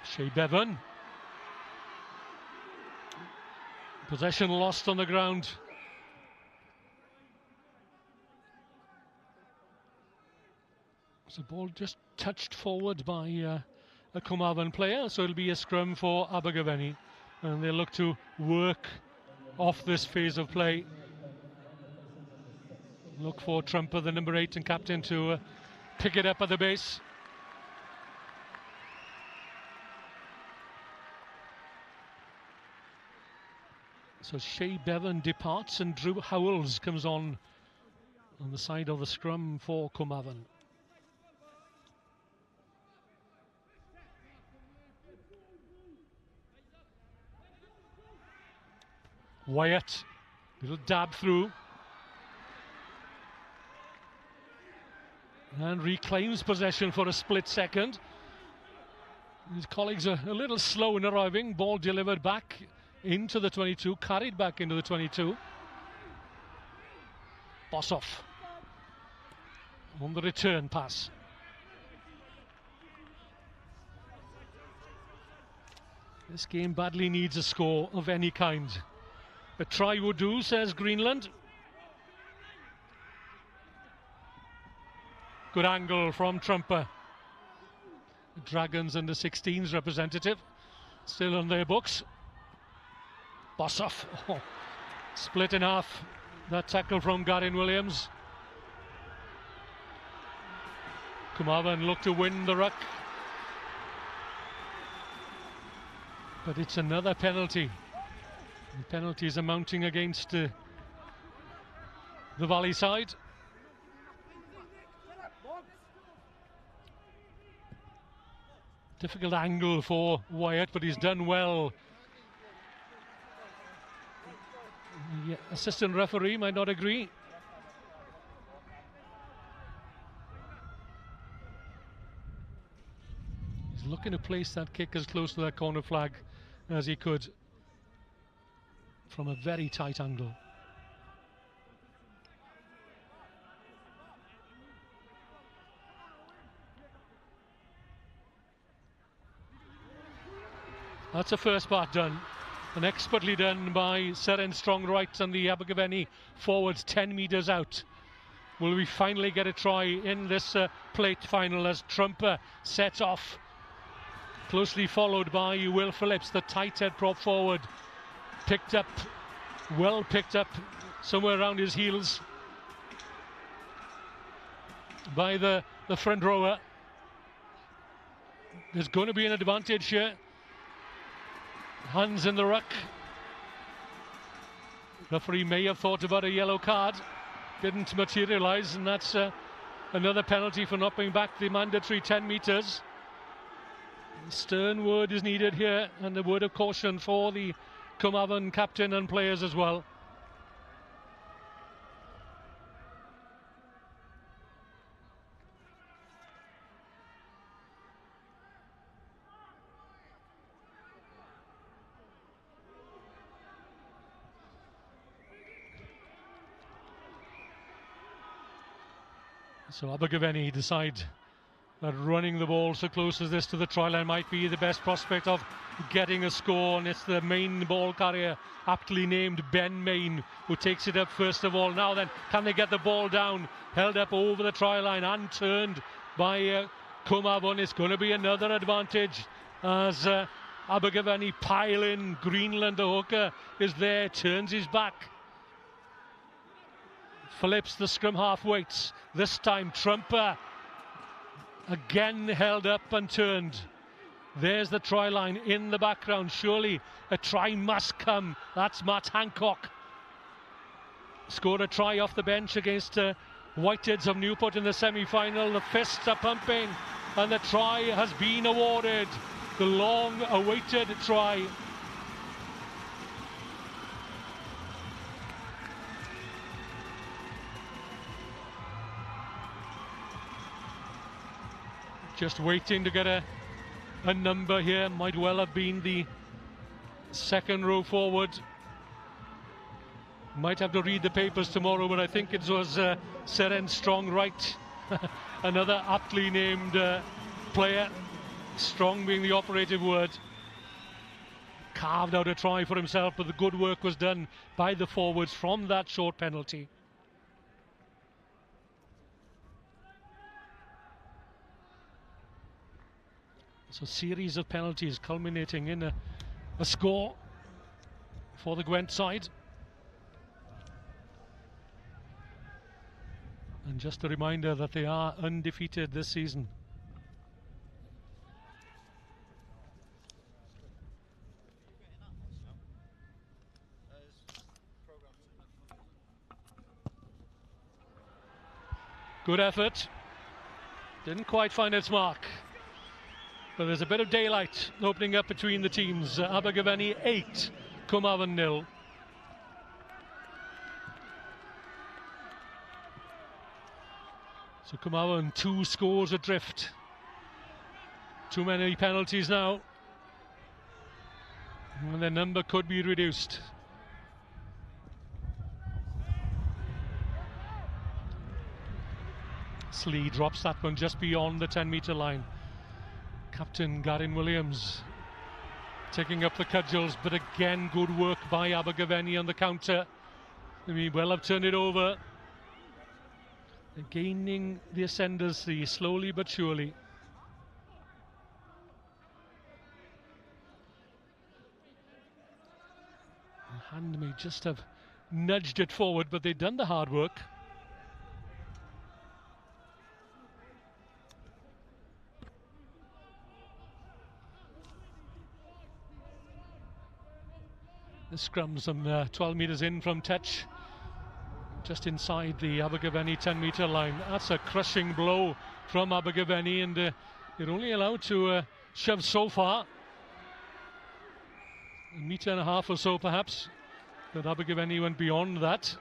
[SPEAKER 1] Shea Bevan. Possession lost on the ground. The ball just touched forward by a Cwmavon player, so it'll be a scrum for Abergavenny, and they'll look to work off this phase of play. Look for Trumper, the number 8 and captain, to pick it up at the base. So Shea Bevan departs and Drew Howells comes on the side of the scrum for Cwmavon. Wyatt, little dab through, and reclaims possession for a split second. His colleagues are a little slow in arriving. Ball delivered back into the 22, carried back into the 22. Bossoff on the return pass. This game badly needs a score of any kind. A try would do, says Greenland. Good angle from Trumper. Dragons under 16s representative, still on their books. Bossoff, split in half. That tackle from Garin Williams. Cwmavon look to win the ruck, but it's another penalty. The penalties are mounting against the Valley side. Difficult angle for Wyatt, but he's done well. The assistant referee might not agree. He's looking to place that kick as close to that corner flag as he could from a very tight angle. That's the first part done, and expertly done by Seren Strong right and the Abergavenny forwards 10 metres out. Will we finally get a try in this plate final as Trumper sets off, closely followed by Will Phillips, the tight head prop forward, picked up, well picked up somewhere around his heels by the front rower. There's going to be an advantage here. Hands in the ruck. Referee may have thought about a yellow card, didn't materialise, and that's another penalty for not bringing back the mandatory 10 metres. Stern word is needed here, and a word of caution for the Cwmavon captain and players as well. So Abergavenny decide that running the ball so close as this to the try line might be the best prospect of getting a score, and it's the main ball carrier, aptly named Ben Main, who takes it up first of all. Now then, can they get the ball down? Held up over the try line and turned by Cwmavon. It's going to be another advantage as Abergavenny pile in. Greenland, the hooker, is there, turns his back. Phillips, the scrum half, waits. This time Trumper again held up and turned. There's the try line in the background. Surely a try must come. That's Matt Hancock. Scored a try off the bench against Whiteheads of Newport in the semi-final. The fists are pumping and the try has been awarded. The long-awaited try. Just waiting to get a number here. Might well have been the second row forward. Might have to read the papers tomorrow, but I think it was Seren Strong right. Another aptly named player. Strong being the operative word. Carved out a try for himself, but the good work was done by the forwards from that short penalty. So series of penalties culminating in a score for the Gwent side. And just a reminder that they are undefeated this season. Good effort. Didn't quite find its mark. But there's a bit of daylight opening up between the teams. Abergavenny 8, Cwmavon 0. So Cwmavon 2 scores adrift. Too many penalties now. And their number could be reduced. Slee drops that one just beyond the 10-metre line. Captain Garin Williams taking up the cudgels, but again good work by Abergavenny on the counter. They may well have turned it over. They're gaining the ascendancy slowly but surely. The hand may just have nudged it forward, but they've done the hard work. The scrum some 12 metres in from touch, just inside the Abergavenny 10-metre line. That's a crushing blow from Abergavenny, and they're only allowed to shove so far. A metre and a half or so perhaps, but Abergavenny went beyond that.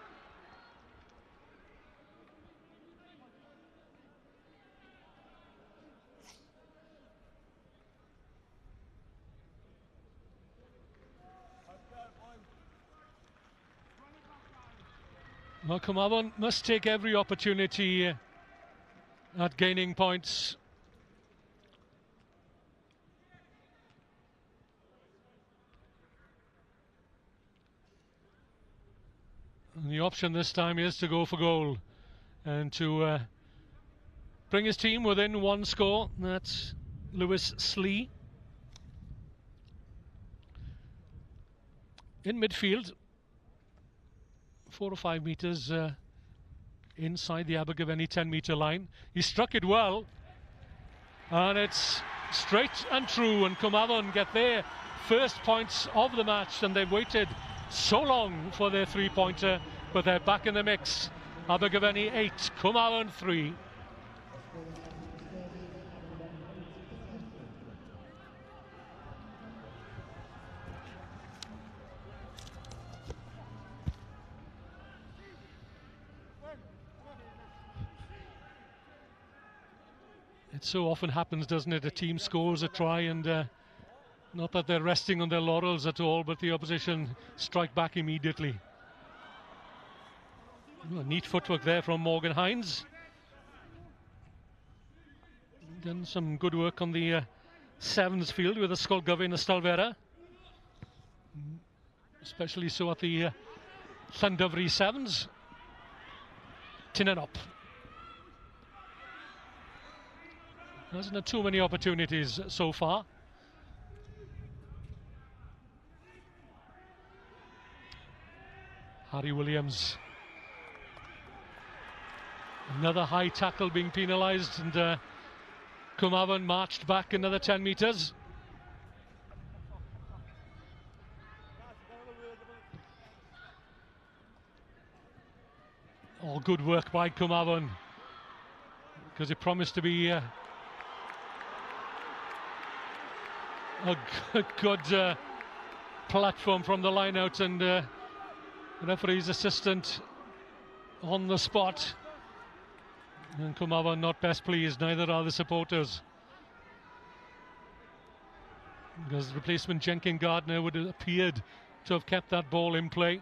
[SPEAKER 1] Well, Cwmavon must take every opportunity at gaining points. And the option this time is to go for goal and to bring his team within 1 score. That's Lewis Slee. In midfield, 4 or 5 metres inside the Abergavenny 10-metre line. He struck it well, and it's straight and true, and Cwmavon get their first points of the match, and they've waited so long for their 3-pointer, but they're back in the mix. Abergavenny 8, Cwmavon 3. It so often happens, doesn't it? A team scores a try, and not that they're resting on their laurels at all, but the opposition strike back immediately. Well, neat footwork there from Morgan Hines. Done some good work on the sevens field with the Ysgolgyfyn Ystalfera, especially so at the Llandyfri sevens. Tinenop. Hasn't had too many opportunities so far. Harry Williams. Another high tackle being penalised, and Cwmavon marched back another 10 metres. All good work by Cwmavon, because it promised to be a good platform from the line out, and the referee's assistant on the spot. And Cwmavon not best pleased, neither are the supporters, because replacement Jenkin Gardner would have appeared to have kept that ball in play.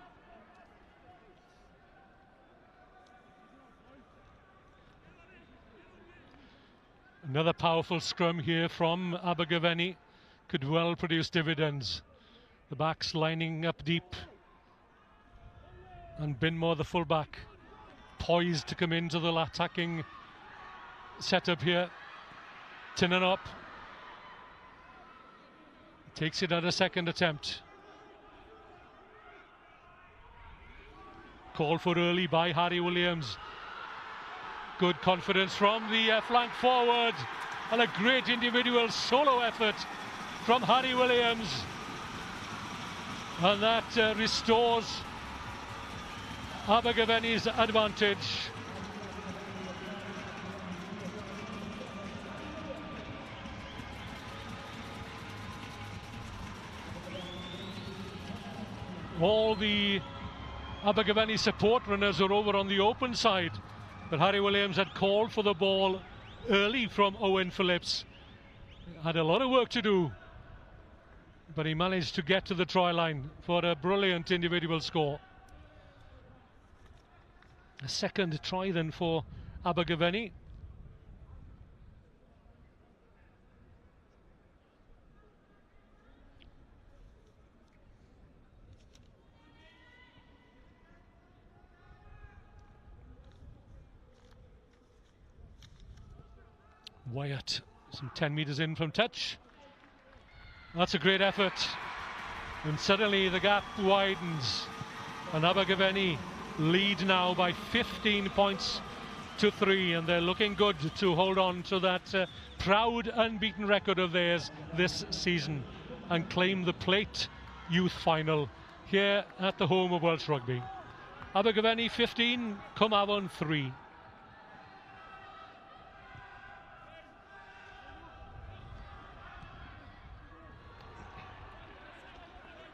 [SPEAKER 1] Another powerful scrum here from Abergavenny could well produce dividends. The backs lining up deep, and Binmore, the fullback, poised to come into the attacking setup here. Tinenop takes it at a second attempt. Called for early by Harry Williams. Good confidence from the flank forward, and a great individual solo effort from Harry Williams, and that restores Abergavenny's advantage. All the Abergavenny support runners are over on the open side, But Harry Williams had called for the ball early from Owen Phillips. Had a lot of work to do, but he managed to get to the try line for a brilliant individual score. A second try then for Abergavenny. Wyatt, some 10 metres in from touch. That's a great effort. And suddenly the gap widens. And Abergavenny lead now by 15 points to 3. And they're looking good to hold on to that proud unbeaten record of theirs this season and claim the Plate Youth Final here at the home of Welsh Rugby. Abergavenny 15, Cwmavon 3.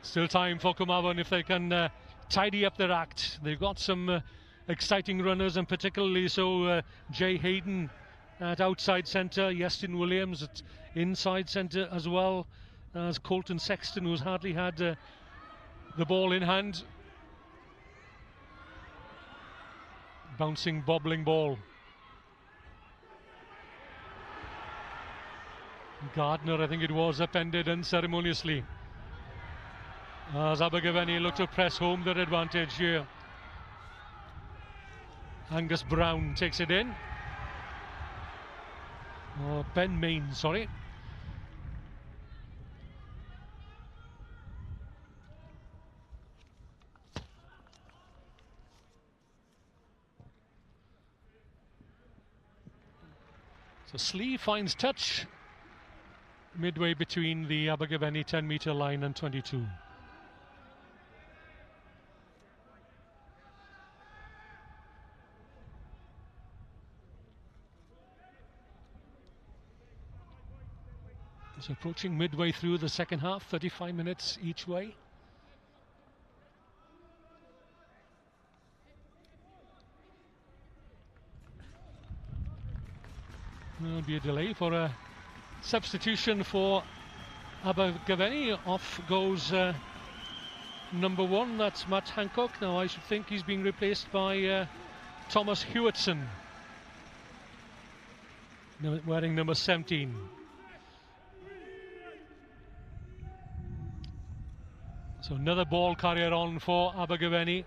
[SPEAKER 1] Still time for Cwmavon if they can tidy up their act. They've got some exciting runners, and particularly so Jay Hayden at outside centre, Iestyn Williams at inside centre, as well as Colton Sexton, who's hardly had the ball in hand. Bouncing, bobbling ball. Gardner, I think it was, upended unceremoniously as Abergavenny look to press home their advantage here. Angus Brown takes it in. Oh, Ben Main, sorry. So Slee finds touch midway between the Abergavenny 10-metre line and 22. So approaching midway through the second half, 35 minutes each way. There'll be a delay for a substitution for Abergavenny. Off goes number 1, that's Matt Hancock. Now I should think he's being replaced by Thomas Hewitson, wearing number 17. So another ball carrier on for Abergavenny.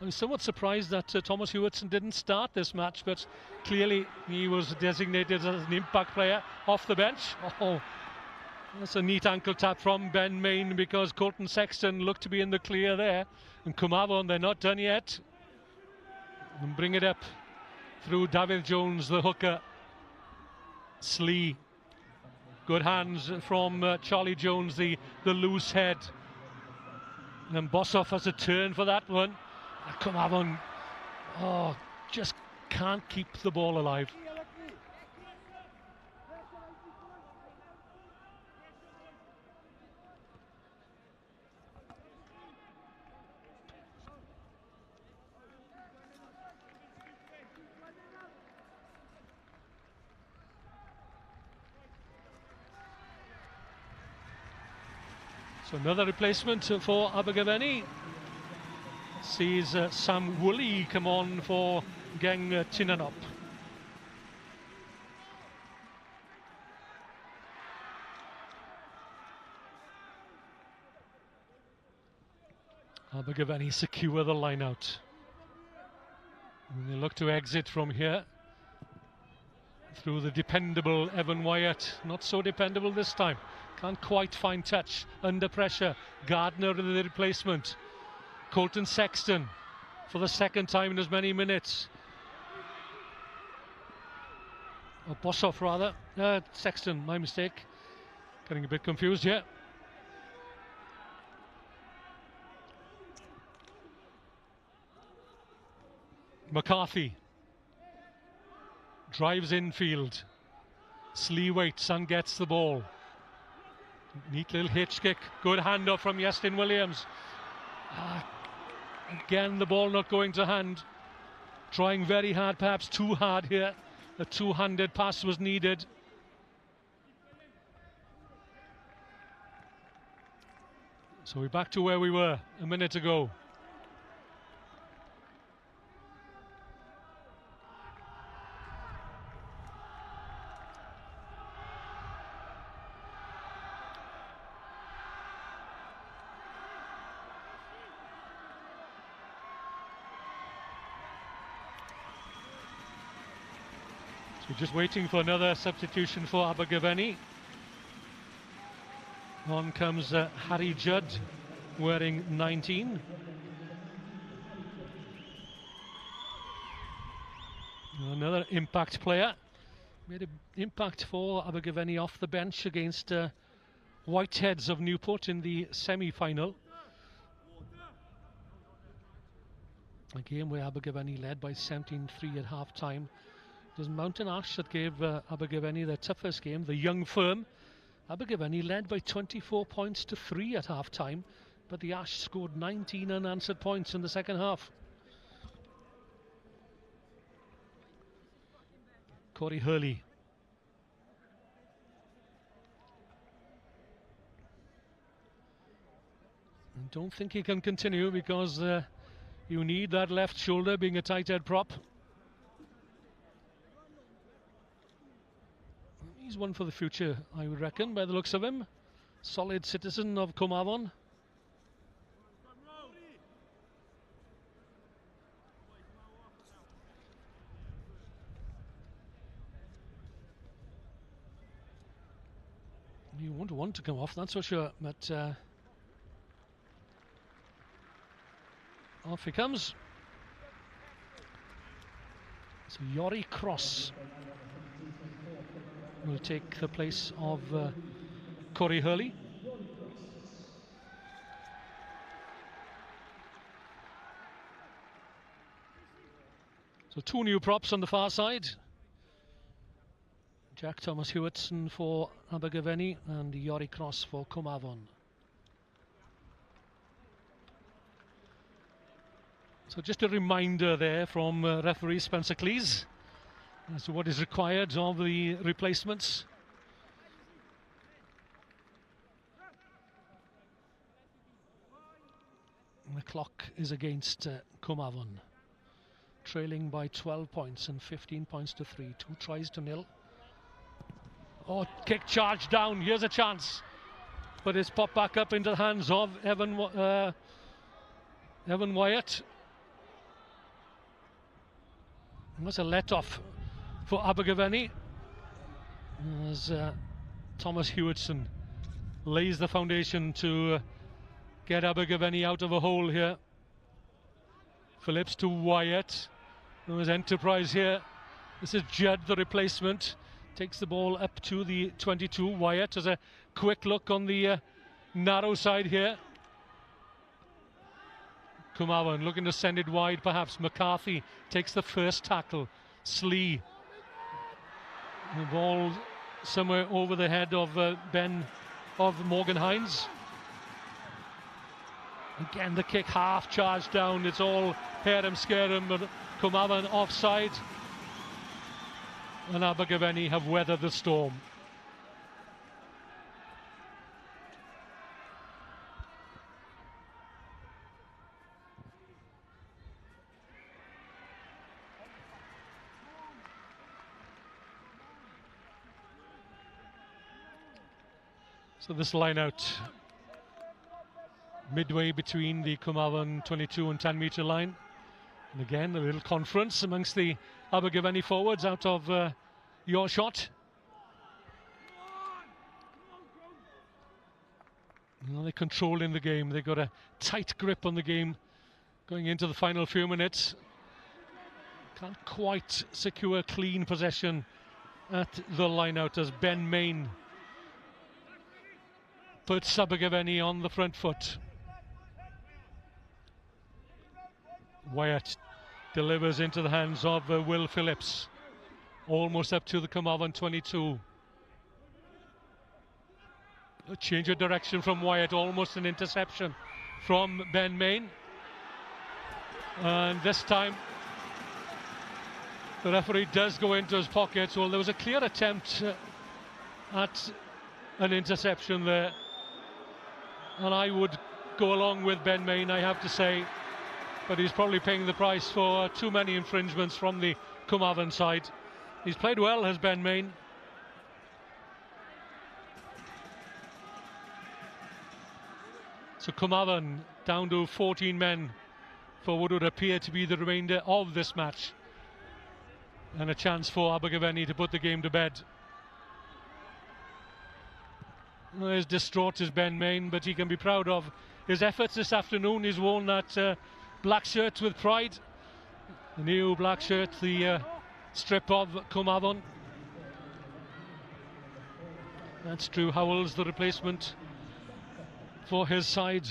[SPEAKER 1] I'm somewhat surprised that Thomas Hewitson didn't start this match, but clearly he was designated as an impact player off the bench. Oh, that's a neat ankle tap from Ben Main, because Colton Sexton looked to be in the clear there. And Cwmavon, they're not done yet. And bring it up through David Jones, the hooker. Slee. Good hands from Charlie Jones, the loose head. And Bossoff has a turn for that one. Cwmavon, oh, just can't keep the ball alive. So another replacement for Abergavenny. Sees Sam Woolley come on for Geng Tinanop. Abergavenny secure the line out. And they look to exit from here through the dependable Evan Wyatt. Not so dependable this time. Can't quite find touch under pressure. Gardner in the replacement. Colton Sexton for the second time in as many minutes. Or Bossoff rather. Sexton, my mistake. Getting a bit confused here. McCarthy drives infield. Slee waits and gets the ball. Neat little hitch kick. Good handoff from Iestyn Williams. Again, the ball not going to hand. trying very hard, perhaps too hard here. A two-handed pass was needed. So we're back to where we were a minute ago. So just waiting for another substitution for Abergavenny. On comes Harry Judd, wearing 19. Another impact player. Made an impact for Abergavenny off the bench against Whiteheads of Newport in the semi-final. A game where Abergavenny led by 17-3 at half-time. It was Mountain Ash that gave Abergavenny their toughest game, the young firm. Abergavenny led by 24 points to 3 at half-time, but the Ash scored 19 unanswered points in the second half. Corey Hurley. I don't think he can continue because you need that left shoulder being a tight head prop. He's one for the future, I would reckon, by the looks of him. Solid citizen of Cwmavon. You won't want to come off, that's for sure, but off he comes. So Yori Cross will take the place of Corey Hurley. So two new props on the far side. Jack Thomas Hewitson for Abergavenny and Yori Cross for Cwmavon. So just a reminder there from referee Spencer Cleese as to what is required of the replacements. And the clock is against Cwmavon, trailing by 12 points and 15 points to 3. 2 tries to 0. Oh, kick charge down. Here's a chance, but it's popped back up into the hands of Evan Wyatt. That's a let-off for Abergavenny as Thomas Hewitson lays the foundation to get Abergavenny out of a hole here. Phillips to Wyatt. There was enterprise here. This is Judd, the replacement. Takes the ball up to the 22. Wyatt has a quick look on the narrow side here. Cwmavon looking to send it wide perhaps. McCarthy takes the first tackle. Slee. The ball somewhere over the head of Morgan Hines. Again the kick half charged down. It's all Perem Skerem, but Cwmavon offside. And Abergavenny have weathered the storm. So this line out midway between the Cwmavon 22 and 10 metre line. And again, a little conference amongst the Abergavenny forwards out of your shot. Well, they're controlling the game. They've got a tight grip on the game going into the final few minutes. Can't quite secure clean possession at the line out as Ben Main puts Abergavenny on the front foot. Wyatt delivers into the hands of Will Phillips, almost up to the Cwmavon 22. A change of direction from Wyatt, almost an interception from Ben Main. And this time The referee does go into his pocket. Well, there was a clear attempt at an interception there, and I would go along with Ben Main, I have to say, but he's probably paying the price for too many infringements from the Cwmavon side. He's played well, has Ben Main. So Cwmavon down to 14 men for what would appear to be the remainder of this match, and a chance for Abergavenny to put the game to bed. Well, as distraught as Ben Main, but he can be proud of his efforts this afternoon. He's worn that black shirt with pride. The new black shirt, the strip of Cwmavon. That's Drew Howells, the replacement for his side.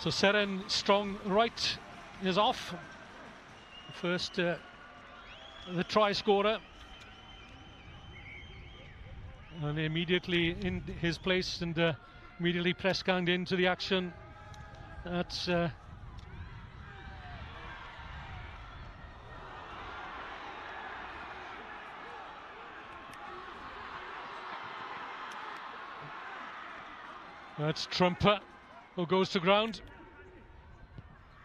[SPEAKER 1] So Seren strong right is off. First, the try scorer, and immediately in his place and immediately press-ganged into the action. That's Trumper who goes to ground.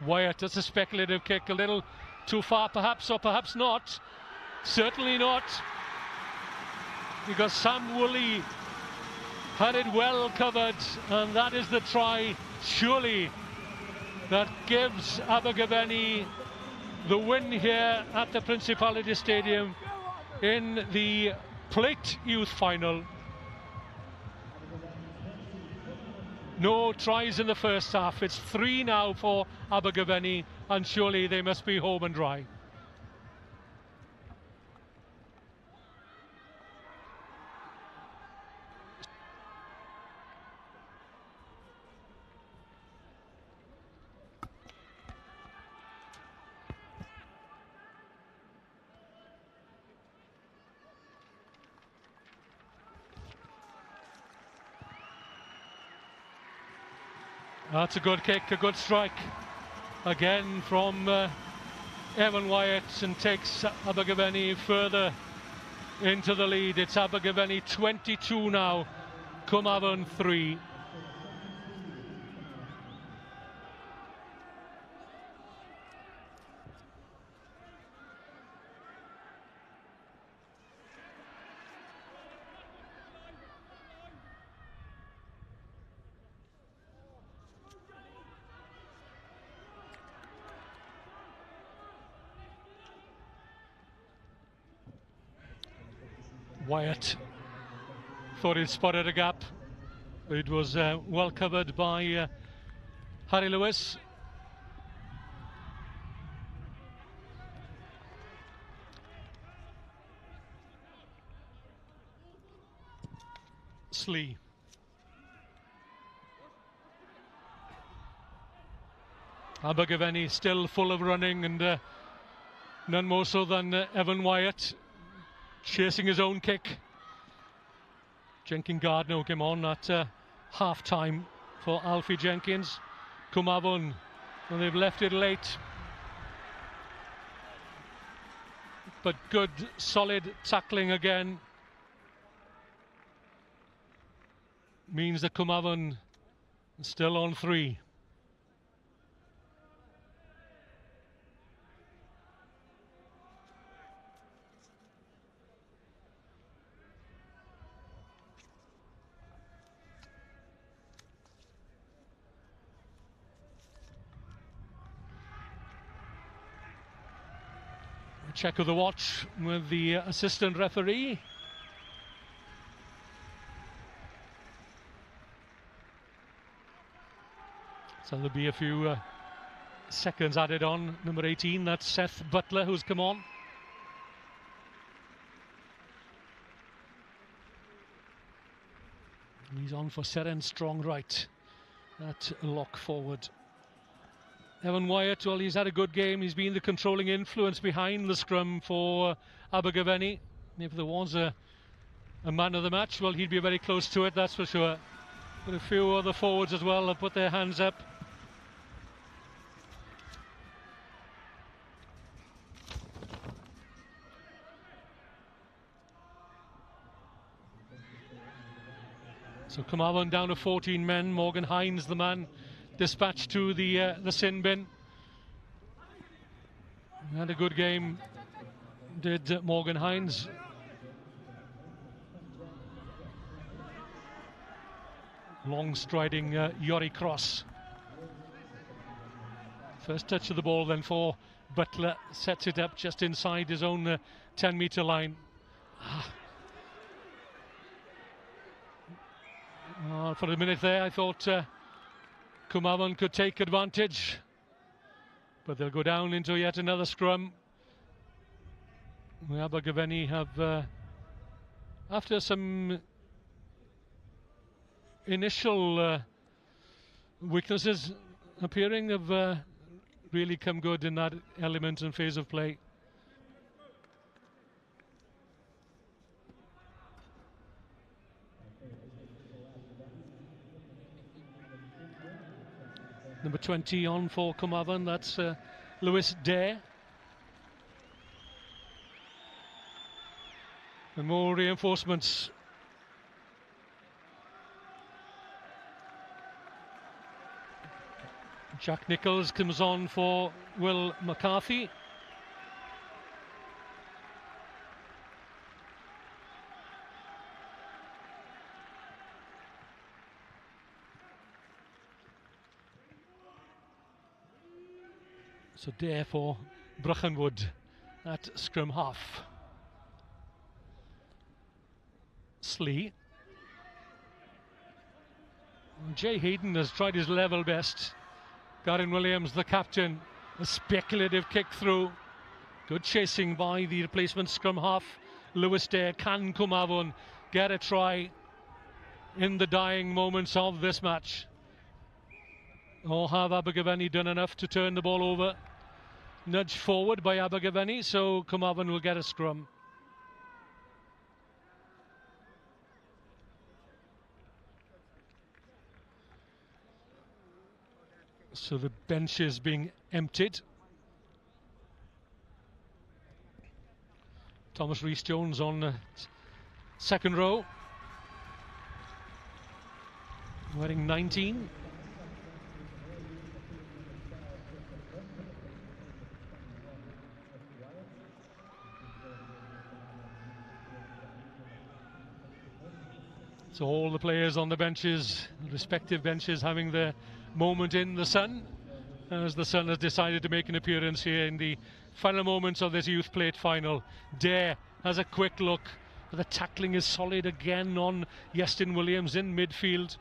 [SPEAKER 1] Wyatt, that's a speculative kick, a little too far perhaps, or perhaps not. Certainly not, because Sam Woolley had it well covered, and that is the try, surely, that gives Abergavenny the win here at the Principality Stadium in the Plate Youth Final. No tries in the first half. It's 3 now for Abergavenny, and surely they must be home and dry. That's a good kick, a good strike again from Evan Wyatt, and takes Abergavenny further into the lead. It's Abergavenny 22 now, Cwmavon 3. Wyatt thought he'd spotted a gap. It was well covered by Harry Lewis. Slee. Abergavenny still full of running, and none more so than Evan Wyatt, chasing his own kick. Jenkins Gardner came on at half-time for Alfie Jenkins. Cwmavon, and they've left it late. But good, solid tackling again means that Cwmavon is still on 3. Check of the watch with the assistant referee. So there'll be a few seconds added on. Number 18, that's Seth Butler, who's come on. He's on for Seren strong right. That lock forward. Evan Wyatt, well, he's had a good game. He's been the controlling influence behind the scrum for Abergavenny. If there was a man of the match, well, he'd be very close to it, that's for sure. But a few other forwards as well have put their hands up. So Cwmavon down to 14 men. Morgan Hines, the man dispatched to the sin bin. Had a good game, did Morgan Hines. Long striding Yori cross. First touch of the ball then for Butler, sets it up just inside his own 10-metre line. For a minute there I thought Cwmavon could take advantage, but they'll go down into yet another scrum. Abergavenny have, after some initial weaknesses appearing, have really come good in that element and phase of play. Number 20 on for Cwmavon, that's Lewis Dare. And more reinforcements. Jack Nichols comes on for Will McCarthy. So Dare for Bridgend at scrum half. Slee. Jay Hayden has tried his level best. Garen Williams, the captain, a speculative kick through. Good chasing by the replacement scrum half. Lewis Dare. Can Cwmavon get a try in the dying moments of this match? Or have Abergavenny done enough to turn the ball over? Nudged forward by Abergavenny, so Cwmavon will get a scrum. So the bench is being emptied. Thomas Rhys-Jones on second row, wearing 19. So all the players on the benches, respective benches, having their moment in the sun, as the sun has decided to make an appearance here in the final moments of this youth plate final. Dare has a quick look, but the tackling is solid again on Iestyn Williams in midfield.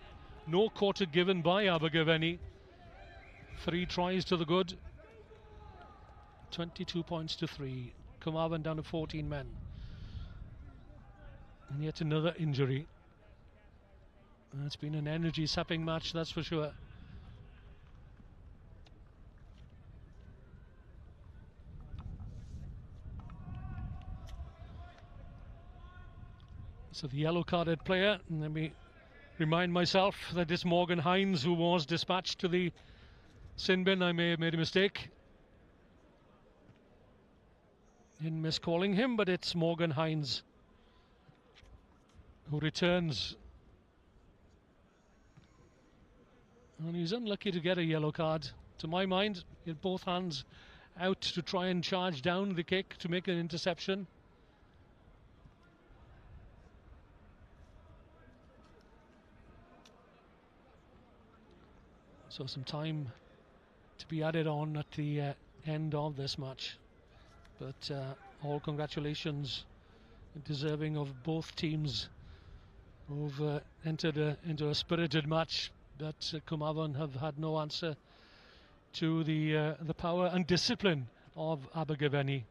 [SPEAKER 1] No quarter given by Abergavenny. 3 tries to the good. 22 points to 3. Cwmavon down to 14 men. And yet another injury. It's been an energy-sapping match, that's for sure. So the yellow-carded player, and let me remind myself that it's Morgan Hines who was dispatched to the sin bin. I may have made a mistake in miscalling him, but it's Morgan Hines who returns. And he's unlucky to get a yellow card. To my mind, he had both hands out to try and charge down the kick to make an interception. So some time to be added on at the end of this match. But all congratulations, deserving of both teams who've entered into a spirited match. But Cwmavon have had no answer to the power and discipline of Abergavenny,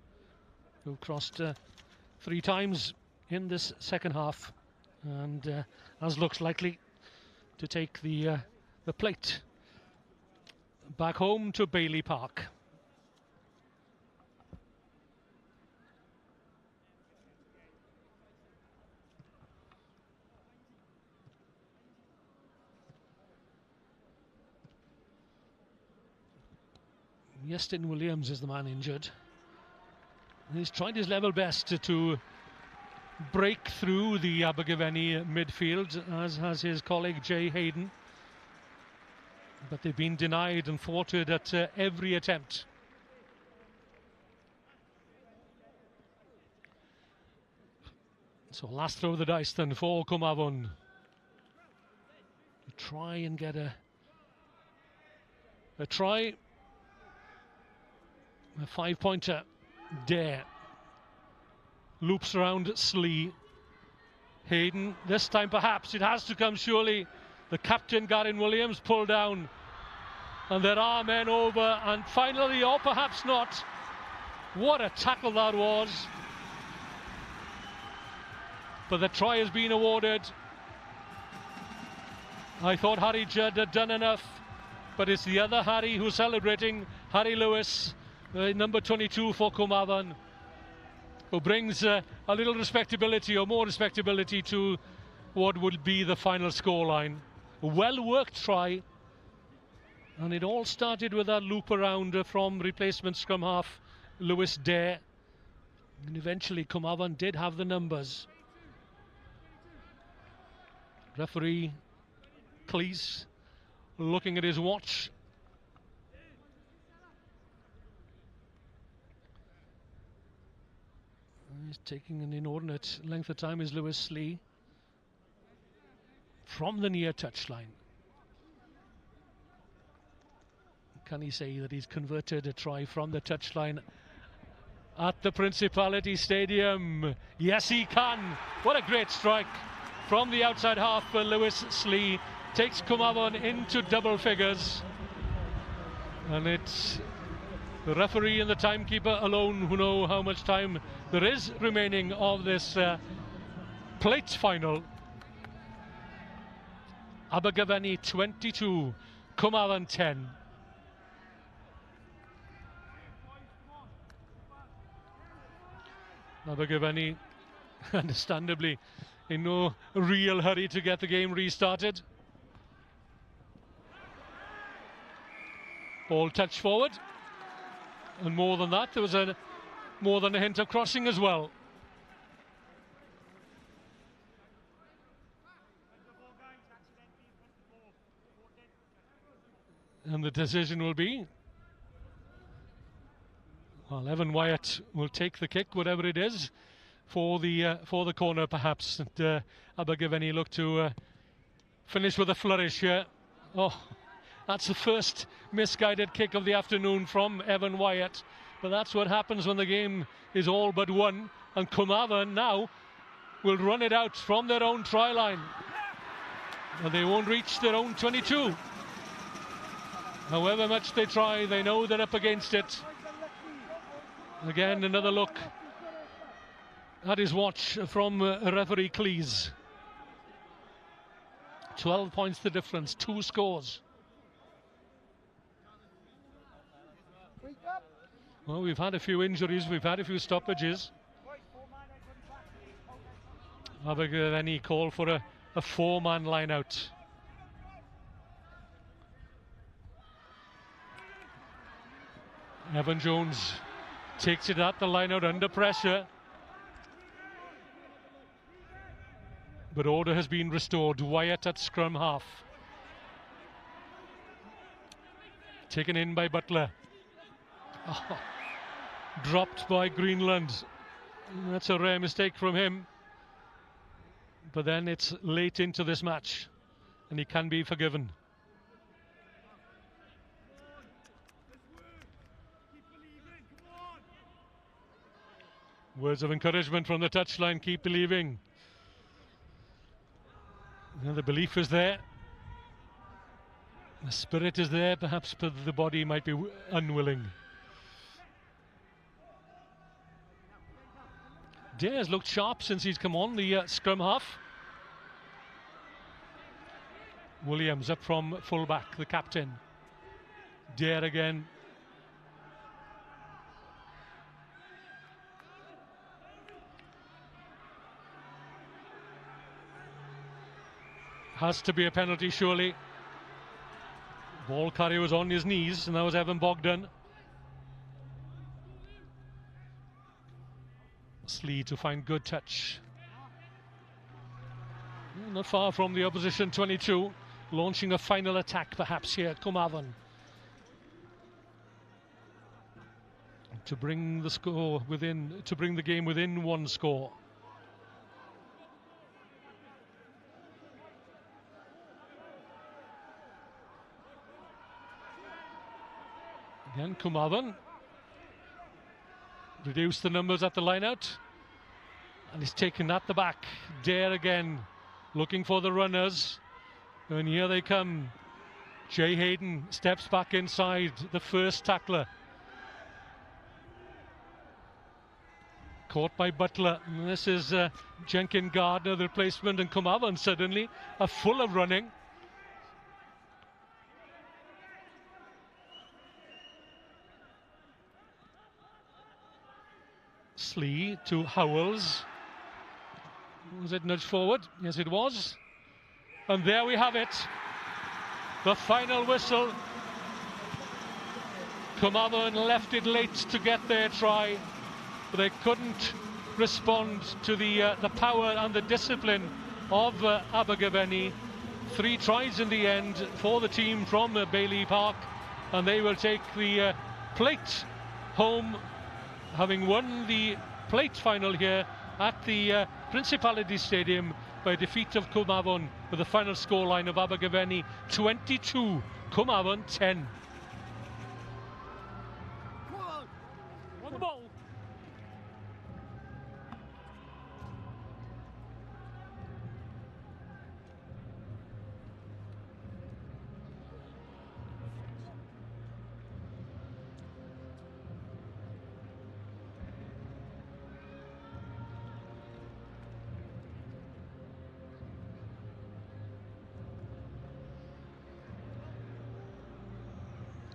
[SPEAKER 1] who crossed 3 times in this second half, and as looks likely to take the plate back home to Bailey Park. Iestyn Williams is the man injured. He's tried his level best to break through the Abergavenny midfield, as has his colleague Jay Hayden. But they've been denied and thwarted at every attempt. So last throw of the dice then for Cwmavon. Try and get a try. A 5-pointer. Dare. Loops around Slee. Hayden, this time perhaps it has to come surely. The captain, Garyn Williams, pulled down. And there are men over, and finally, or perhaps not. What a tackle that was. But the try has been awarded. I thought Harry Judd had done enough, but it's the other Harry who's celebrating, Harry Lewis, number 22 for Cwmavon, who brings a little respectability, or more respectability, to what would be the final scoreline. A well-worked try, and it all started with that loop around from replacement scrum half Lewis Dare, and eventually Cwmavon did have the numbers. Referee Cleese looking at his watch. He's taking an inordinate length of time, is Lewis Slee, from the near touchline. Can he say that he's converted a try from the touchline at the Principality Stadium? Yes, he can. What a great strike from the outside half for Lewis Slee. Takes Cwmavon into double figures. And it's the referee and the timekeeper alone who know how much time there is remaining of this plate final. Abergavenny 22, Cwmavon 10. Abergavenny, understandably, in no real hurry to get the game restarted. Ball touch forward, and more than that, there was more than a hint of crossing as well. And the decision will be, well, Evan Wyatt will take the kick, whatever it is, for the corner perhaps. And Abergavenny look to finish with a flourish here. Oh, that's the first misguided kick of the afternoon from Evan Wyatt. But that's what happens when the game is all but won. And Cwmavon now will run it out from their own try line. And they won't reach their own 22. However much they try, they know they're up against it. Again, another look at his watch from referee Cleese. 12 points the difference, 2 scores. Well, we've had a few injuries, we've had a few stoppages. Abergavenny call for a 4-man line out. Evan Jones takes it at the line out under pressure. But order has been restored. Wyatt at scrum half. Taken in by Butler. Oh, dropped by Greenland. That's a rare mistake from him. But then it's late into this match, and he can be forgiven. Words of encouragement from the touchline, keep believing. And the belief is there. The spirit is there, perhaps, but the body might be unwilling. Dare's looked sharp since he's come on, the scrum half. Williams up from full-back, the captain. Dare again. Has to be a penalty, surely. Ball carrier was on his knees, and that was Evan Bogdan. Slee to find good touch. Not far from the opposition 22, launching a final attack perhaps here at Cwmavon to bring the score within, to bring the game within one score. Again, Cwmavon reduce the numbers at the line-out, and he's taken at the back. Dare again, looking for the runners, and here they come. Jay Hayden steps back inside, the first tackler. Caught by Butler. And this is Jenkin Gardner, the replacement, and Cwmavon suddenly are full of running. Slee to Howells. Was it nudged forward? Yes, it was. And there we have it. The final whistle. Cwmavon left it late to get their try, but they couldn't respond to the power and the discipline of Abergavenny. 3 tries in the end for the team from Bailey Park, and they will take the plate home, having won the plate final here at the Principality Stadium by a defeat of Cwmavon with a final scoreline of Abergavenny 22, Cwmavon 10. On the ball.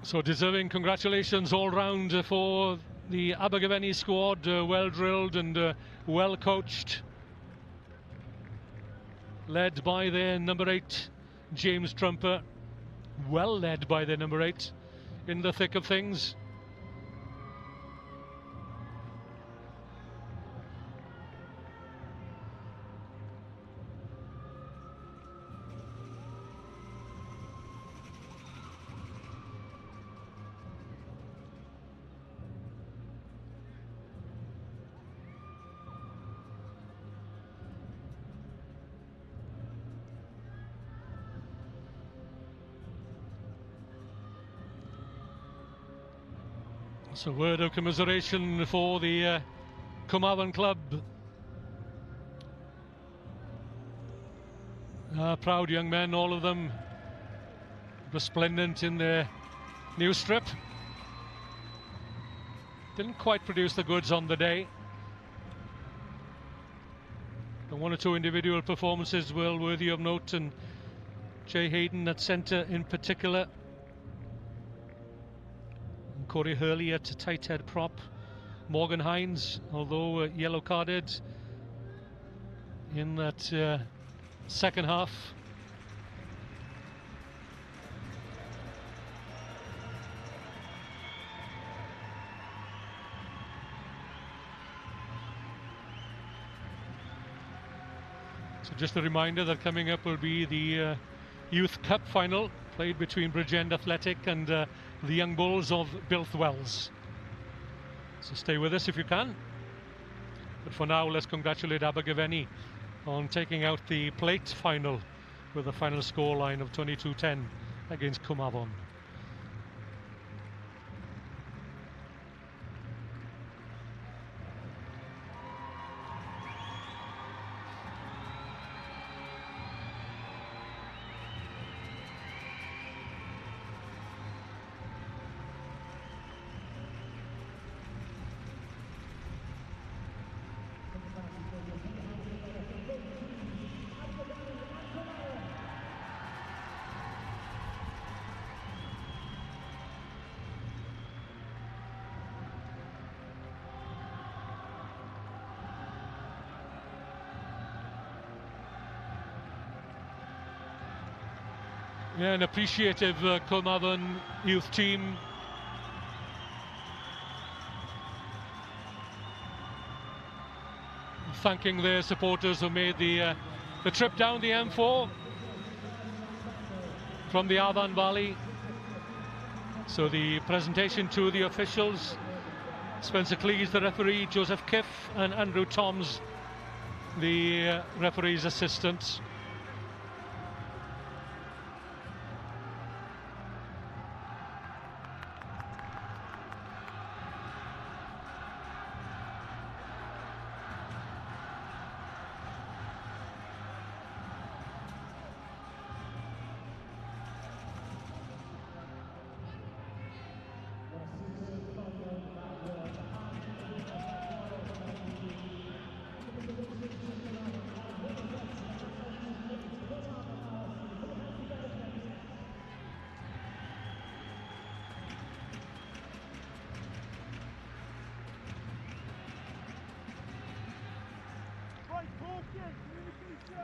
[SPEAKER 1] So deserving congratulations all round for the Abergavenny squad, well drilled and well coached, led by their number 8, James Trumper, well led by their number 8 in the thick of things. So, word of commiseration for the Cwmavon club. Proud young men, all of them, resplendent in their new strip. Didn't quite produce the goods on the day. And 1 or 2 individual performances well worthy of note, and Jay Hayden at centre in particular. Corey Hurley at tight head prop. Morgan Hines, although yellow carded in that second half. So just a reminder that coming up will be the Youth Cup final, played between Bridgend Athletic and the Young Bulls of Builth Wells. So stay with us if you can. But for now, let's congratulate Abergavenny on taking out the plate final with a final scoreline of 22-10 against Cwmavon. Yeah, an appreciative Cwmavon youth team. thanking their supporters who made the trip down the M4 from the Avon Valley. So the presentation to the officials: Spencer Cleese, the referee, Joseph Kiff, and Andrew Toms, the referee's assistant.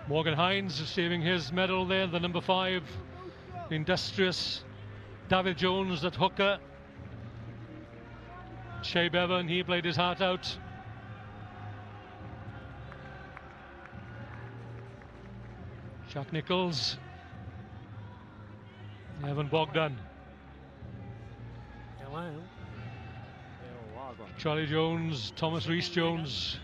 [SPEAKER 1] Morgan Hines receiving his medal there, the number 5, industrious David Jones at hooker. Shea Bevan, he played his heart out. Jack Nichols, Evan Bogdan, Charlie Jones, Thomas Rhys-Jones,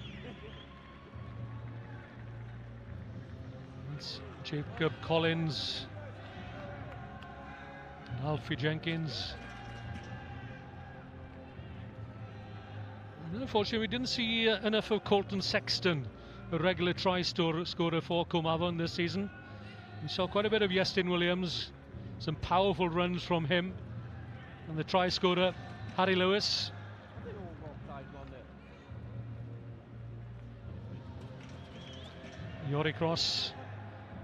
[SPEAKER 1] Jacob Collins, Alfie Jenkins. And unfortunately, we didn't see enough of Colton Sexton, a regular try scorer for Cwmavon this season. We saw quite a bit of Iestyn Williams, some powerful runs from him, and the try scorer Harry Lewis. Yorick Ross.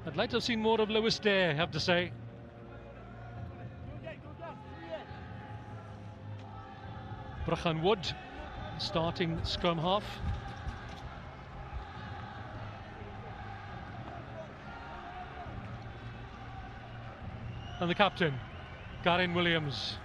[SPEAKER 1] I'd like to have seen more of Lewis there, I have to say. Brychan Wood, starting scrum half. And the captain, Garyn Williams.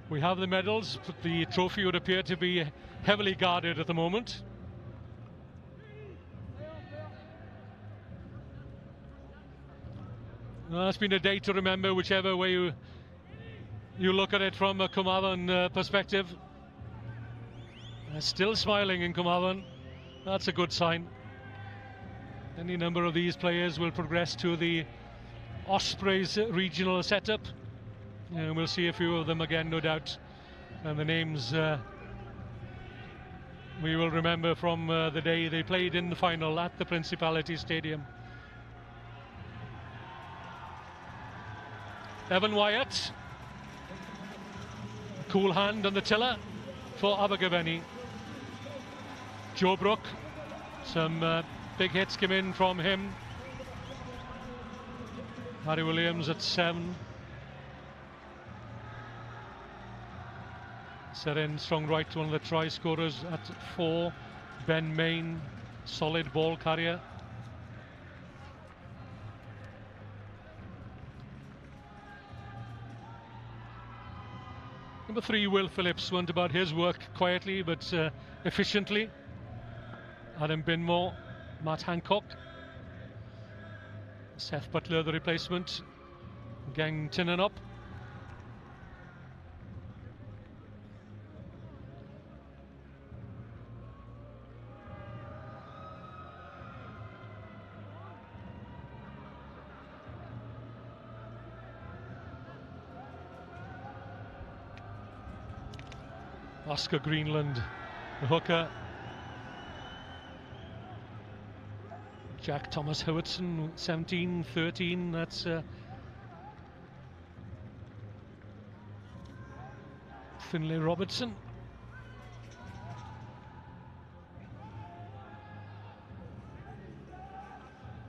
[SPEAKER 1] We have the medals, but the trophy would appear to be heavily guarded at the moment. Well, it's been a day to remember, whichever way you look at it from a Cwmavon perspective. They're still smiling in Cwmavon. That's a good sign. Any number of these players will progress to the Ospreys regional setup. And we'll see a few of them again, no doubt. And the names we will remember from the day they played in the final at the Principality Stadium. Evan Wyatt, cool hand on the tiller for Abergavenny. Joe Brook, some big hits came in from him. Harry Williams at 7. Seren strong right, one of the try scorers at 4. Ben Main, solid ball carrier. Number 3, Will Phillips, went about his work quietly but efficiently. Adam Binmore, Matt Hancock. Seth Butler, the replacement. Gang Tinnen up. Oscar Greenland, the hooker. Jack Thomas Howardson, 17-13. That's Finlay Robertson.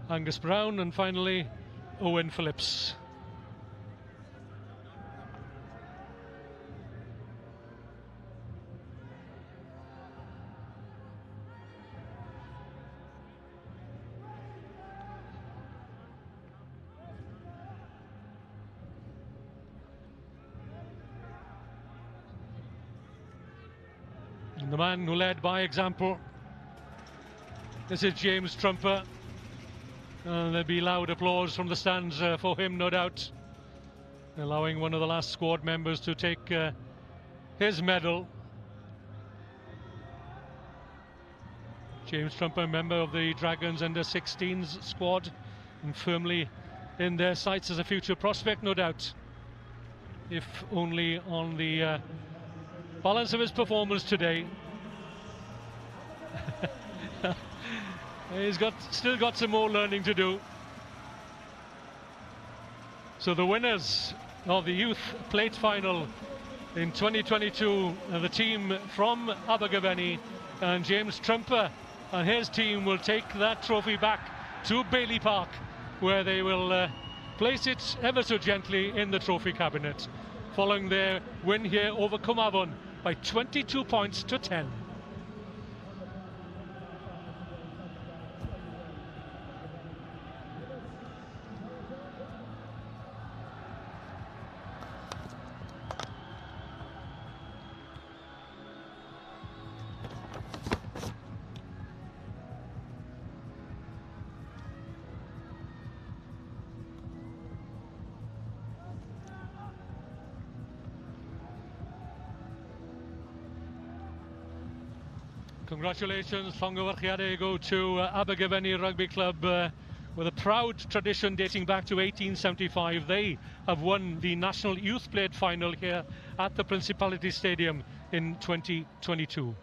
[SPEAKER 1] Angus Brown, and finally Owen Phillips. And the man who led by example, this is James Trumper. And there'll be loud applause from the stands for him, no doubt. Allowing one of the last squad members to take his medal. James Trumper, member of the Dragons under-16s squad, and firmly in their sights as a future prospect, no doubt. If only on the balance of his performance today. He's still got some more learning to do. So the winners of the Youth Plate Final in 2022 are the team from Abergavenny, and James Trumper and his team will take that trophy back to Bailey Park, where they will place it ever so gently in the trophy cabinet, following their win here over Cwmavon by 22 points to 10. Congratulations, llongyfarchiadau go to Abergavenny Rugby Club with a proud tradition dating back to 1875. They have won the National Youth Plate Final here at the Principality Stadium in 2022.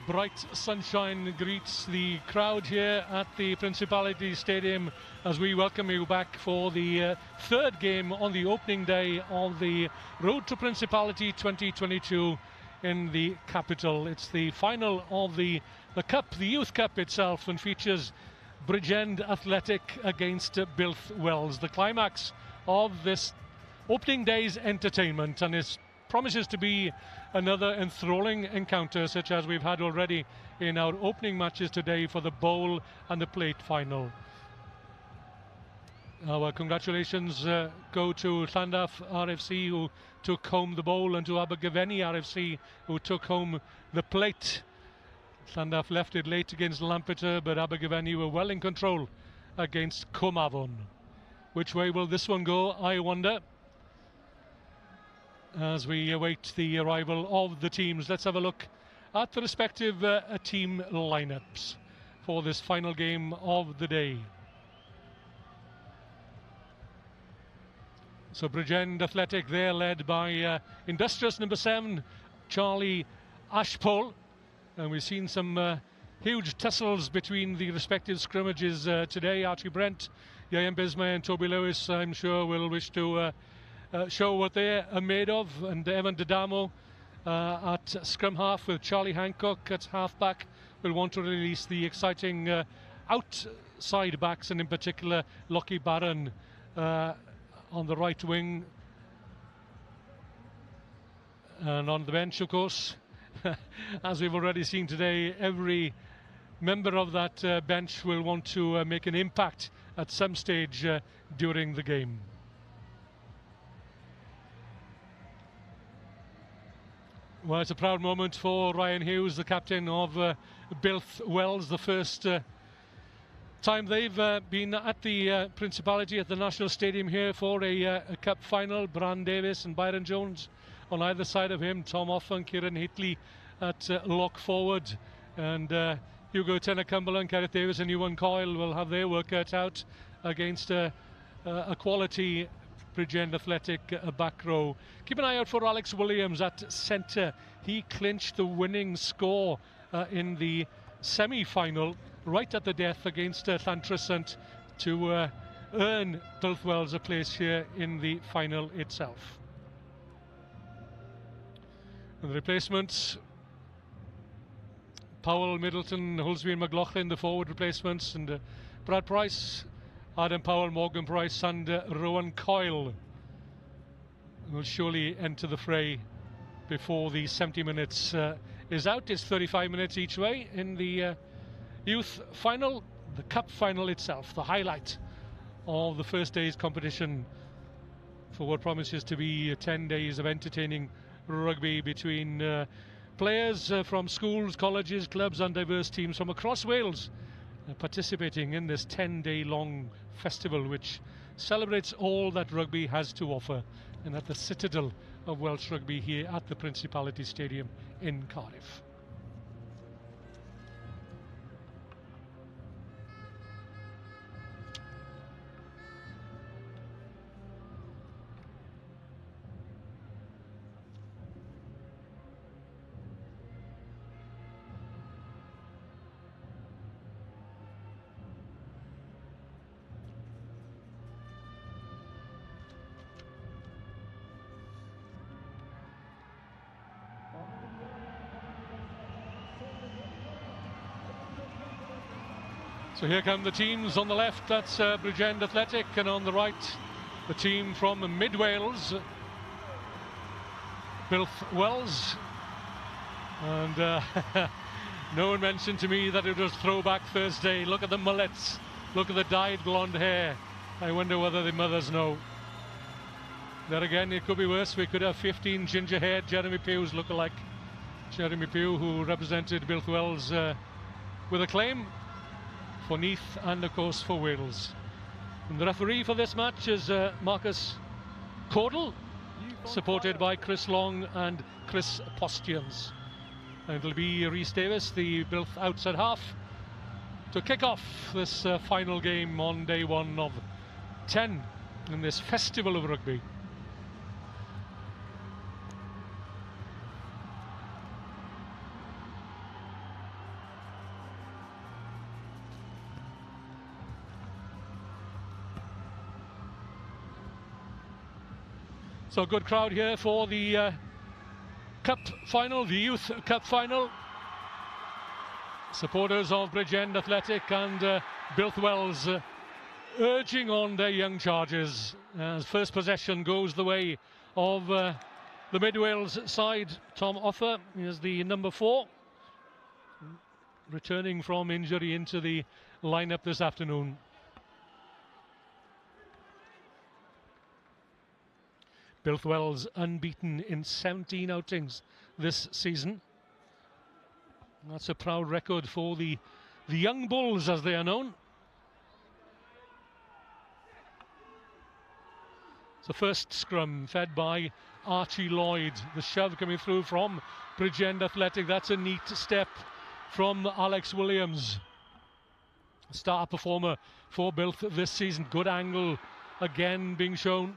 [SPEAKER 1] Bright sunshine greets the crowd here at the Principality Stadium as we welcome you back for the third game on the opening day of the Road to Principality 2022 in the capital. It's the final of the Cup, the Youth Cup itself, and features Bridgend Athletic against Builth Wells. The climax of this opening day's entertainment, and it promises to be another enthralling encounter such as we've had already in our opening matches today for the bowl and the plate final. Our congratulations go to Landaff RFC, who took home the bowl, and to Abergavenny RFC, who took home the plate. Landaff left it late against Lampeter, but Abergavenny were well in control against Cwmavon. Which way will this one go, I wonder? As we await the arrival of the teams, let's have a look at the respective team lineups for this final game of the day. So Bridgend Athletic, they're led by industrious number 7, Charlie Ashpole. And we've seen some huge tussles between the respective scrimmages today. Archie Brent, Ian Bismay and Toby Lewis, I'm sure, will wish to show what they are made of. And Evan Didamo at scrum half, with Charlie Hancock at half back, will want to release the exciting outside backs, and in particular Lockie Barron on the right wing. And on the bench, of course, as we've already seen today, every member of that bench will want to make an impact at some stage during the game. Well, it's a proud moment for Ryan Hughes, the captain of Builth Wells. The first time they've been at the Principality at the National Stadium here for a cup final. Bran Davis and Byron Jones on either side of him. Tom Offen, Kieran Hitley at lock forward, and Hugo Tenner-Cumberland, Gareth Davis and Ewan Coyle will have their work cut out against a quality Bridgend Athletic back row. Keep an eye out for Alex Williams at centre. He clinched the winning score in the semi-final right at the death against Llantrisant to earn Builth Wells a place here in the final itself. And the replacements: Powell, Middleton, Hulsby and McLaughlin, the forward replacements, and Brad Price, Adam Powell, Morgan Price and Rowan Coyle will surely enter the fray before the 70 minutes is out. It's 35 minutes each way in the youth final, the cup final itself, the highlight of the first day's competition for what promises to be 10 days of entertaining rugby between players from schools, colleges, clubs and diverse teams from across Wales participating in this 10-day long festival which celebrates all that rugby has to offer, and at the citadel of Welsh rugby here at the Principality Stadium in Cardiff. So here come the teams. On the left, that's Bridgend Athletic, and on the right, the team from Mid Wales, Builth Wells. And no one mentioned to me that it was Throwback Thursday. Look at the mullets, look at the dyed blonde hair. I wonder whether the mothers know. There again, it could be worse. We could have 15 ginger-haired Jeremy Pughs look-alike. Jeremy Pugh, who represented Builth Wells with acclaim for Neath and of course for Wales. And the referee for this match is Marcus Caudle, supported by Chris Long and Chris Postians. And it'll be Rhys Davis, the Builth outside half, to kick off this final game on day 1 of 10 in this festival of rugby. So good crowd here for the Cup final, the Youth Cup final. Supporters of Bridgend Athletic and Builth Wells urging on their young charges as first possession goes the way of the Mid Wales side. Tom Offer is the number 4, returning from injury into the lineup this afternoon. Builth Wells unbeaten in 17 outings this season. That's a proud record for the young Bulls, as they are known. It's the first scrum fed by Archie Lloyd. The shove coming through from Bridgend Athletic. That's a neat step from Alex Williams, star performer for Builth this season. Good angle again being shown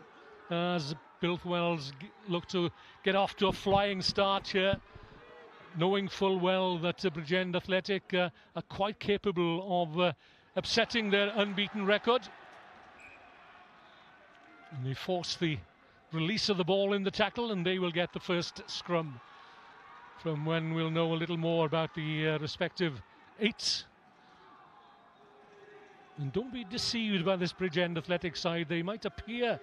[SPEAKER 1] as Builth Wells look to get off to a flying start here, knowing full well that Bridgend Athletic are quite capable of upsetting their unbeaten record. And they force the release of the ball in the tackle, and they will get the first scrum, from when we'll know a little more about the respective 8s. And don't be deceived by this Bridgend Athletic side. They might appear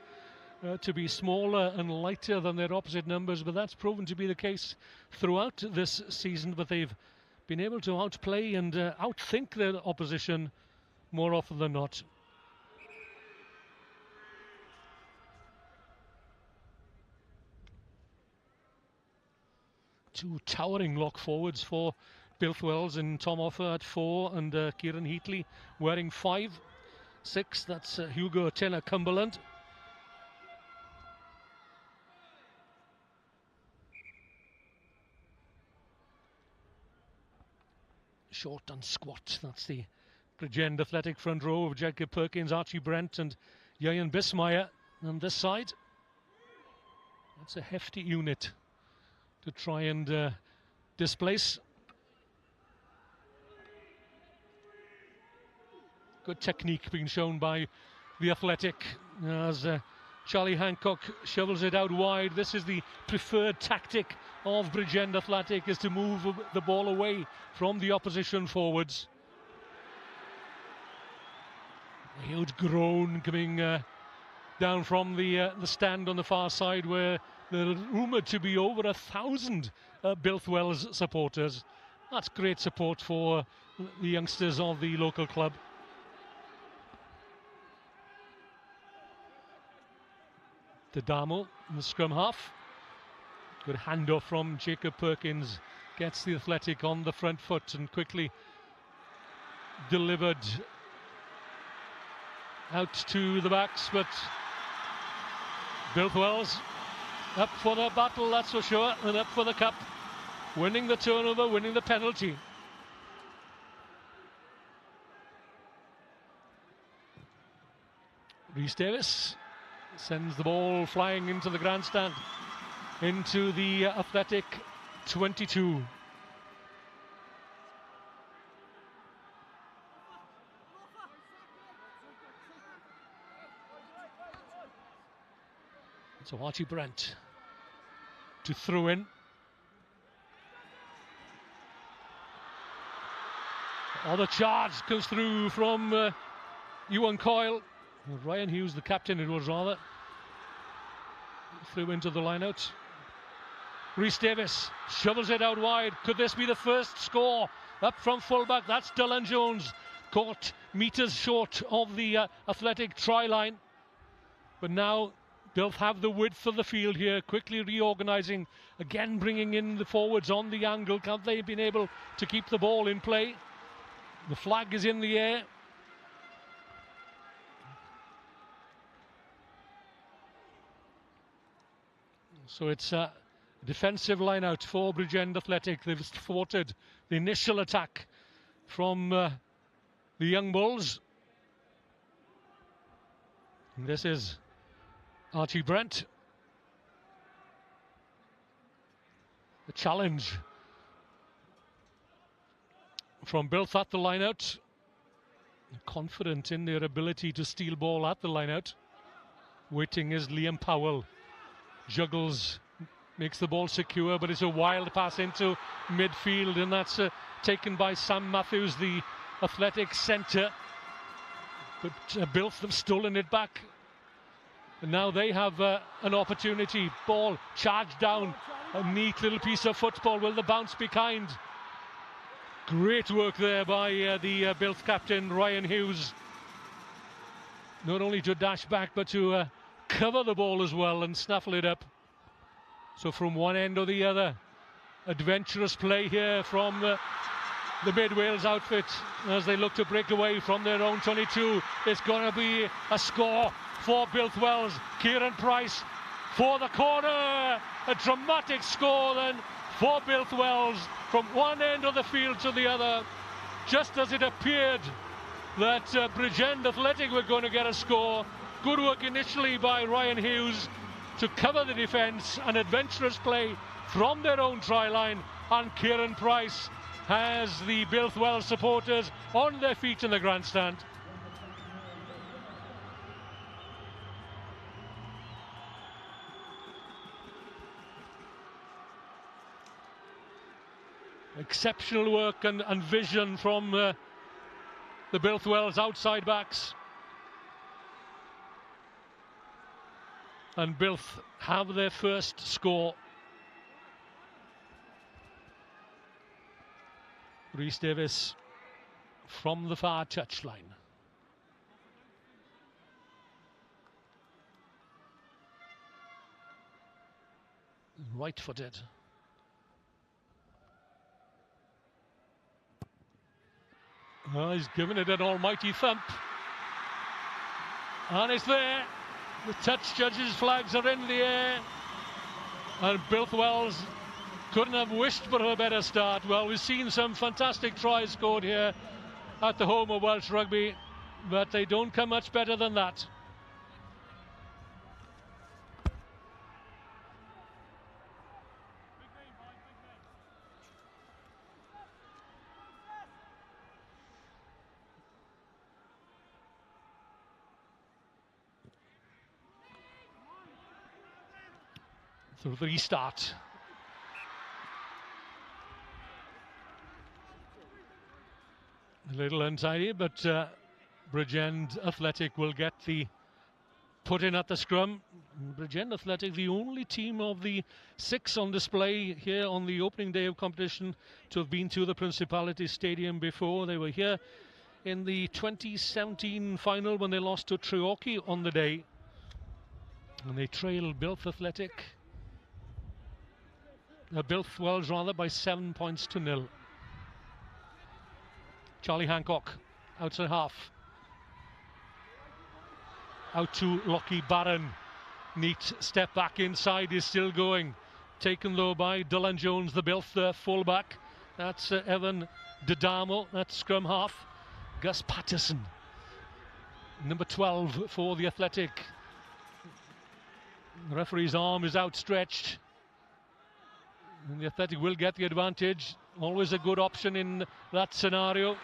[SPEAKER 1] to be smaller and lighter than their opposite numbers, but that's proven to be the case throughout this season. But they've been able to outplay and outthink their opposition more often than not. Two towering lock forwards for Builth Wells, and Tom Offer at 4 and Kieran Heatley wearing 5. 6, that's Hugo Tenner Cumberland. Short and squat, that's the Bridgend Athletic front row of Jacob Perkins, Archie Brent and Ian Bismeyer. On this side, that's a hefty unit to try and displace. Good technique being shown by the Athletic as Charlie Hancock shovels it out wide. This is the preferred tactic of Bridgend Athletic, is to move the ball away from the opposition forwards. A huge groan coming down from the stand on the far side, where there are rumoured to be over 1,000 Builth Wells supporters. That's great support for the youngsters of the local club. Damo in the scrum half. Good handoff from Jacob Perkins. Gets the Athletic on the front foot and quickly delivered out to the backs, but Builth Wells up for the battle, that's for sure, and up for the cup. Winning the turnover, winning the penalty. Rhys Davis sends the ball flying into the grandstand, into the Athletic 22. So Archie Brent to throw in. Oh, the charge comes through from Ewan Coyle. Ryan Hughes, the captain, it was rather. Threw into the line-out. Rhys Davis shovels it out wide. Could this be the first score? Up from fullback, that's Dylan Jones. Caught metres short of the Athletic try line. But now Builth have the width of the field here, quickly reorganising, again bringing in the forwards on the angle. Have they been able to keep the ball in play? The flag is in the air. So it's a defensive line out for Bridgend Athletic. They've thwarted the initial attack from the young Bulls. And this is Archie Brent. The challenge from Builth at the line out. Confident in their ability to steal ball at the line out. Waiting is Liam Powell. juggles, makes the ball secure, but it's a wild pass into midfield, and that's taken by Sam Matthews, the athletic centre. But Builth have stolen it back, and now they have an opportunity. Ball charged down, a neat little piece of football. Will the bounce be kind? Great work there by the Builth captain, Ryan Hughes. Not only to dash back, but to cover the ball as well and snaffle it up. So from one end or the other, adventurous play here from the Mid-Wales outfit as they look to break away from their own 22. It's going to be a score for Builth Wells. Kieran Price for the corner. A dramatic score then for Builth Wells from one end of the field to the other. Just as it appeared that Bridgend Athletic were going to get a score. Good work initially by Ryan Hughes to cover the defence. An adventurous play from their own try line, and Kieran Price has the Builth Wells supporters on their feet in the grandstand. Exceptional work and vision from the Builth Wells outside backs. And Builth have their first score. Rhys Davis from the far touchline. Right-footed. Oh, he's given it an almighty thump. And it's there. The touch judges' flags are in the air. And Builth Wells couldn't have wished for a better start. Well, we've seen some fantastic tries scored here at the home of Welsh Rugby, but they don't come much better than that. So the restart. A little untidy, but Bridgend Athletic will get the put in at the scrum. Bridgend Athletic, the only team of the 6 on display here on the opening day of competition to have been to the Principality Stadium before. They were here in the 2017 final when they lost to Treorchy on the day. And they trailed Builth Athletic. Builth Wells rather by 7 points to 0. Charlie Hancock outside half. Out to Lockie Barron. Neat step back inside is still going. Taken though by Dylan Jones, the Builth fullback. That's Evan Didamo, that's scrum half. Gus Patterson, number 12 for the Athletic. The referee's arm is outstretched. And the Athletic will get the advantage. Always a good option in that scenario,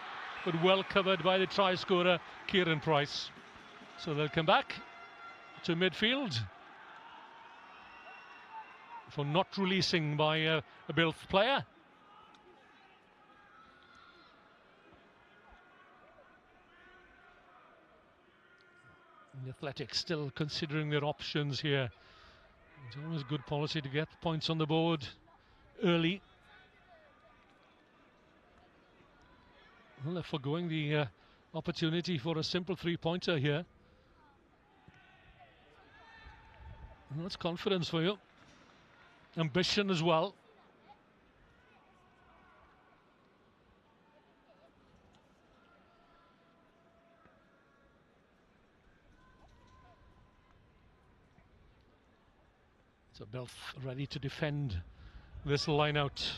[SPEAKER 1] but well covered by the try scorer, Kieran Price. So they'll come back to midfield for not releasing by a Builth player. The Athletic still considering their options here. It's always good policy to get points on the board early. Well, they're foregoing the opportunity for a simple three-pointer here. Well, that's confidence for you. Ambition as well. So Builth ready to defend this line out.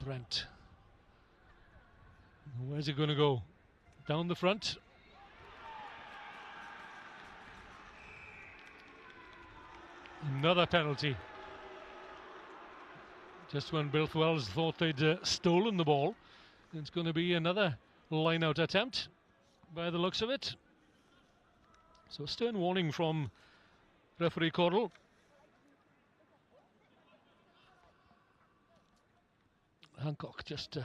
[SPEAKER 1] Brent. Where's he going to go? Down the front. Another penalty. Just when Builth Wells thought they'd stolen the ball. It's going to be another line out attempt by the looks of it. So a stern warning from referee Cordell. Hancock just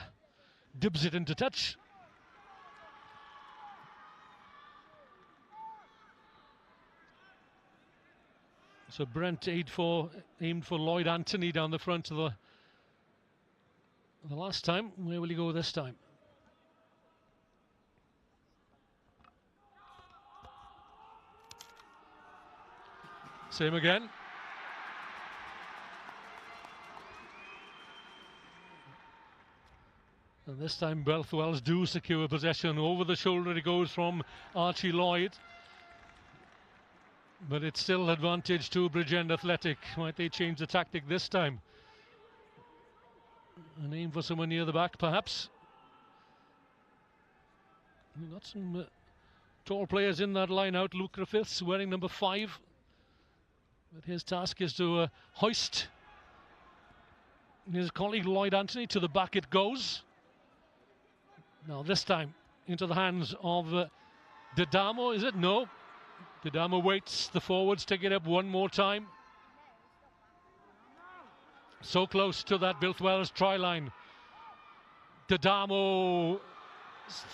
[SPEAKER 1] dibs it into touch. So Brent aimed for Lloyd Anthony down the front of the last time. Where will he go this time? Same again. And this time Builth Welsh do secure possession. Over the shoulder it goes from Archie Lloyd. But it's still advantage to Bridgend Athletic. Might they change the tactic this time? And aim for someone near the back, perhaps. We've got some tall players in that line out. Luke Griffiths wearing number 5. But his task is to hoist his colleague Lloyd Anthony. To the back it goes. Now this time into the hands of Didamo, is it? No. Didamo waits, the forwards take it up one more time. So close to that Builth Welsh try line. Didamo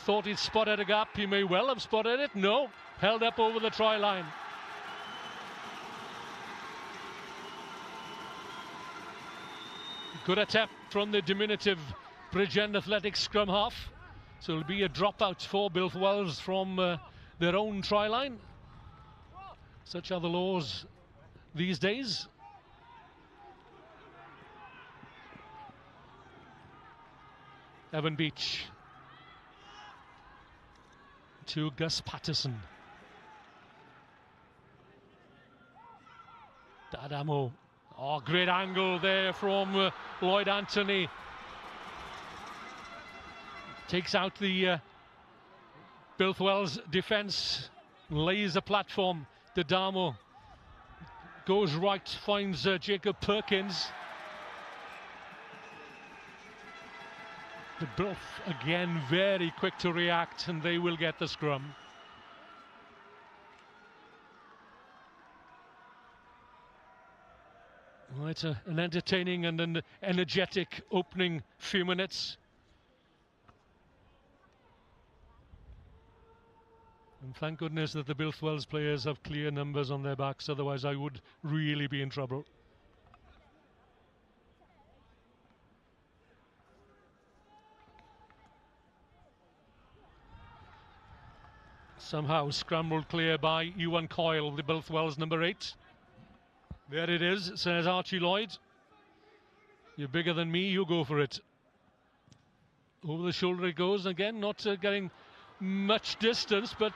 [SPEAKER 1] thought he'd spotted a gap, he may well have spotted it, no. Held up over the try line. Good attempt from the diminutive Bridgend Athletic scrum half. So it'll be a dropout for Builth Welsh from their own try line. Such are the laws these days. Evan Beach to Gus Patterson. Didamo. Oh, great angle there from Lloyd Anthony. Takes out the Builth Welsh defence, lays a platform. Didamo goes right, finds Jacob Perkins. The Builth again very quick to react, and they will get the scrum. Well, it's an entertaining and an energetic opening few minutes. And thank goodness that the Builth Welsh players have clear numbers on their backs, otherwise I would really be in trouble. Somehow scrambled clear by Ewan Coyle, the Builth Welsh number 8. There it is, says Archie Lloyd. You're bigger than me, you go for it. Over the shoulder it goes, again not getting much distance, but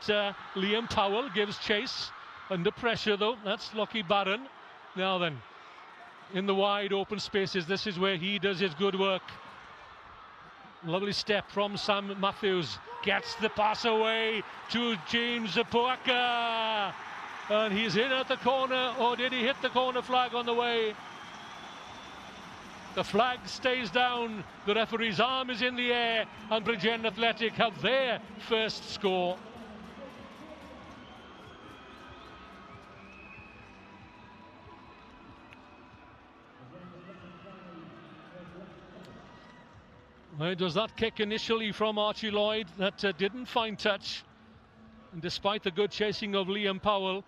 [SPEAKER 1] Liam Powell gives chase. Under pressure though, that's Lockie Barron. Now then, in the wide open spaces, this is where he does his good work. Lovely step from Sam Matthews. Gets the pass away to James Puaka. And he's in at the corner, or did he hit the corner flag on the way? The flag stays down, the referee's arm is in the air, and Bridgend Athletic have their first score. Well, it was that kick initially from Archie Lloyd that didn't find touch. And despite the good chasing of Liam Powell,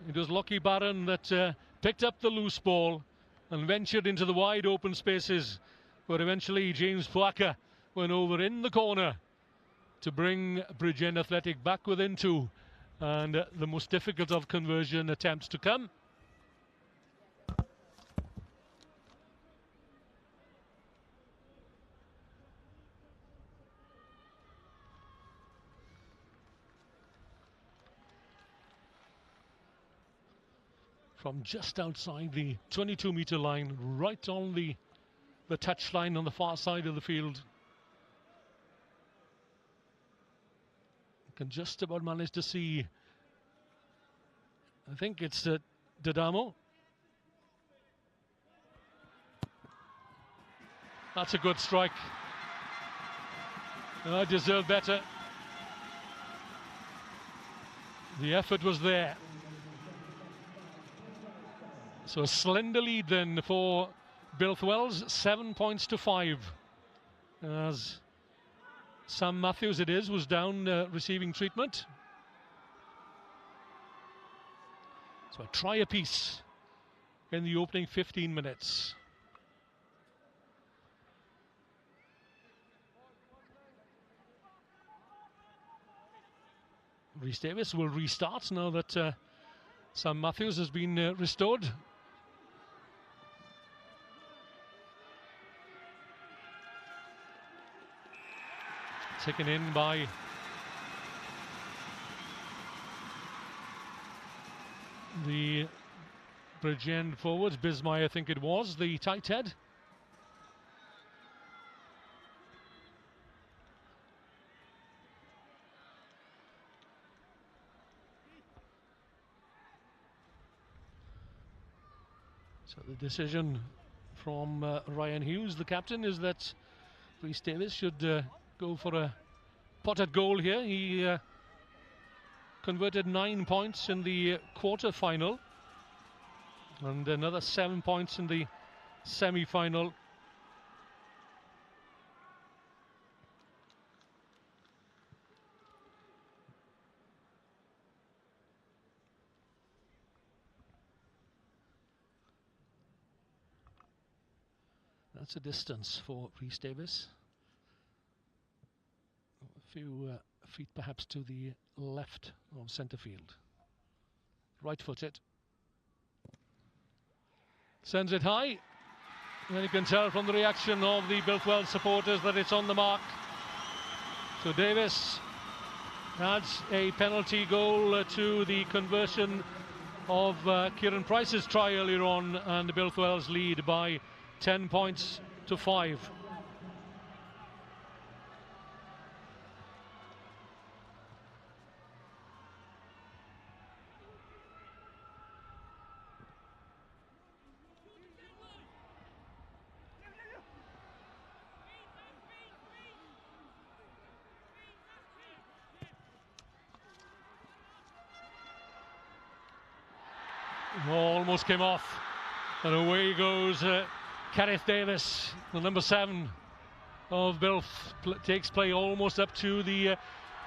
[SPEAKER 1] it was Lockie Barron that picked up the loose ball and ventured into the wide open spaces, where eventually James Puaka went over in the corner to bring Bridgend Athletic back within 2, and the most difficult of conversion attempts to come. From just outside the 22-metre line, right on the touch line on the far side of the field. You can just about manage to see, I think it's Didamo. That's a good strike. I deserve better. The effort was there. So a slender lead then for Builth Wells, 7 points to 5. As Sam Matthews was down receiving treatment. So a try apiece in the opening 15 minutes. Rhys Davies will restart now that Sam Matthews has been restored. Taken in by the Bridgend forwards. Bismay, I think it was, the tight head. So the decision from Ryan Hughes, the captain, is that Rhys Davies should go for a potted goal here. He converted 9 points in the quarter-final and another 7 points in the semi-final. That's a distance for Rhys Davies. A few feet perhaps to the left of centre field. Right-footed. Sends it high. And you can tell from the reaction of the Builth Wells supporters that it's on the mark. So Davies adds a penalty goal to the conversion of Kieran Price's try earlier on, and the Builth Wells lead by 10 points to 5. Almost came off, and away goes Gareth Davies, the number 7 of Builth. Takes play almost up to the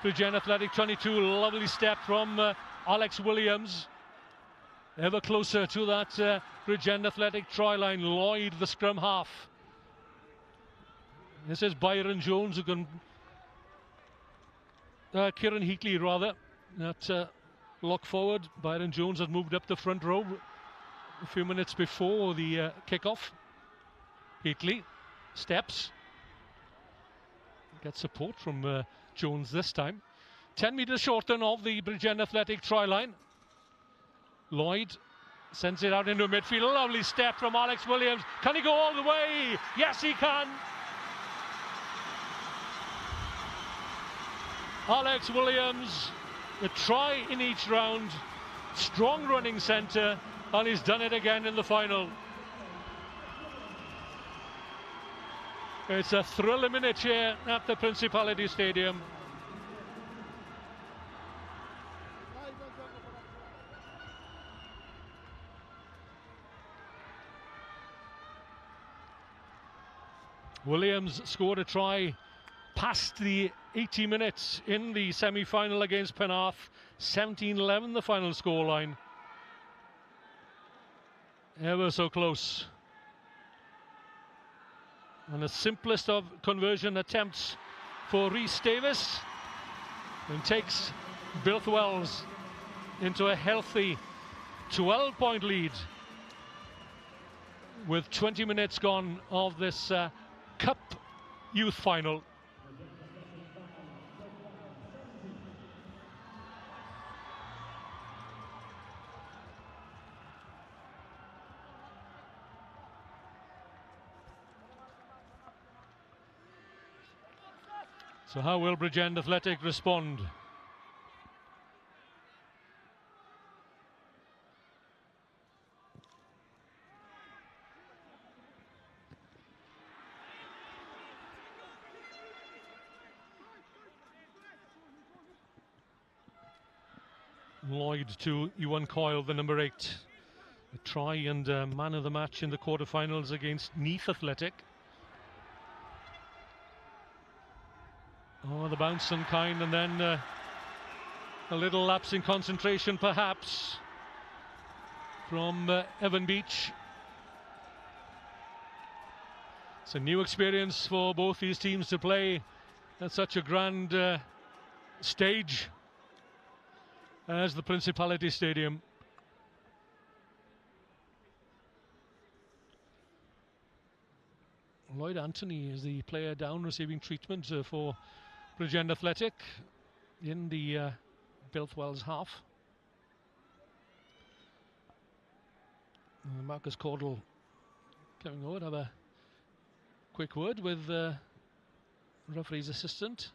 [SPEAKER 1] Bridgend Athletic 22. Lovely step from Alex Williams. Ever closer to that Bridgend Athletic try line. Lloyd, the scrum half. This is Byron Jones who can... Kieran Heatley, rather. That lock forward. Byron Jones has moved up the front row a few minutes before the kick-off. Heatley steps, gets support from Jones this time. 10 metres short then of the Bridgend Athletic try line. Lloyd sends it out into midfield. Lovely step from Alex Williams. Can he go all the way? Yes, he can. Alex Williams, a try in each round, strong running centre, and he's done it again in the final. It's a thriller minute here at the Principality Stadium. Williams scored a try past the 80 minutes in the semi-final against Penarth. 17-11 the final scoreline. Ever so close. And the simplest of conversion attempts for Rhys Davies, and takes Builth Wells into a healthy 12-point lead with 20 minutes gone of this Cup Youth Final. So how will Bridgend Athletic respond? Lloyd to Ewan Coyle, the number 8. A try and man of the match in the quarterfinals against Neath Athletic. Oh, the bounce unkind, and then a little lapse in concentration perhaps from Evan Beach. It's a new experience for both these teams to play at such a grand stage as the Principality Stadium. Lloyd Anthony is the player down receiving treatment for Bridgend Athletic in the Builth Wells half. And Marcus Caudle coming over to have a quick word with referee's assistant.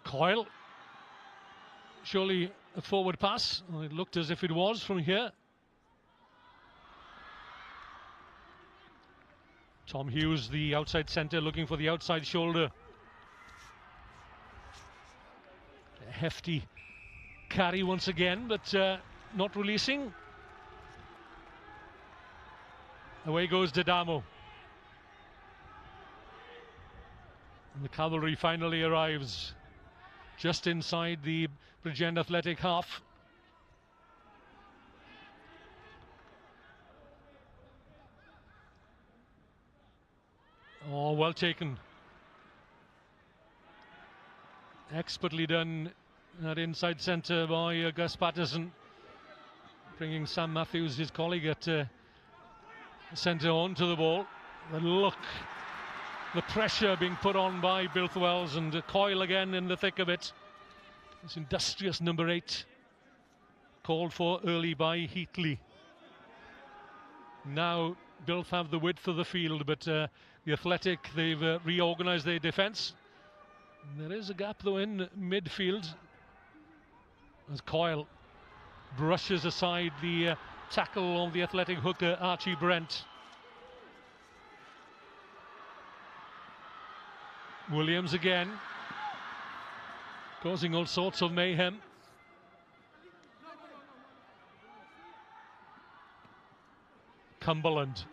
[SPEAKER 1] Coyle, surely a forward pass. Well, it looked as if it was from here. Tom Hughes, the outside centre, looking for the outside shoulder. A hefty carry once again, but not releasing. Away goes Didamo. And the cavalry finally arrives just inside the Bridgend Athletic half. Oh, well taken. Expertly done at inside centre by Gus Patterson, bringing Sam Matthews, his colleague at centre, onto the ball. And look, the pressure being put on by Builth Wells, and Coyle again in the thick of it. This industrious number 8, called for early by Heatley. Now Builth have the width of the field, but the Athletic, they've reorganised their defence. There is a gap though in midfield as Coyle brushes aside the tackle of the Athletic hooker Archie Brent. Williams again, causing all sorts of mayhem. Cumberland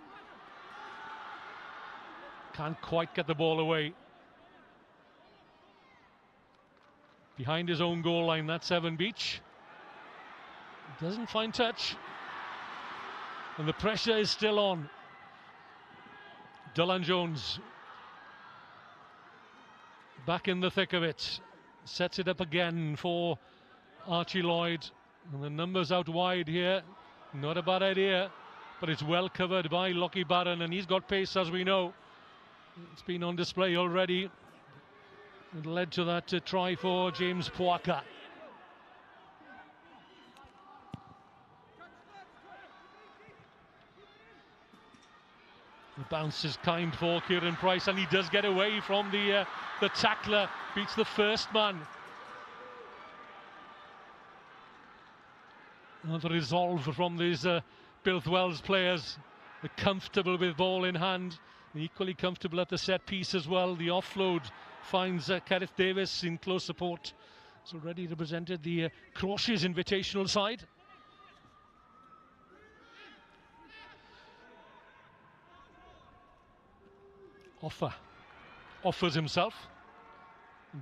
[SPEAKER 1] can't quite get the ball away. Behind his own goal line, that's Evan Beach. Doesn't find touch. And the pressure is still on. Dylan Jones back in the thick of it, sets it up again for Archie Lloyd, and the numbers out wide here. Not a bad idea, but it's well covered by Lockie Barron, and he's got pace, as we know. It's been on display already. It led to that try for James Puaka. The bounce is kind for Kieran Price, and he does get away from the tackler, beats the first man. Another resolve from these Builth Wells players. They're comfortable with ball in hand, equally comfortable at the set piece as well. The offload finds Kerith Davis in close support. It's already represented the Crauchetes invitational side. Offers himself.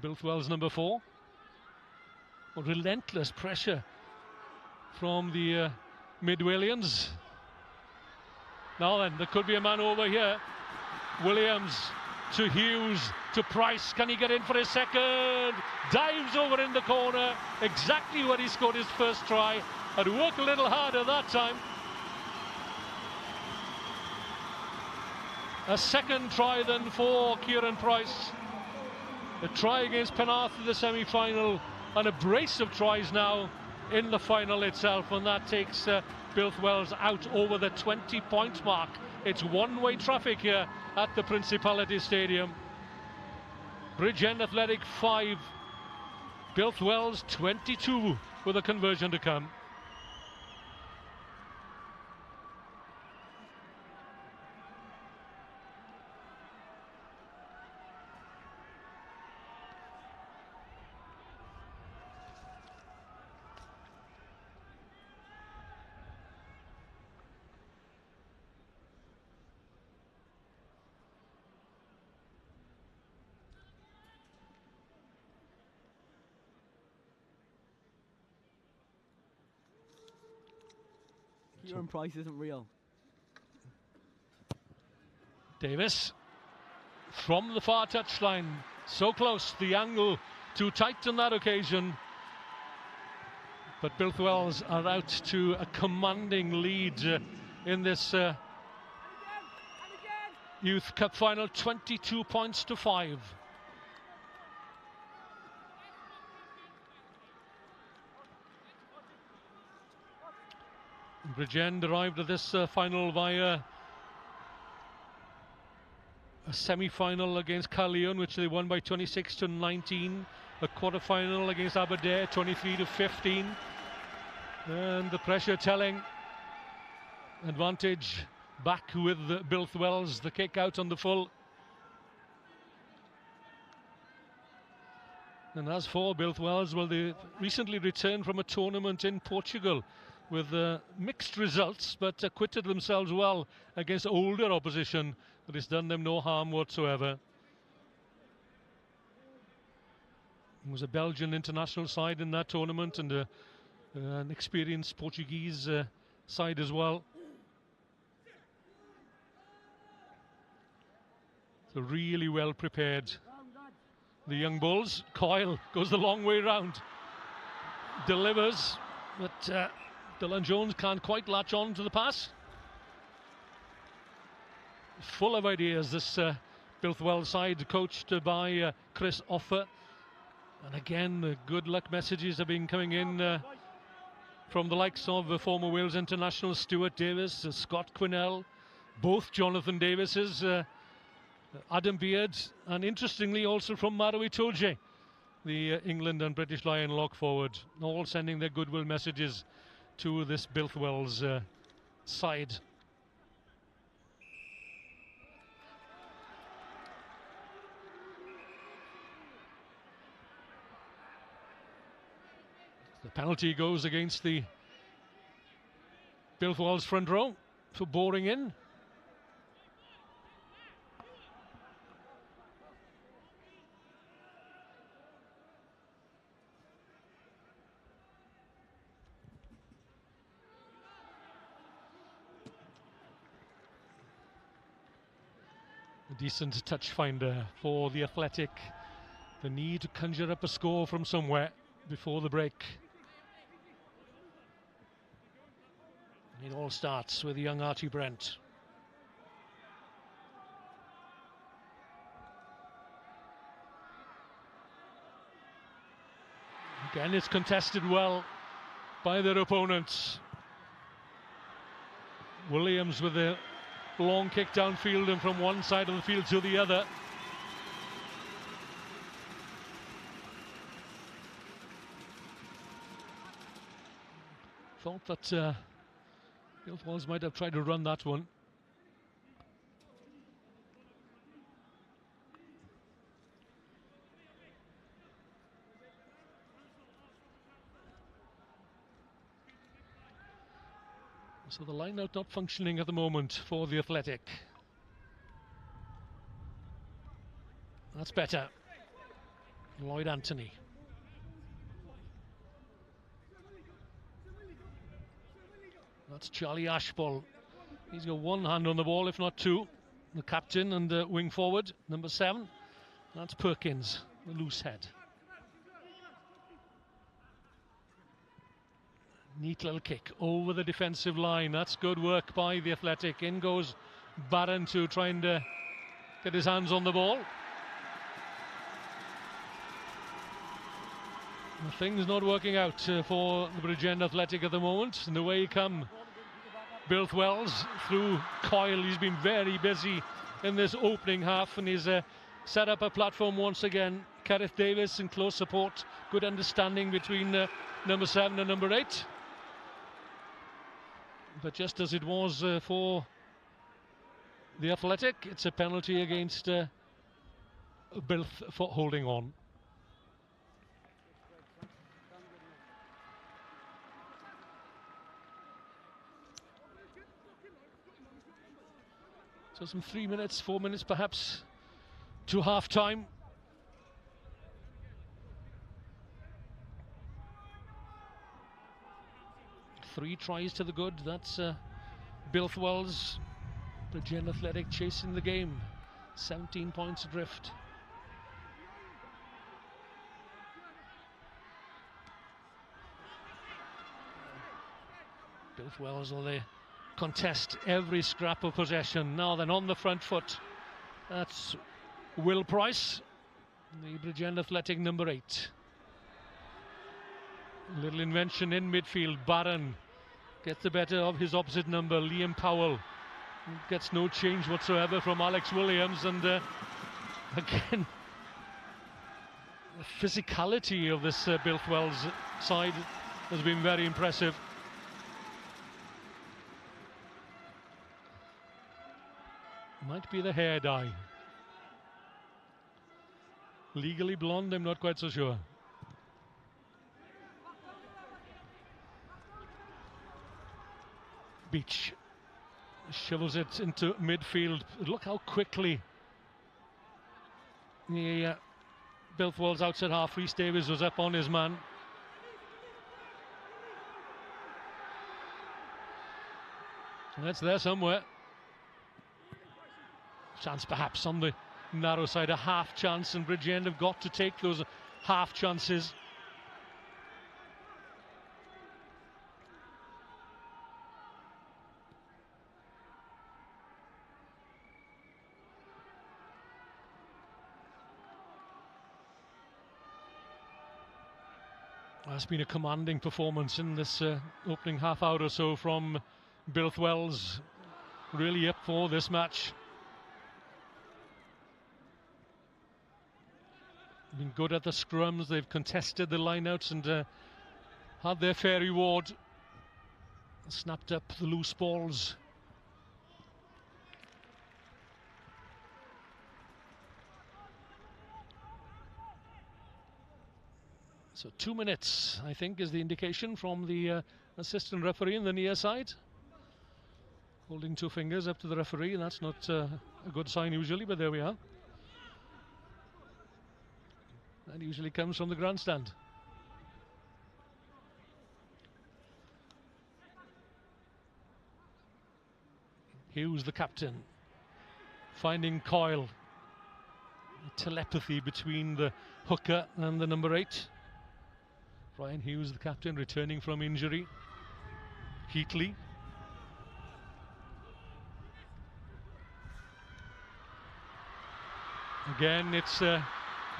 [SPEAKER 1] Builth Wells number 4. Well, relentless pressure from the Mid-Walians. Now then, there could be a man over here. Williams to Hughes, to Price. Can he get in for his second? Dives over in the corner, exactly where he scored his first try. Had to work a little harder that time. A second try then for Kieran Price. A try against Penarth in the semi-final, and a brace of tries now in the final itself, and that takes Builth Wells out over the 20-point mark. It's one-way traffic here at the Principality Stadium. Bridgend Athletic 5, Builth Wells 22 with a conversion to come.
[SPEAKER 2] Kieran Price isn't real.
[SPEAKER 1] Davis from the far touchline, so close, the angle too tight on that occasion. But Builth Wells are out to a commanding lead in this Youth Cup final, 22 points to 5. Bridgend arrived at this final via a semi-final against Carleon, which they won by 26-19. A quarter-final against Abergavenny, 23-15. And the pressure telling. Advantage back with Builth Wells, the kick out on the full. And as for Builth Wells, well, they recently returned from a tournament in Portugal with mixed results, but acquitted themselves well against older opposition, but it's done them no harm whatsoever. It was a Belgian international side in that tournament, and an experienced Portuguese side as well. So really well prepared. The young Bulls. Coyle goes the long way round, delivers, but Dylan Jones can't quite latch on to the pass. Full of ideas, this Builth Wells side, coached by Chris Offer. And again, good luck messages have been coming in from the likes of former Wales international Stuart Davis, Scott Quinnell, both Jonathan Davises, Adam Beard, and interestingly also from Maro Itoje, the England and British Lion lock forward, all sending their goodwill messages to this Builth Wells side. The penalty goes against the Builth Wells front row for boring in. A decent touch finder for the Athletic. The need to conjure up a score from somewhere before the break. It all starts with young Archie Brent. Again, it's contested well by their opponents. Williams with a long kick downfield and from one side of the field to the other. Thought that Builth Wells might have tried to run that one. So the line out not functioning at the moment for the Athletic. That's better. Lloyd Anthony. That's Charlie Ashball. He's got one hand on the ball, if not two. the captain and wing forward, number 7. That's Perkins, the loose head. Neat little kick over the defensive line. That's good work by the Athletic. In goes Barron to try and get his hands on the ball. Things not working out for the Bridgend Athletic at the moment. And away come Builth Wells through Coyle. He's been very busy in this opening half, and he's set up a platform once again. Gareth Davis in close support. Good understanding between number 7 and number 8. But just as it was for the Athletic, it's a penalty against Builth for holding on. So some 3 minutes, 4 minutes perhaps to half time. Three tries to the good. That's Builth Wells. Bridgend Athletic chasing the game. 17 points adrift. Builth Wells, will they contest every scrap of possession? Now then, on the front foot, that's Will Price, the Bridgend Athletic number 8. Little invention in midfield. Barron gets the better of his opposite number, Liam Powell. Gets no change whatsoever from Alex Williams, and again, the physicality of this Builth Wells side has been very impressive. Might be the hair dye. Legally blonde, I'm not quite so sure. Beach shovels it into midfield. Look how quickly the Builth Wells outside half. Rhys Davies was up on his man. And that's there somewhere. Chance perhaps on the narrow side, a half chance, and Bridgend have got to take those half chances. It's been a commanding performance in this opening half hour or so from Builth Wells. Really up for this match. Been good at the scrums. They've contested the lineouts and had their fair reward. Snapped up the loose balls. So 2 minutes, I think, is the indication from the assistant referee in the near side. Holding 2 fingers up to the referee, and that's not a good sign usually, but there we are. That usually comes from the grandstand. Hughes, the captain, finding Coyle. Telepathy between the hooker and the number 8. Ryan Hughes, the captain, returning from injury. Heatley. Again, it's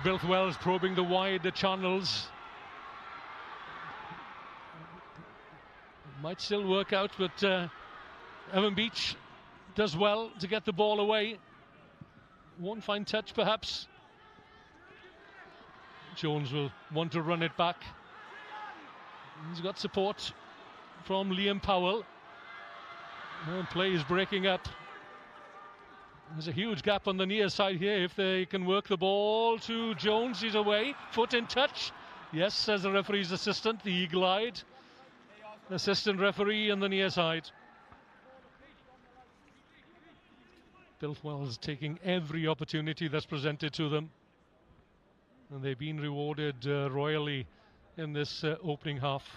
[SPEAKER 1] Builth Wells probing the wider channels. Might still work out, but Evan Beach does well to get the ball away. One fine touch, perhaps. Jones will want to run it back. He's got support from Liam Powell. And play is breaking up. There's a huge gap on the near side here. If they can work the ball to Jones, he's away. Foot in touch. Yes, says the referee's assistant, the eagle-eyed assistant referee on the near side. Builth Wells taking every opportunity that's presented to them. And they've been rewarded royally in this opening half.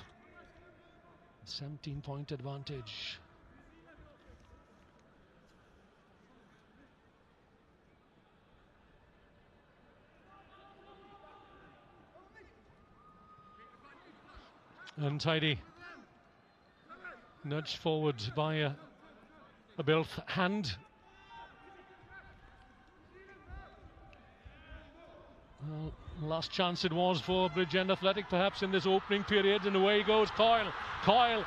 [SPEAKER 1] 17-point advantage. Untidy. Nudged forward by a Builth hand. Well, last chance it was for Bridgend Athletic perhaps in this opening period, and away goes Coyle. Coyle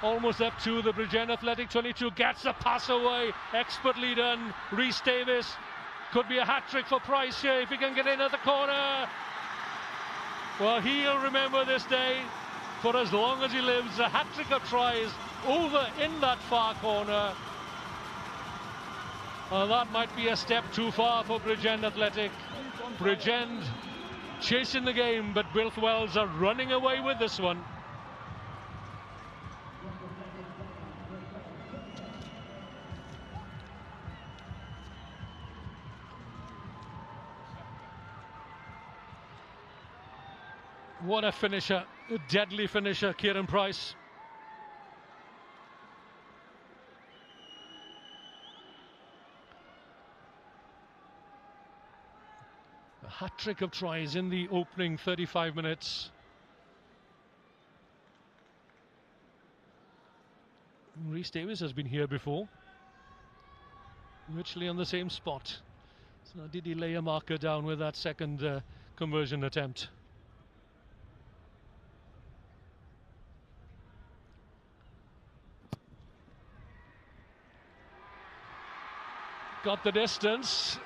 [SPEAKER 1] almost up to the Bridgend Athletic 22, gets the pass away, expertly done. Rhys Davies, could be a hat-trick for Price here if he can get in at the corner. Well, he'll remember this day for as long as he lives. A hat-trick of tries over in that far corner. That might be a step too far for Bridgend Athletic. Bridgend chasing the game, but Builth Wells are running away with this one. What a finisher, a deadly finisher, Kieran Price. A hat-trick of tries in the opening 35 minutes. Rhys Davies has been here before, virtually on the same spot. So did he lay a marker down with that second conversion attempt? Got the distance,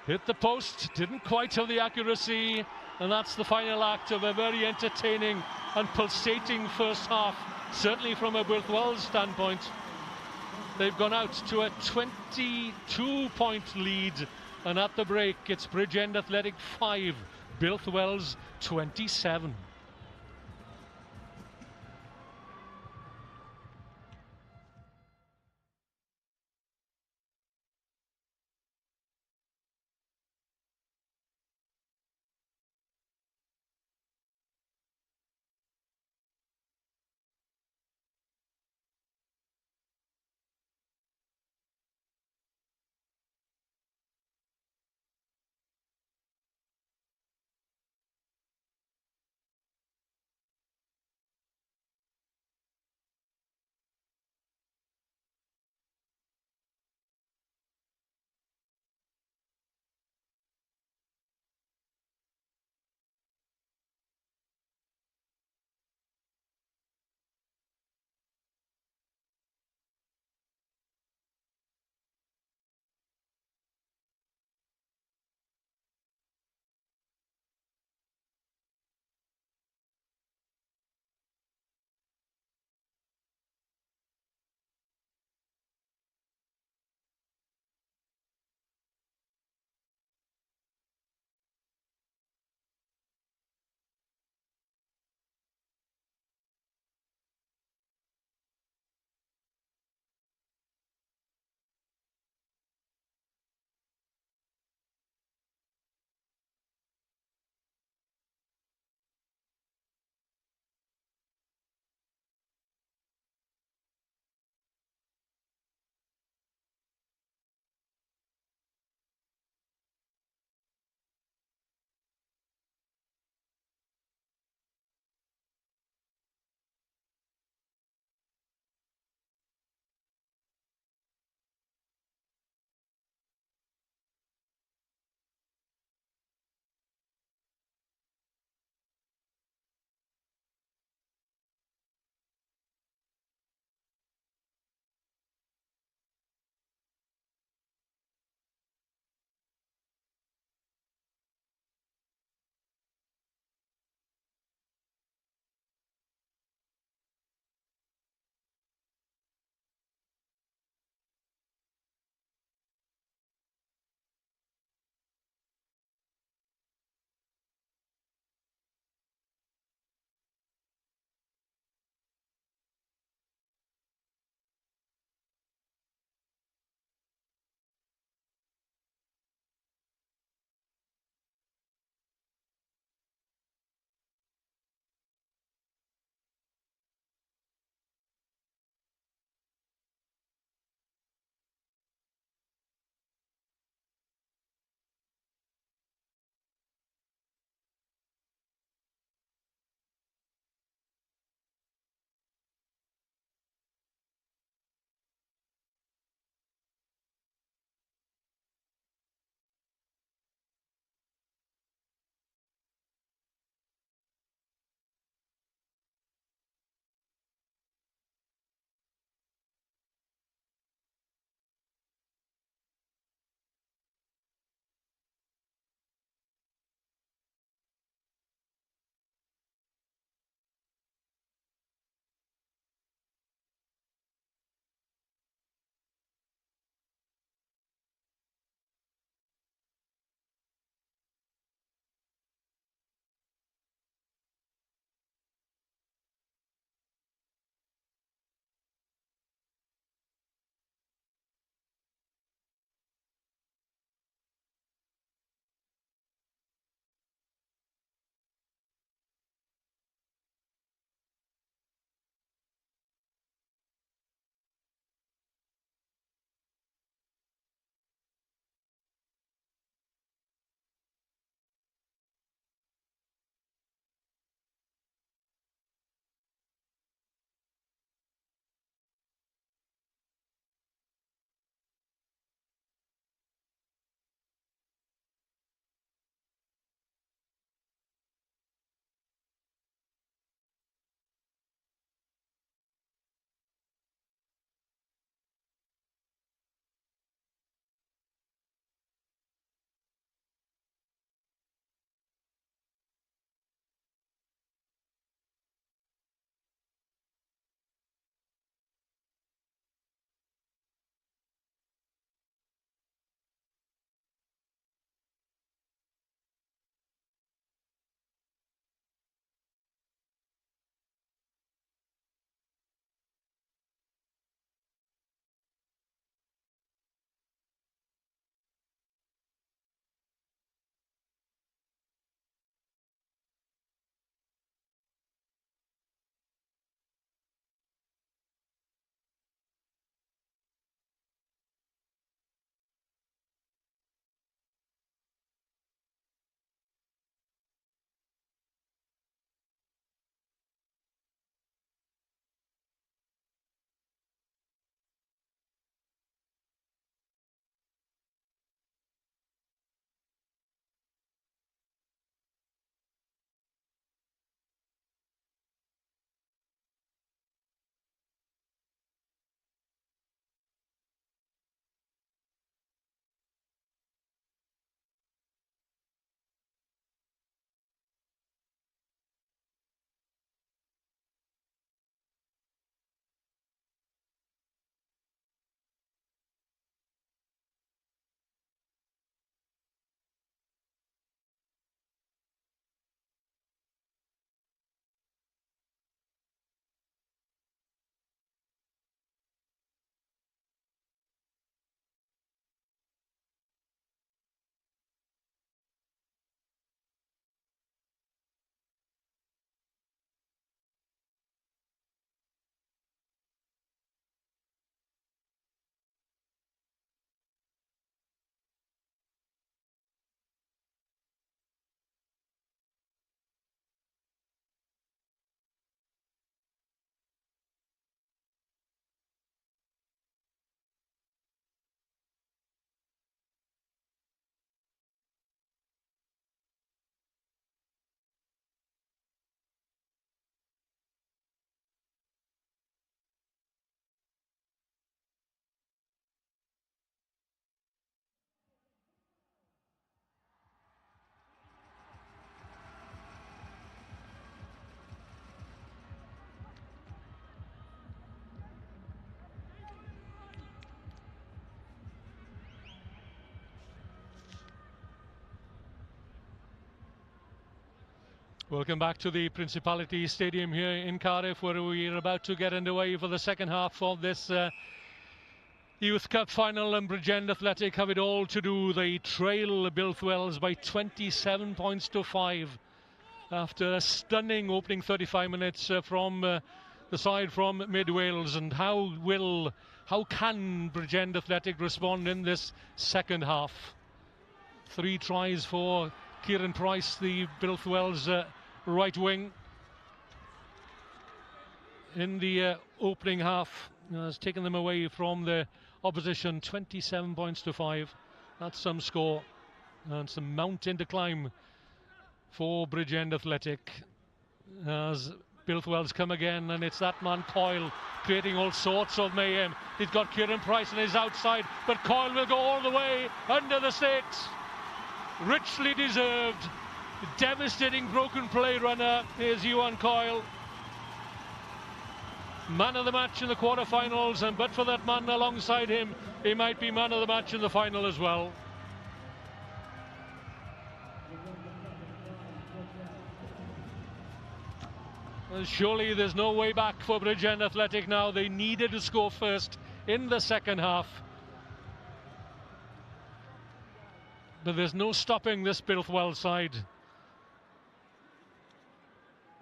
[SPEAKER 1] hit the post, didn't quite have the accuracy, and that's the final act of a very entertaining and pulsating first half, certainly from a Builth Wells standpoint. They've gone out to a 22-point lead, and at the break it's Bridgend Athletic 5, Builth Wells 27. Welcome back to the Principality Stadium here in Cardiff, where we're about to get underway for the second half of this Youth Cup final, and Bridgend Athletic have it all to do. They trail Builth Wells by 27 points to 5 after a stunning opening 35 minutes from the side from Mid Wales. And how can Bridgend Athletic respond in this second half? 3 tries for Kieran Price, the Builth Wells right wing, in the opening half, has taken them away from the opposition. 27 points to 5. That's some score, and some mountain to climb for Bridgend Athletic as Builth Wells come again, and it's that man Coyle creating all sorts of mayhem. He's got Kieran Price on his outside, but Coyle will go all the way under the sticks. Richly deserved. Devastating broken play runner is Iwan Coyle. Man of the match in the quarterfinals, and but for that man alongside him, he might be man of the match in the final as well. And surely there's no way back for Bridgend Athletic now. They needed to score first in the second half, but there's no stopping this Builth Wells side.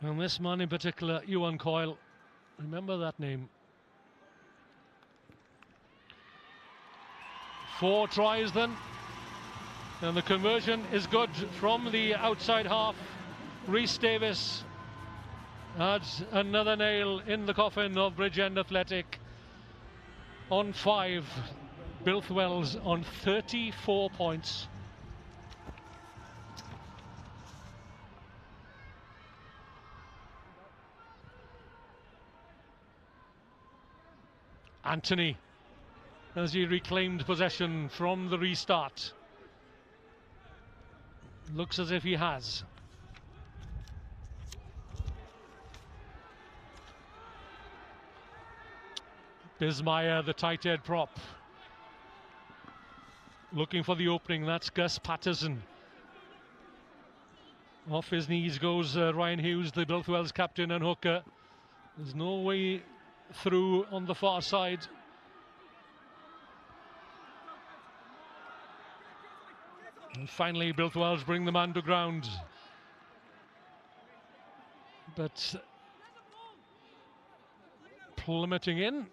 [SPEAKER 1] And this man in particular, Iwan Coyle, remember that name. 4 tries then, and the conversion is good from the outside half. Rhys Davis adds another nail in the coffin of Bridgend Athletic. On 5, Builth Wells on 34 points. Anthony, as he reclaimed possession from the restart. Looks as if he has. Bismaya, the tight head prop, looking for the opening. That's Gus Patterson. Off his knees goes Ryan Hughes, the Builth Wells captain and hooker. There's no way through on the far side. And finally Builth Wells bring the man to ground, but plummeting in.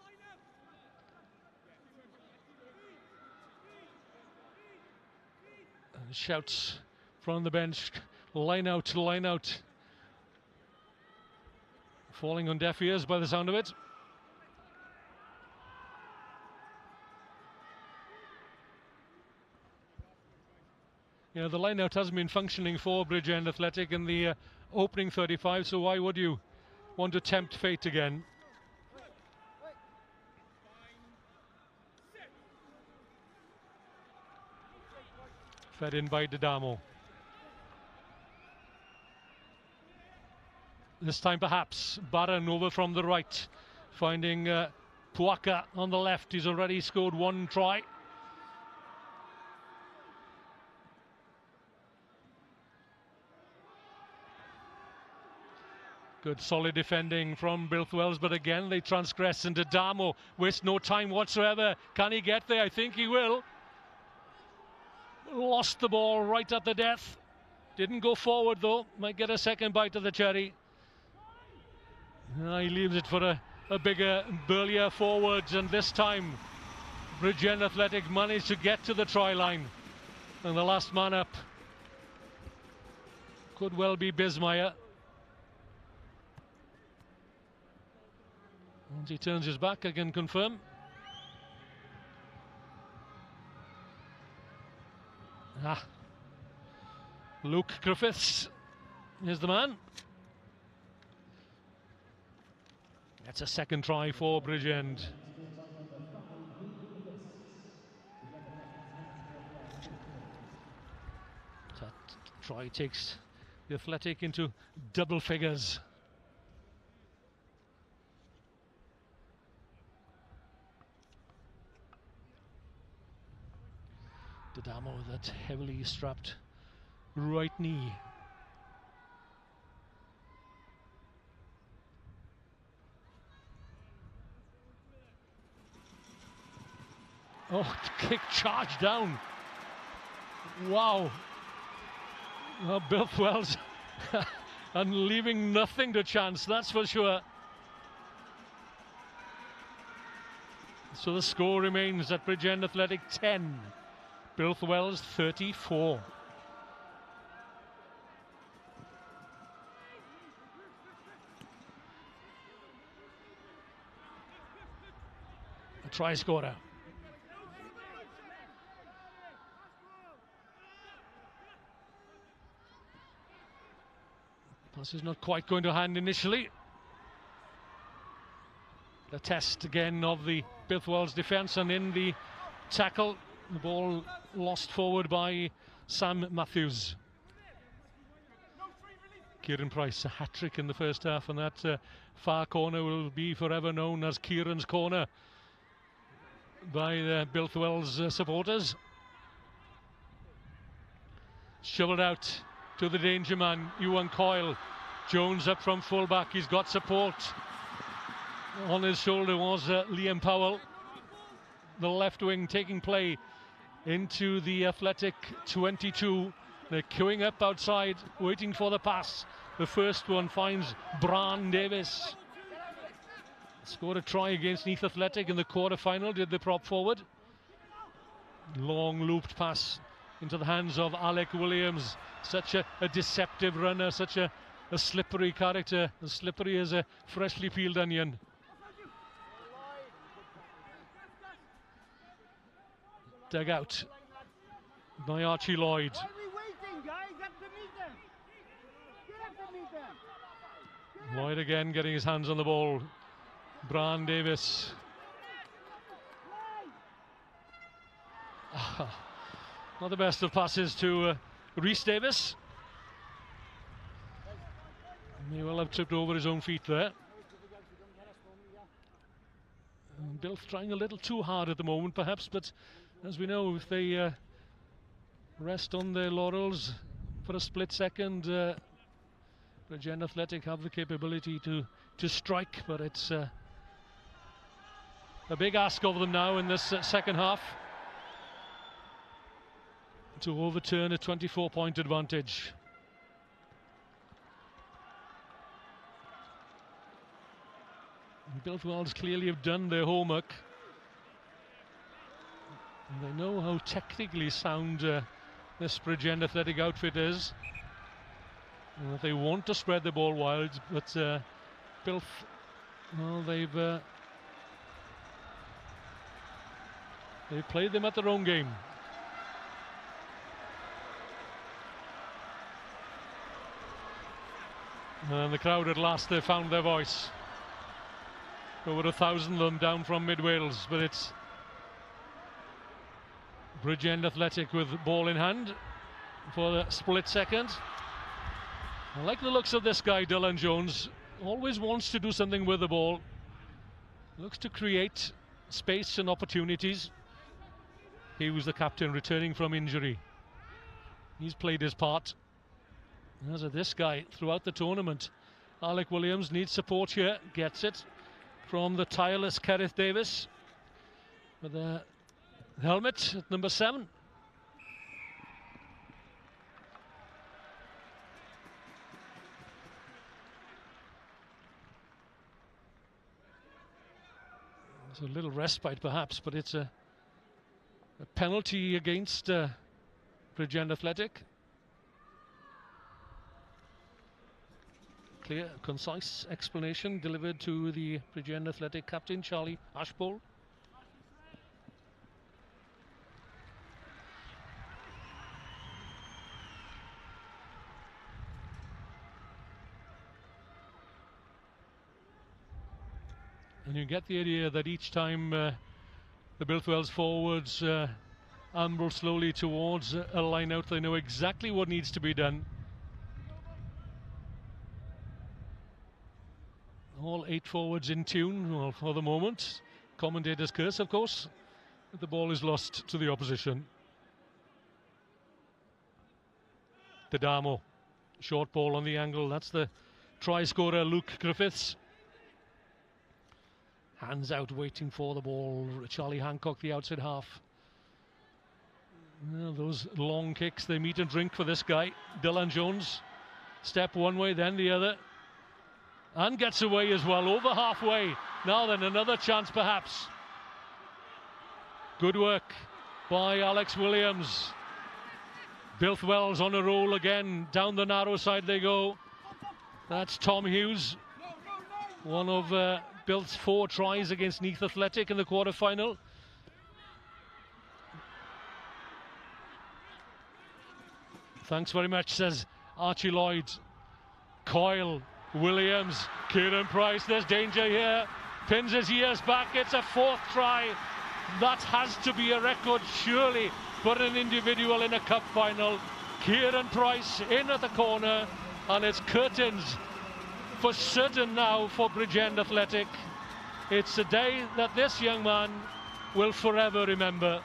[SPEAKER 1] And shouts from the bench, line out, line out. Falling on deaf ears by the sound of it. You know, the line-out hasn't been functioning for Bridgend Athletic in the opening 35, so why would you want to tempt fate again? Fed in by Didamo. This time perhaps Barron over from the right, finding Puaka on the left. He's already scored 1 try. Good solid defending from Builth Wells, but again they transgress, and Didamo wastes no time whatsoever. Can he get there? I think he will. Lost the ball right at the death. Didn't go forward though. Might get a second bite of the cherry. He leaves it for a bigger, burlier forwards, and this time Bridgend Athletic managed to get to the try line. And the last man up could well be Bismaya. Once he turns his back, I can confirm. Luke Griffiths is the man. That's a second try for Bridgend. That try takes the Athletic into double figures. Didamo, that heavily strapped right knee. Oh, kick charge down. Wow. Builth Welsh and leaving nothing to chance, that's for sure. So the score remains at Bridgend Athletic 10, Builth Welsh 34. A try scorer. Pass is not quite going to hand initially. The test again of the Builth Welsh defence, and in the tackle, the ball lost forward by Sam Matthews. Kieran Price, a hat-trick in the first half, and that far corner will be forever known as Kieran's corner by the Builth Welsh supporters. Shoveled out to the danger man, Iwan Coyle. Jones up from full-back, he's got support. On his shoulder was Liam Powell. The left wing taking play into the Athletic 22. They're queuing up outside, waiting for the pass. The first one finds Bran Davis. Scored a try against Neath Athletic in the quarter-final, did the prop forward. Long looped pass into the hands of Alec Williams. Such a deceptive runner, such a slippery character, as slippery as a freshly peeled onion. Dug out by Archie Lloyd. Lloyd again getting his hands on the ball. Bran Davis. Not the best of passes to Rhys Davis. May well have tripped over his own feet there. Builth trying a little too hard at the moment perhaps, but as we know, if they rest on their laurels for a split second, Bridgend Athletic have the capability to strike, but it's a big ask of them now in this second half to overturn a 24-point advantage. Builth Welsh clearly have done their homework. And they know how technically sound this Bridgend Athletic outfit is. And they want to spread the ball wide, but Builth, well, they've played them at their own game. And the crowd at last, they found their voice. Over 1,000 of them down from mid-Wales, but it's Bridgend Athletic with ball in hand for the split second. I like the looks of this guy, Dylan Jones. Always wants to do something with the ball. Looks to create space and opportunities. He was the captain returning from injury. He's played his part. As of this guy throughout the tournament. Alec Williams needs support here, gets it from the tireless Kerith Davis with a helmet at number 7. It's a little respite perhaps, but it's a penalty against Bridgend Athletic. Clear, concise explanation delivered to the Bridgend Athletic captain, Charlie Ashpole. And you get the idea that each time the Builth Welsh forwards amble slowly towards a line out, they know exactly what needs to be done. All 8 forwards in tune, well, for the moment. Commentator's curse, of course. But the ball is lost to the opposition. Tadamo, short ball on the angle. That's the try scorer, Luke Griffiths. Hands out, waiting for the ball. Charlie Hancock, the outside half. Those long kicks, they meet and drink for this guy. Dylan Jones, step one way, then the other. And gets away as well, over halfway. Now then, another chance perhaps. Good work by Alex Williams. Builth Wells on a roll again. Down the narrow side they go. That's Tom Hughes. One of Builth's 4 tries against Neath Athletic in the quarter-final. Thanks very much, says Archie Lloyd. Coyle, Williams, Kieran Price, there's danger here. Pins his ears back, it's a 4th try. That has to be a record, surely, for an individual in a cup final. Kieran Price in at the corner, and it's curtains for certain now for Bridgend Athletic. It's a day that this young man will forever remember.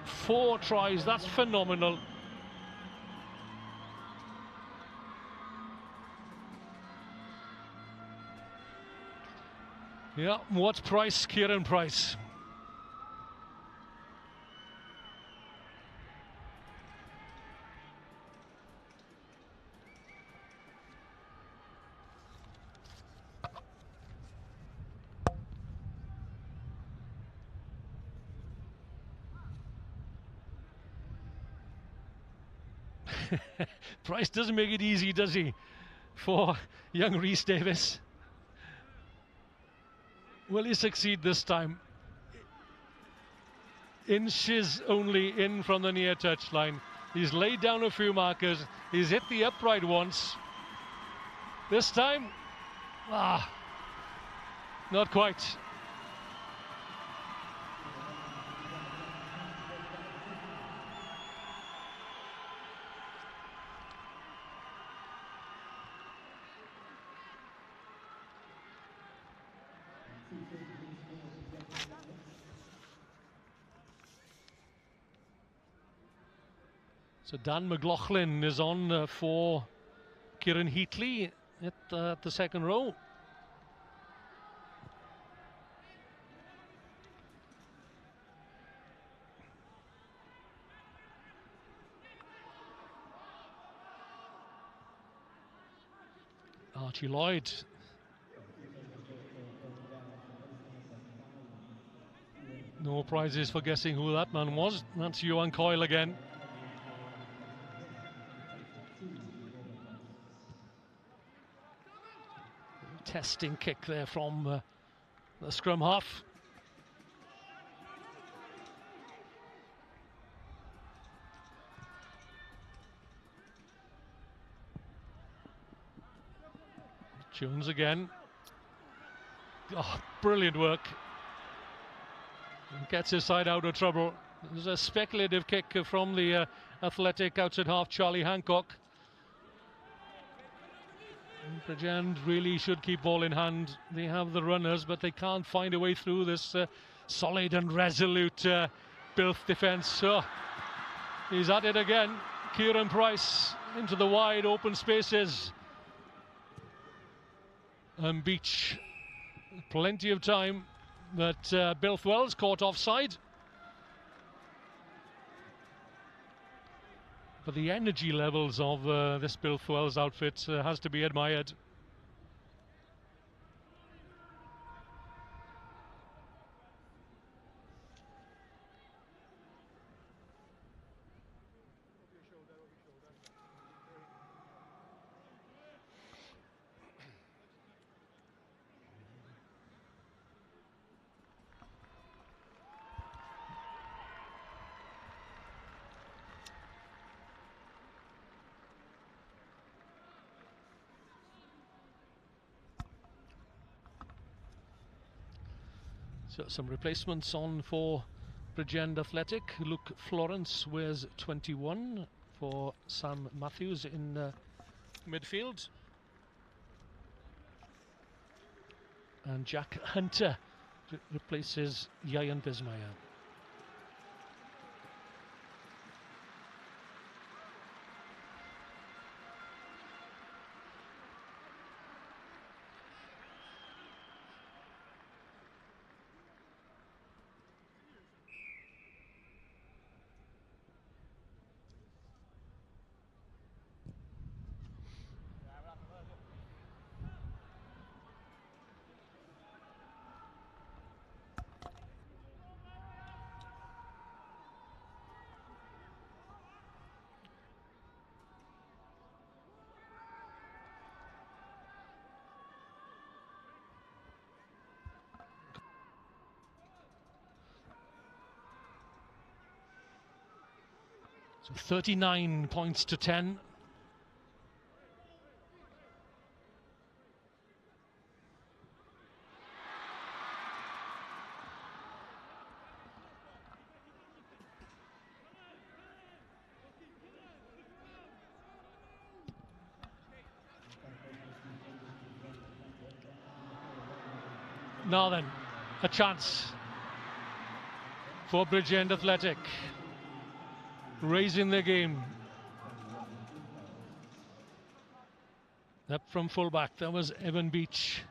[SPEAKER 1] 4 tries, that's phenomenal. Yeah, what's Price? Kieran Price. Price doesn't make it easy, does he, for young Rhys Davis? Will he succeed this time? Inches only in from the near touchline. He's laid down a few markers. He's hit the upright once. This time, not quite. So Dan McLaughlin is on for Kieran Heatley at the second row. Archie Lloyd. No prizes for guessing who that man was. That's Johan Coyle again. Testing kick there from the scrum half. Jones again. Oh, brilliant work. Gets his side out of trouble. There's a speculative kick from the Athletic outside half, Charlie Hancock. Bridgend really should keep ball in hand. They have the runners, but they can't find a way through this solid and resolute Builth defence. He's at it again. Kieran Price into the wide open spaces. And Beach, plenty of time, but Builth Wells caught offside. But the energy levels of this Builth Wells outfit has to be admired. So some replacements on for Bridgend Athletic. Luke Florence wears 21 for Sam Matthews in midfield. And Jack Hunter replaces Yayan Bismaya. 39 points to 10. Now then, a chance for Bridgend Athletic, raising their game. Up from fullback, that was Evan Beach.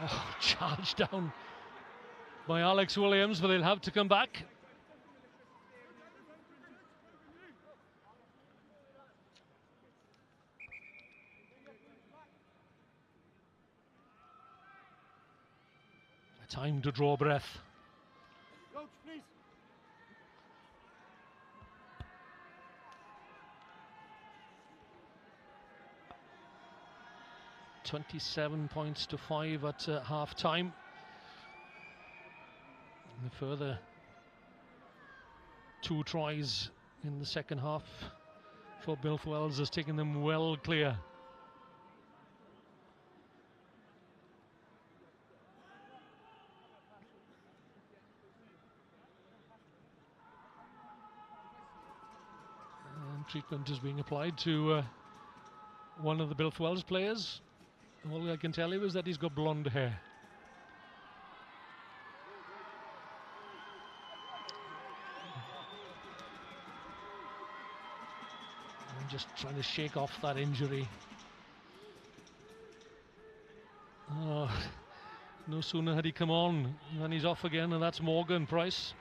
[SPEAKER 1] Oh, charged down by Alex Williams, but they'll have to come back. Time to draw breath.
[SPEAKER 2] Coach, please.
[SPEAKER 1] 27 points to 5 at half time. And the further 2 tries in the second half for Builth Wells has taken them well clear. Treatment is being applied to one of the Builth Wells players. All I can tell you is that he's got blonde hair. I'm just trying to shake off that injury. Oh, no sooner had he come on than he's off again, and that's Morgan Price.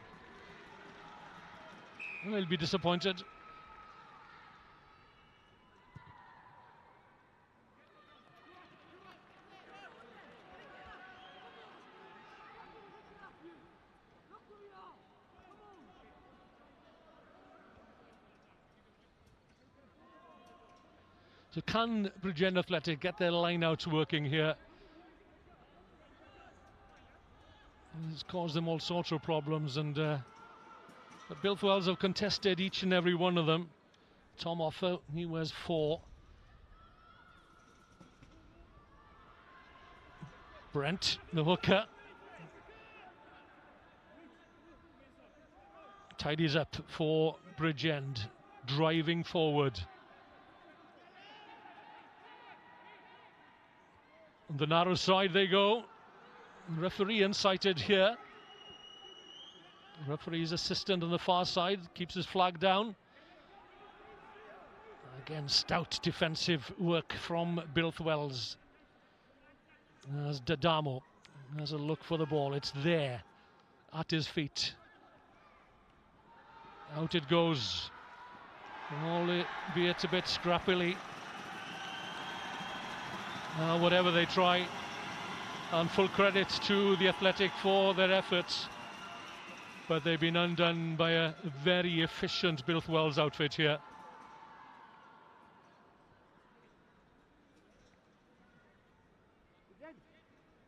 [SPEAKER 1] Well, he'll be disappointed. So can Bridgend Athletic get their line-outs working here? It's caused them all sorts of problems, and but Builth Wells have contested each and every one of them. Tom Offer, he wears 4. Brent, the hooker, tidies up for Bridgend, driving forward. On the narrow side they go. Referee incited here. Referee's assistant on the far side keeps his flag down. Again, stout defensive work from Builth Wells. As Dadamo has a look for the ball. It's there at his feet. Out it goes. Albeit a bit scrappily. Whatever they try, and full credit to the Athletic for their efforts, but they've been undone by a very efficient Builth Wells outfit here.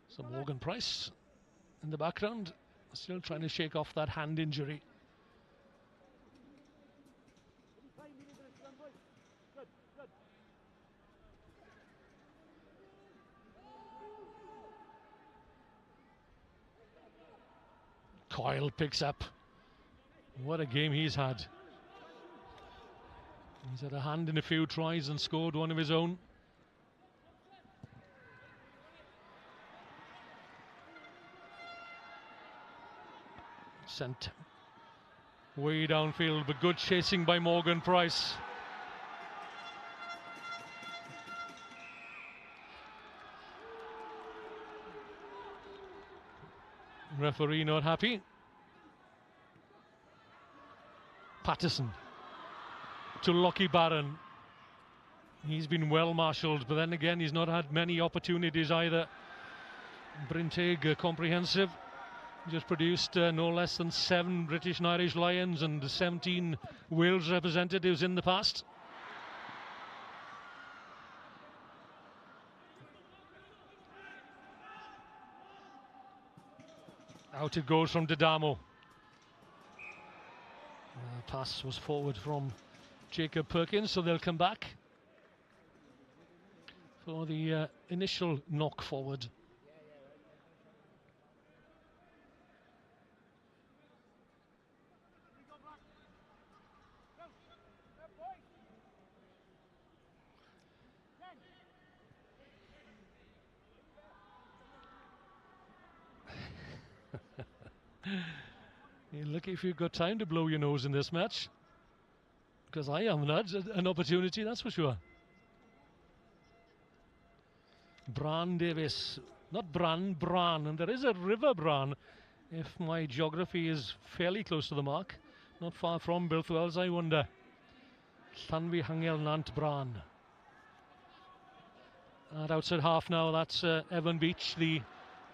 [SPEAKER 1] So Morgan Price in the background, still trying to shake off that hand injury. Coyle picks up. What a game he's had. He's had a hand in a few tries and scored one of his own. Sent way downfield, but good chasing by Morgan Price. Referee not happy. Patterson to Lockie Barron. He's been well marshalled, but then again he's not had many opportunities either. Bryntegg comprehensive. Just produced no less than 7 British and Irish Lions and 17 Wales representatives in the past. Out it goes from Dadamo. pass was forward from Jacob Perkins, so they'll come back for the initial knock forward. You're lucky if you've got time to blow your nose in this match, because I haven't had an opportunity, that's for sure. Bran Davis, not Bran, Bran, and there is a river Bran, if my geography is fairly close to the mark. Not far from Builth Wells, I wonder. Llanvi Hangel Nant Bran. At outside half now, that's Evan Beach, the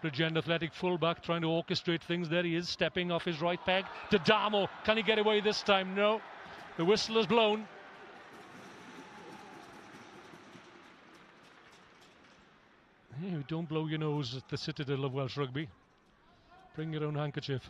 [SPEAKER 1] Bridgend Athletic fullback, trying to orchestrate things. There he is, stepping off his right peg. Damo, can he get away this time? No. The whistle has blown. Hey, don't blow your nose at the citadel of Welsh rugby. Bring your own handkerchief.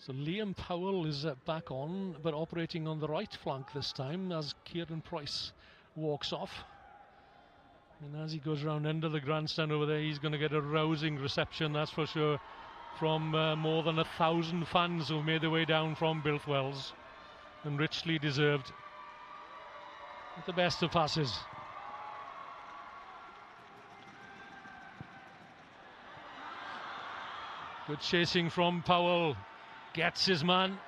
[SPEAKER 1] So Liam Powell is back on, but operating on the right flank this time as Kieran Price walks off. And as he goes around under the grandstand over there, he's going to get a rousing reception, that's for sure, from more than 1,000 fans who've made their way down from Builth Wells, and richly deserved. At the best of passes. Good chasing from Powell. Gets his man.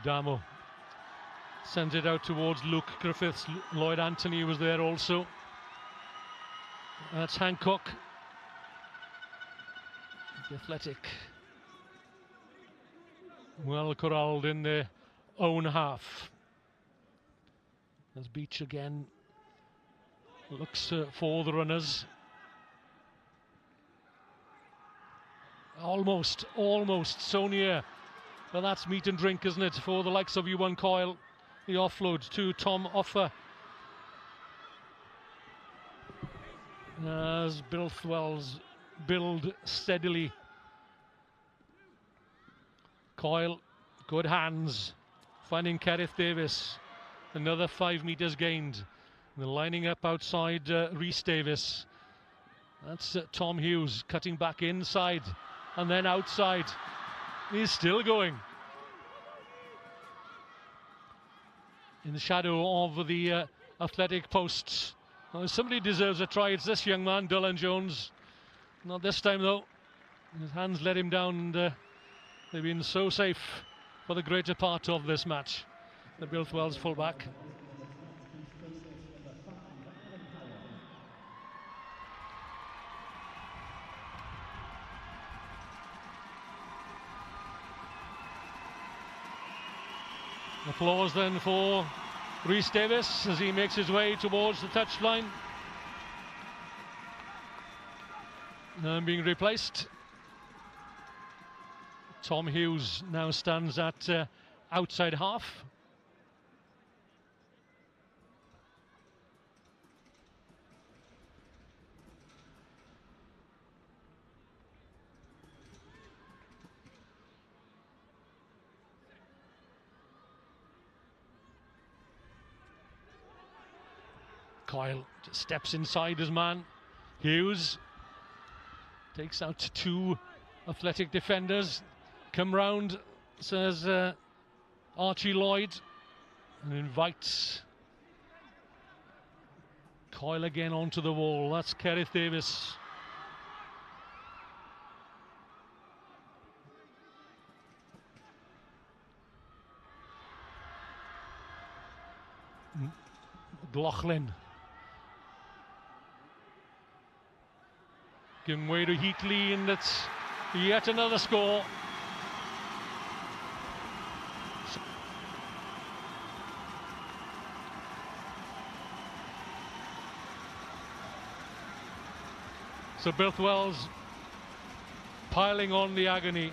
[SPEAKER 1] Damo sends it out towards Luke Griffiths. Lloyd Anthony was there also. That's Hancock. The Athletic. Well corralled in their own half. As Beach again looks for the runners. Almost so near. Well, that's meat and drink, isn't it, for the likes of Iwan Coyle. The offload to Tom Offer. As Builth Wells build steadily. Coyle, good hands, finding Kerith Davis. Another 5 meters gained. They're lining up outside Rhys Davis. That's Tom Hughes cutting back inside and then outside. He's still going. In the shadow of the Athletic posts. Now, somebody deserves a try. It's this young man, Dylan Jones. Not this time though. His hands let him down, and they've been so safe for the greater part of this match. The Builth Wells fullback. Applause then for Rhys Davis as he makes his way towards the touchline. And being replaced. Tom Hughes now stands at outside half. Coyle just steps inside his man. Hughes takes out 2 Athletic defenders. Come round, says Archie Lloyd, and invites Coyle again onto the wall. That's Kerith Davis. Gloughlin. Giving way to Heatley, and it's yet another score. So Builth Wells piling on the agony.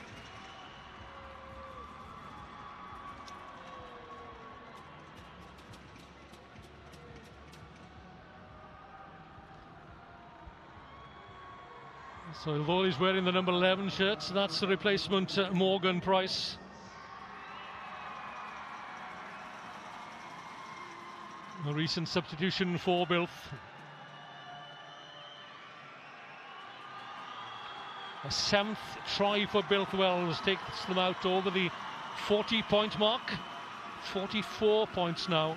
[SPEAKER 1] So although he's wearing the number 11 shirt, that's the replacement Morgan Price. A recent substitution for Builth. A 7th try for Builth Wells takes them out over the 40-point mark. 44 points now.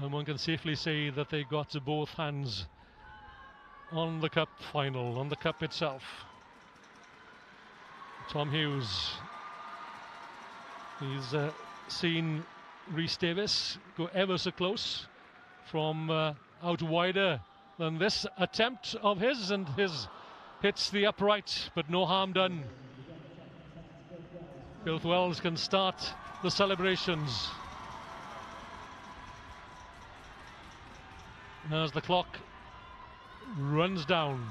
[SPEAKER 1] And one can safely say that they got both hands on the cup final, on the cup itself. Tom Hughes, he's seen Rhys Davis go ever so close from out wider than this attempt of his, and his hits the upright, but no harm done. Builth Wells can start the celebrations as the clock runs down.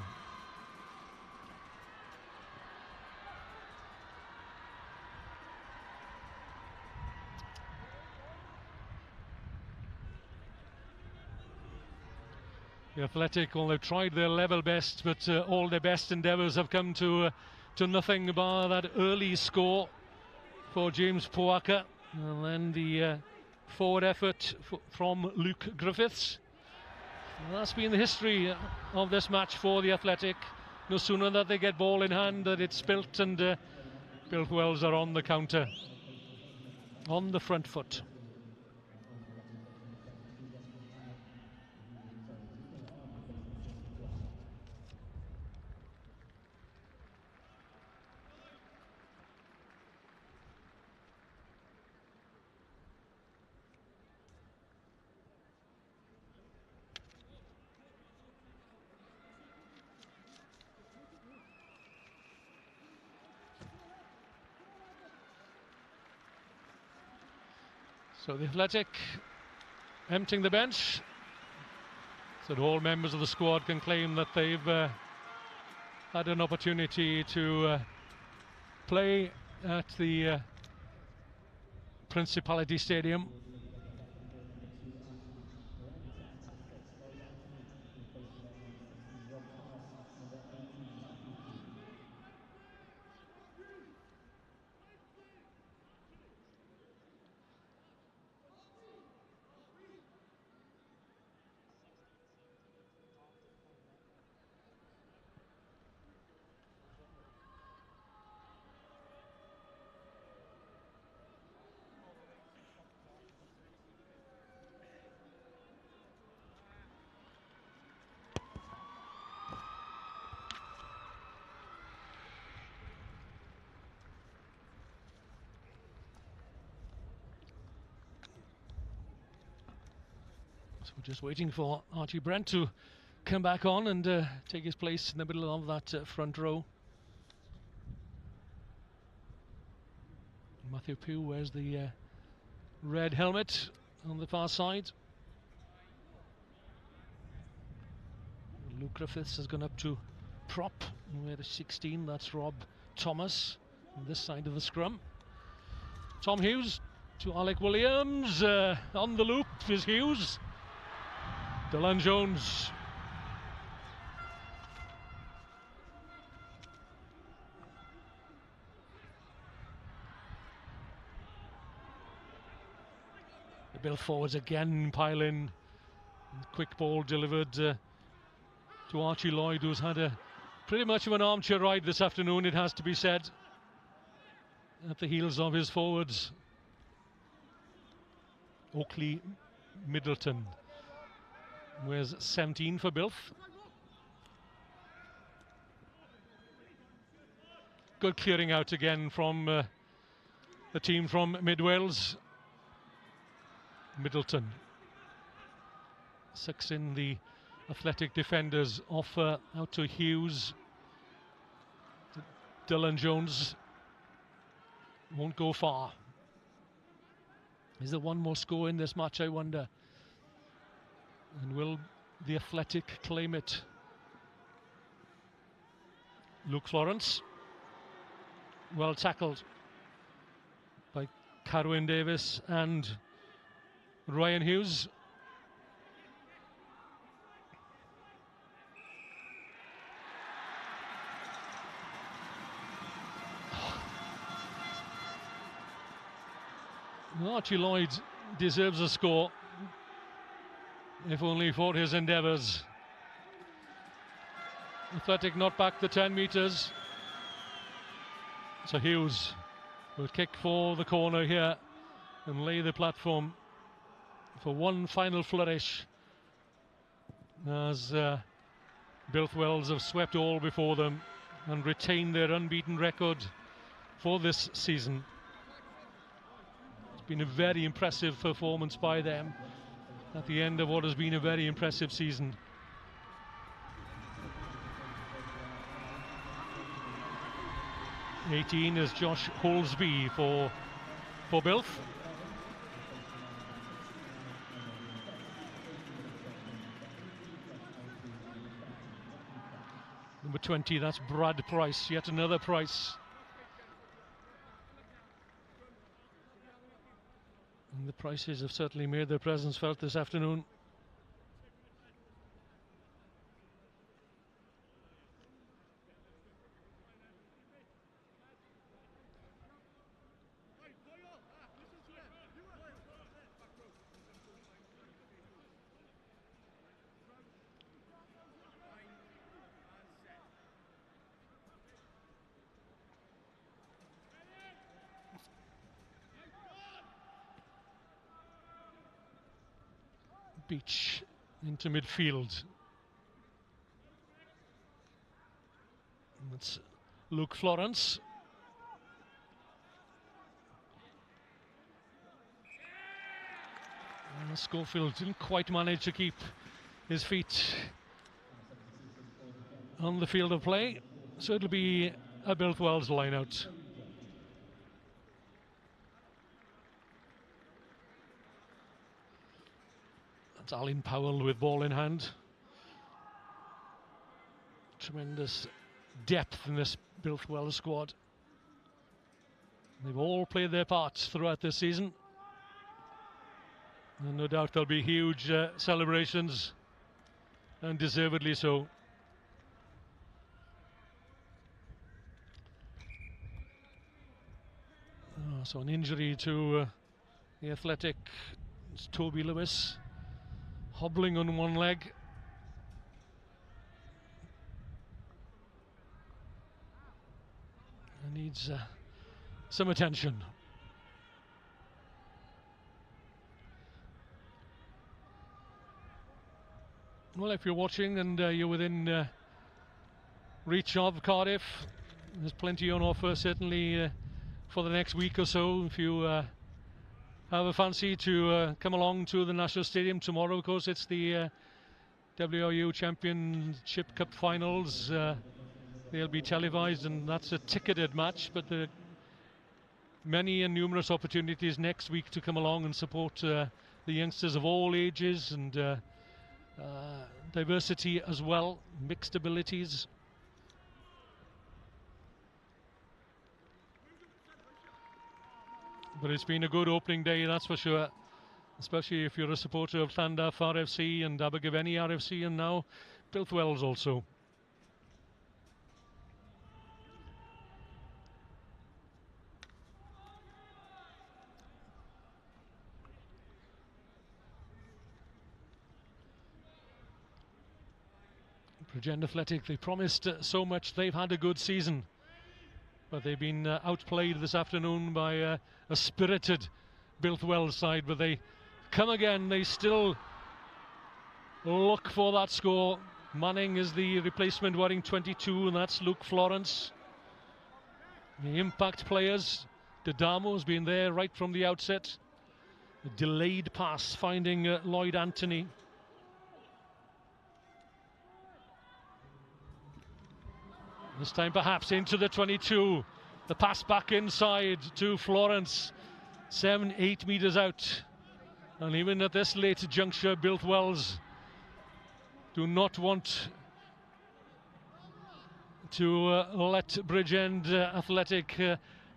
[SPEAKER 1] The Athletic, well, they've tried their level best, but all their best endeavours have come to nothing bar that early score for James Poaka, and then the forward effort from Luke Griffiths. And that's been the history of this match for the Athletic. No sooner that they get ball in hand that it's spilt, and Builth Wells are on the counter, on the front foot. So the Athletic emptying the bench, so that all members of the squad can claim that they've had an opportunity to play at the Principality Stadium. So we're just waiting for Archie Brent to come back on and take his place in the middle of that front row. Matthew Pugh wears the red helmet on the far side. Luke Griffiths has gone up to prop, where the 16, that's Rob Thomas on this side of the scrum. Tom Hughes to Alec Williams, on the loop is Hughes. Dylan Jones. The Builth forwards again pile in. Quick ball delivered to Archie Lloyd, who's had a pretty much of an armchair ride this afternoon, it has to be said, at the heels of his forwards. Oakley Middleton wears 17 for Builth. Good clearing out again from the team from Mid Wales. Middleton. 6 in the athletic defenders. Offer out to Hughes. Dylan Jones won't go far. Is there one more score in this match, I wonder? And will the athletic claim it? Luke Florence. Well tackled by Carwyn Davis and Ryan Hughes. Archie Lloyd deserves a score, if only for his endeavours. Athletic not back the 10 metres. So Hughes will kick for the corner here and lay the platform for one final flourish, as Builth Wells have swept all before them and retained their unbeaten record for this season. It's been a very impressive performance by them at the end of what has been a very impressive season. '18 is Josh Holsby for Builth. Number 20, that's Brad Price, yet another Price. And the Prices have certainly made their presence felt this afternoon. Beach into midfield. That's Luke Florence. Schofield didn't quite manage to keep his feet on the field of play, so it'll be a Builth Wells line out. That's Alan Powell with ball in hand. Tremendous depth in this Builth Wells squad. They've all played their parts throughout this season. And no doubt there'll be huge celebrations, and deservedly so. So an injury to the athletic. It's Toby Lewis, hobbling on one leg. And needs some attention. Well, if you're watching and you're within reach of Cardiff, there's plenty on offer, certainly for the next week or so. If you have a fancy to come along to the National Stadium tomorrow, of course, it's the WRU Championship Cup Finals. They'll be televised, and that's a ticketed match, but there are many and numerous opportunities next week to come along and support the youngsters of all ages and diversity as well, mixed abilities. But it's been a good opening day, that's for sure, especially if you're a supporter of Landaff RFC and Abergavenny RFC, and now Builth Wells also. Bridgend Athletic, they promised so much. They've had a good season, but they've been outplayed this afternoon by a spirited Builth Wells side. But they come again, they still look for that score. Manning is the replacement wearing 22, and that's Luke Florence. The impact players, Didamo's been there right from the outset. A delayed pass finding Lloyd Anthony. This time perhaps into the 22. The pass back inside to Florence. 7-8 metres out. And even at this late juncture, Builth Wells do not want to let Bridgend Athletic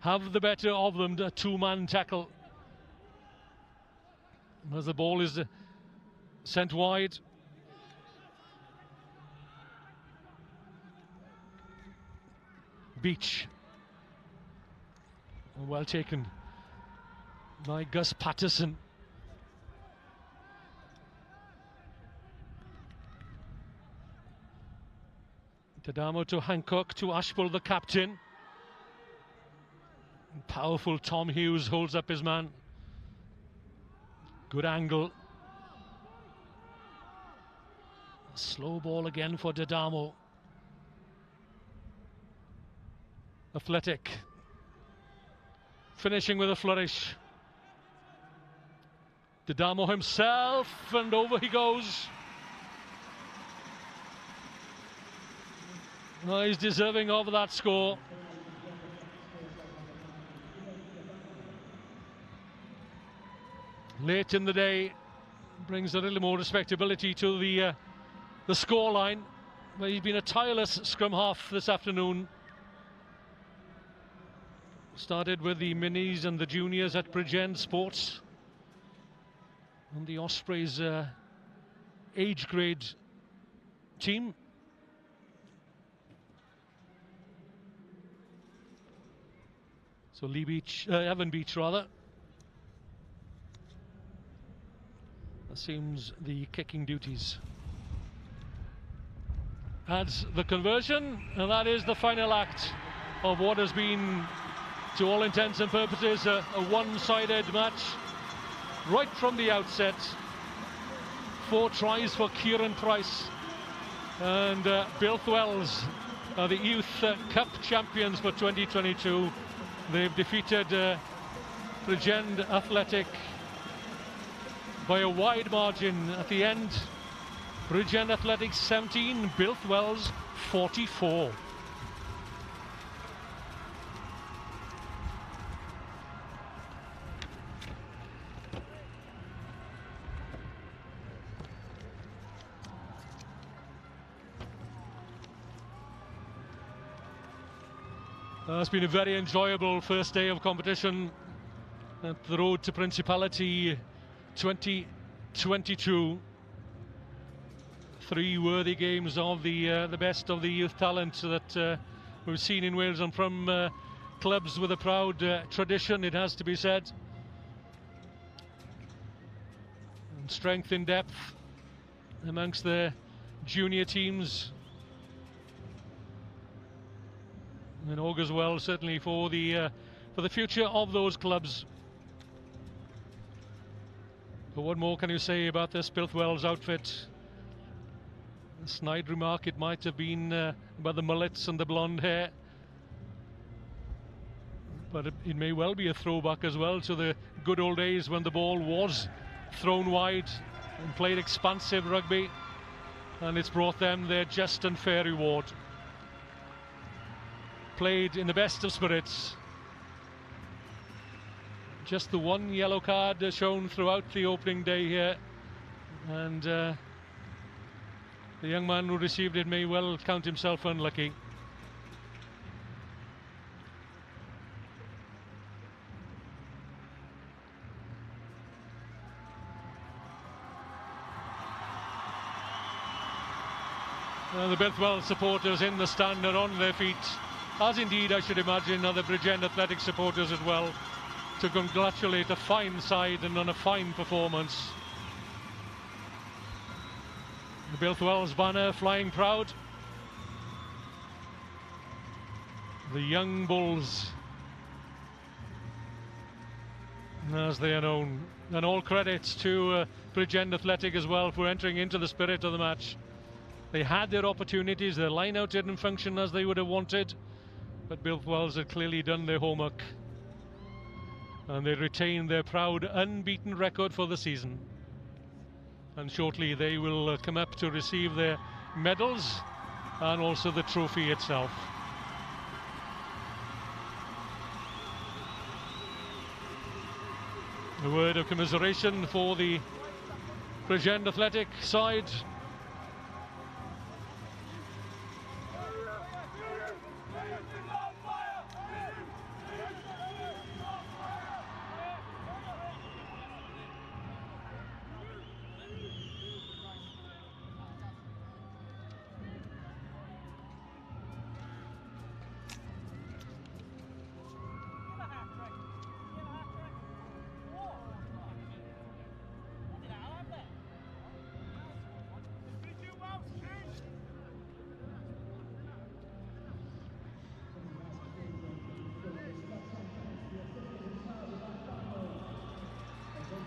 [SPEAKER 1] have the better of them. A two-man tackle as the ball is sent wide. Beach, well taken by Gus Patterson. Didamo to Hancock, to Ashbull, the captain. Powerful Tom Hughes holds up his man. Good angle. Slow ball again for Didamo. Athletic finishing with a flourish. Didamo himself, and over he goes. Oh, he's deserving of that score. Late in the day, brings a little more respectability to the scoreline. But he's been a tireless scrum half this afternoon. Started with the minis and the juniors at Bridgend Sports. And the Ospreys age grade team. So Evan Beach rather. Assumes the kicking duties. Adds the conversion, and that is the final act of what has been, to all intents and purposes, a one-sided match right from the outset. 4 tries for Kieran Price, and Builth Wells are the Youth Cup champions for 2022. They've defeated Bridgend Athletic by a wide margin at the end. Bridgend Athletic 17, Builth Wells 44. It's been a very enjoyable first day of competition at the road to Principality 2022. 3 worthy games of the best of the youth talent that we've seen in Wales, and from clubs with a proud tradition, it has to be said. And strength in depth amongst the junior teams. And augurs well, certainly, for the future of those clubs. But what more can you say about this Builth Wells outfit? A snide remark it might have been about the mullets and the blonde hair, but it may well be a throwback as well to the good old days when the ball was thrown wide and played expansive rugby, and it's brought them their just and fair reward. Played in the best of spirits. Just the 1 yellow card shown throughout the opening day here, and the young man who received it may well count himself unlucky. The Builth Wells supporters in the stand are on their feet, as indeed I should imagine are the Bridgend Athletic supporters as well, to congratulate a fine side and on a fine performance. The Builth Wells banner flying proud. The young Bulls, as they are known. And all credits to Bridgend Athletic as well for entering into the spirit of the match. They had their opportunities, their line-out didn't function as they would have wanted, But Builth Welsh had clearly done their homework, and they retain their proud unbeaten record for the season. And shortly they will come up to receive their medals and also the trophy itself. A word of commiseration for the Bridgend athletic side.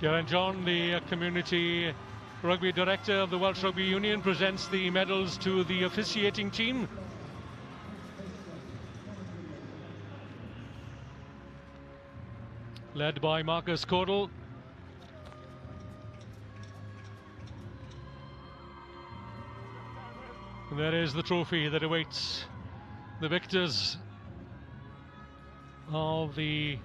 [SPEAKER 1] Geraint John, the Community Rugby Director of the Welsh Rugby Union, presents the medals to the officiating team. Led by Marcus Cordell. And there is the trophy that awaits the victors of the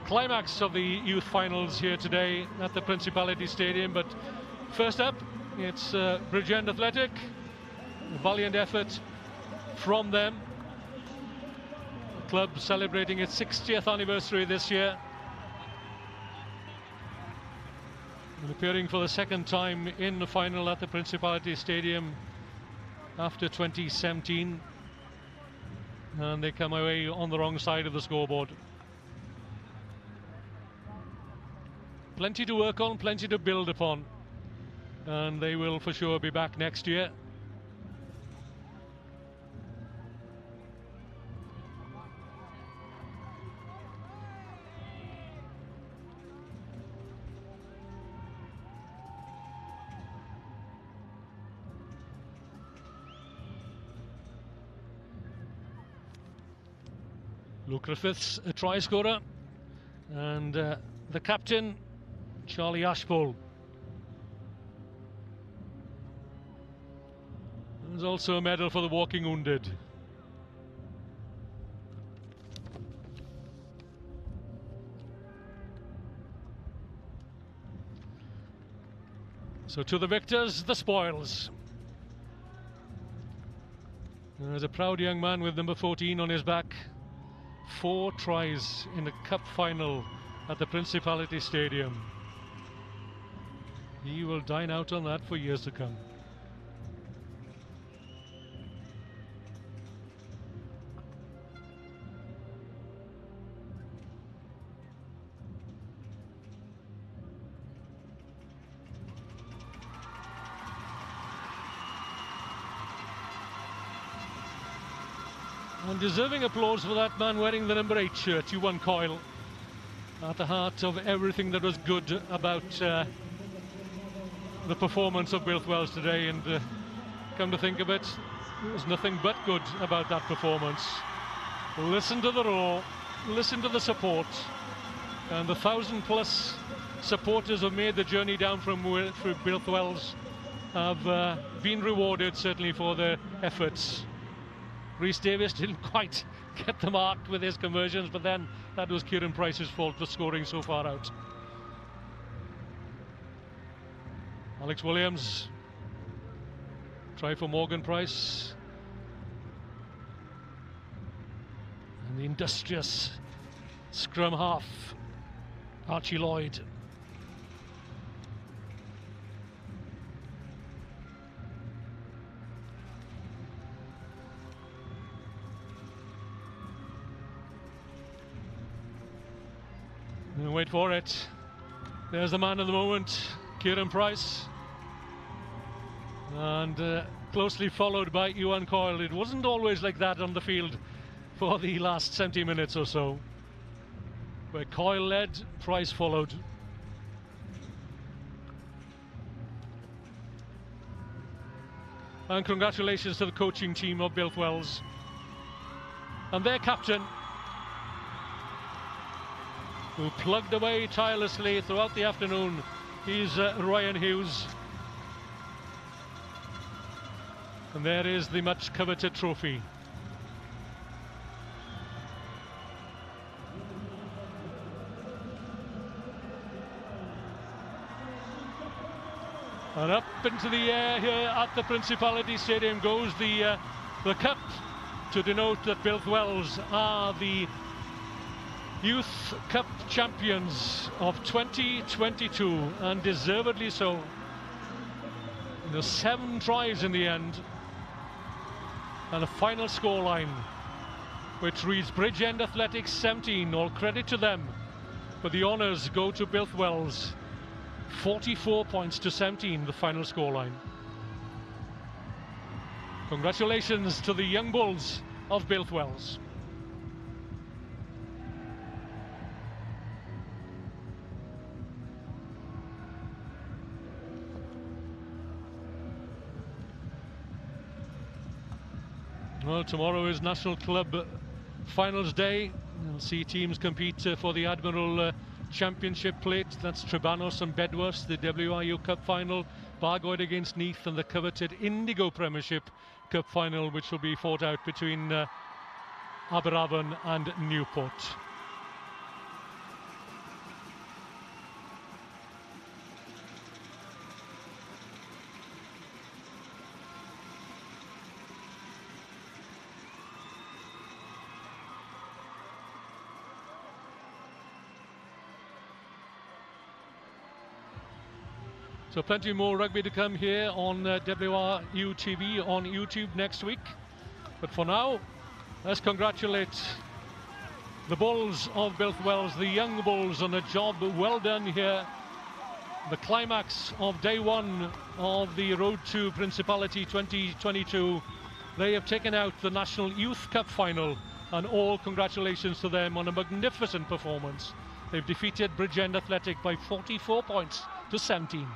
[SPEAKER 1] climax of the youth finals here today at the Principality Stadium. But first up, it's Bridgend Athletic. A valiant effort from them. The club celebrating its 60th anniversary this year, and appearing for the second time in the final at the Principality Stadium after 2017, and they come away on the wrong side of the scoreboard. Plenty to work on, plenty to build upon, and they will for sure be back next year. Luke Griffiths, a try scorer, and the captain, Charlie Ashpole. There's also a medal for the walking wounded. So to the victors, the spoils. There's a proud young man with number 14 on his back. 4 tries in the cup final at the Principality Stadium. He will dine out on that for years to come. And deserving applause for that man wearing the number 8 shirt, Iwan Coyle, at the heart of everything that was good about the performance of Builth Welsh today. And come to think of it, there was nothing but good about that performance. Listen to the roar, listen to the support, and the 1,000+ supporters who have made the journey down from Builth Welsh have been rewarded certainly for their efforts. Rhys Davies didn't quite get the mark with his conversions, but then that was Kieran Price's fault for scoring so far out. Alex Williams, try for Morgan Price. And the industrious scrum half, Archie Lloyd. And wait for it. There's the man of the moment, Kieran Price. And closely followed by Iwan Coyle. It wasn't always like that on the field for the last 70 minutes or so, where Coyle led, Price followed. And congratulations to the coaching team of Builth Welsh. And their captain, who plugged away tirelessly throughout the afternoon, is Ryan Hughes. And there is the much coveted trophy. And up into the air here at the Principality Stadium goes the cup, to denote that Builth Wells are the Youth Cup champions of 2022, and deservedly so. There's 7 tries in the end, and a final scoreline which reads Bridgend Athletics 17. All credit to them, but the honours go to Builth Wells. 44 points to 17, the final scoreline. Congratulations to the young bulls of Builth Wells. Well, tomorrow is National Club Finals Day. We'll see teams compete for the Admiral Championship plate. That's Trebanos and Bedworth, the WRU Cup final. Bargoed against Neath, and the coveted Indigo Premiership Cup final, which will be fought out between Abergavenny and Newport. So plenty more rugby to come here on WRU TV on YouTube next week. But for now, let's congratulate the Bulls of Builth Wells, the young Bulls, on a job well done here. The climax of day 1 of the Road to Principality 2022. They have taken out the National Youth Cup final, and all congratulations to them on a magnificent performance. They've defeated Bridgend Athletic by 44 points to 17.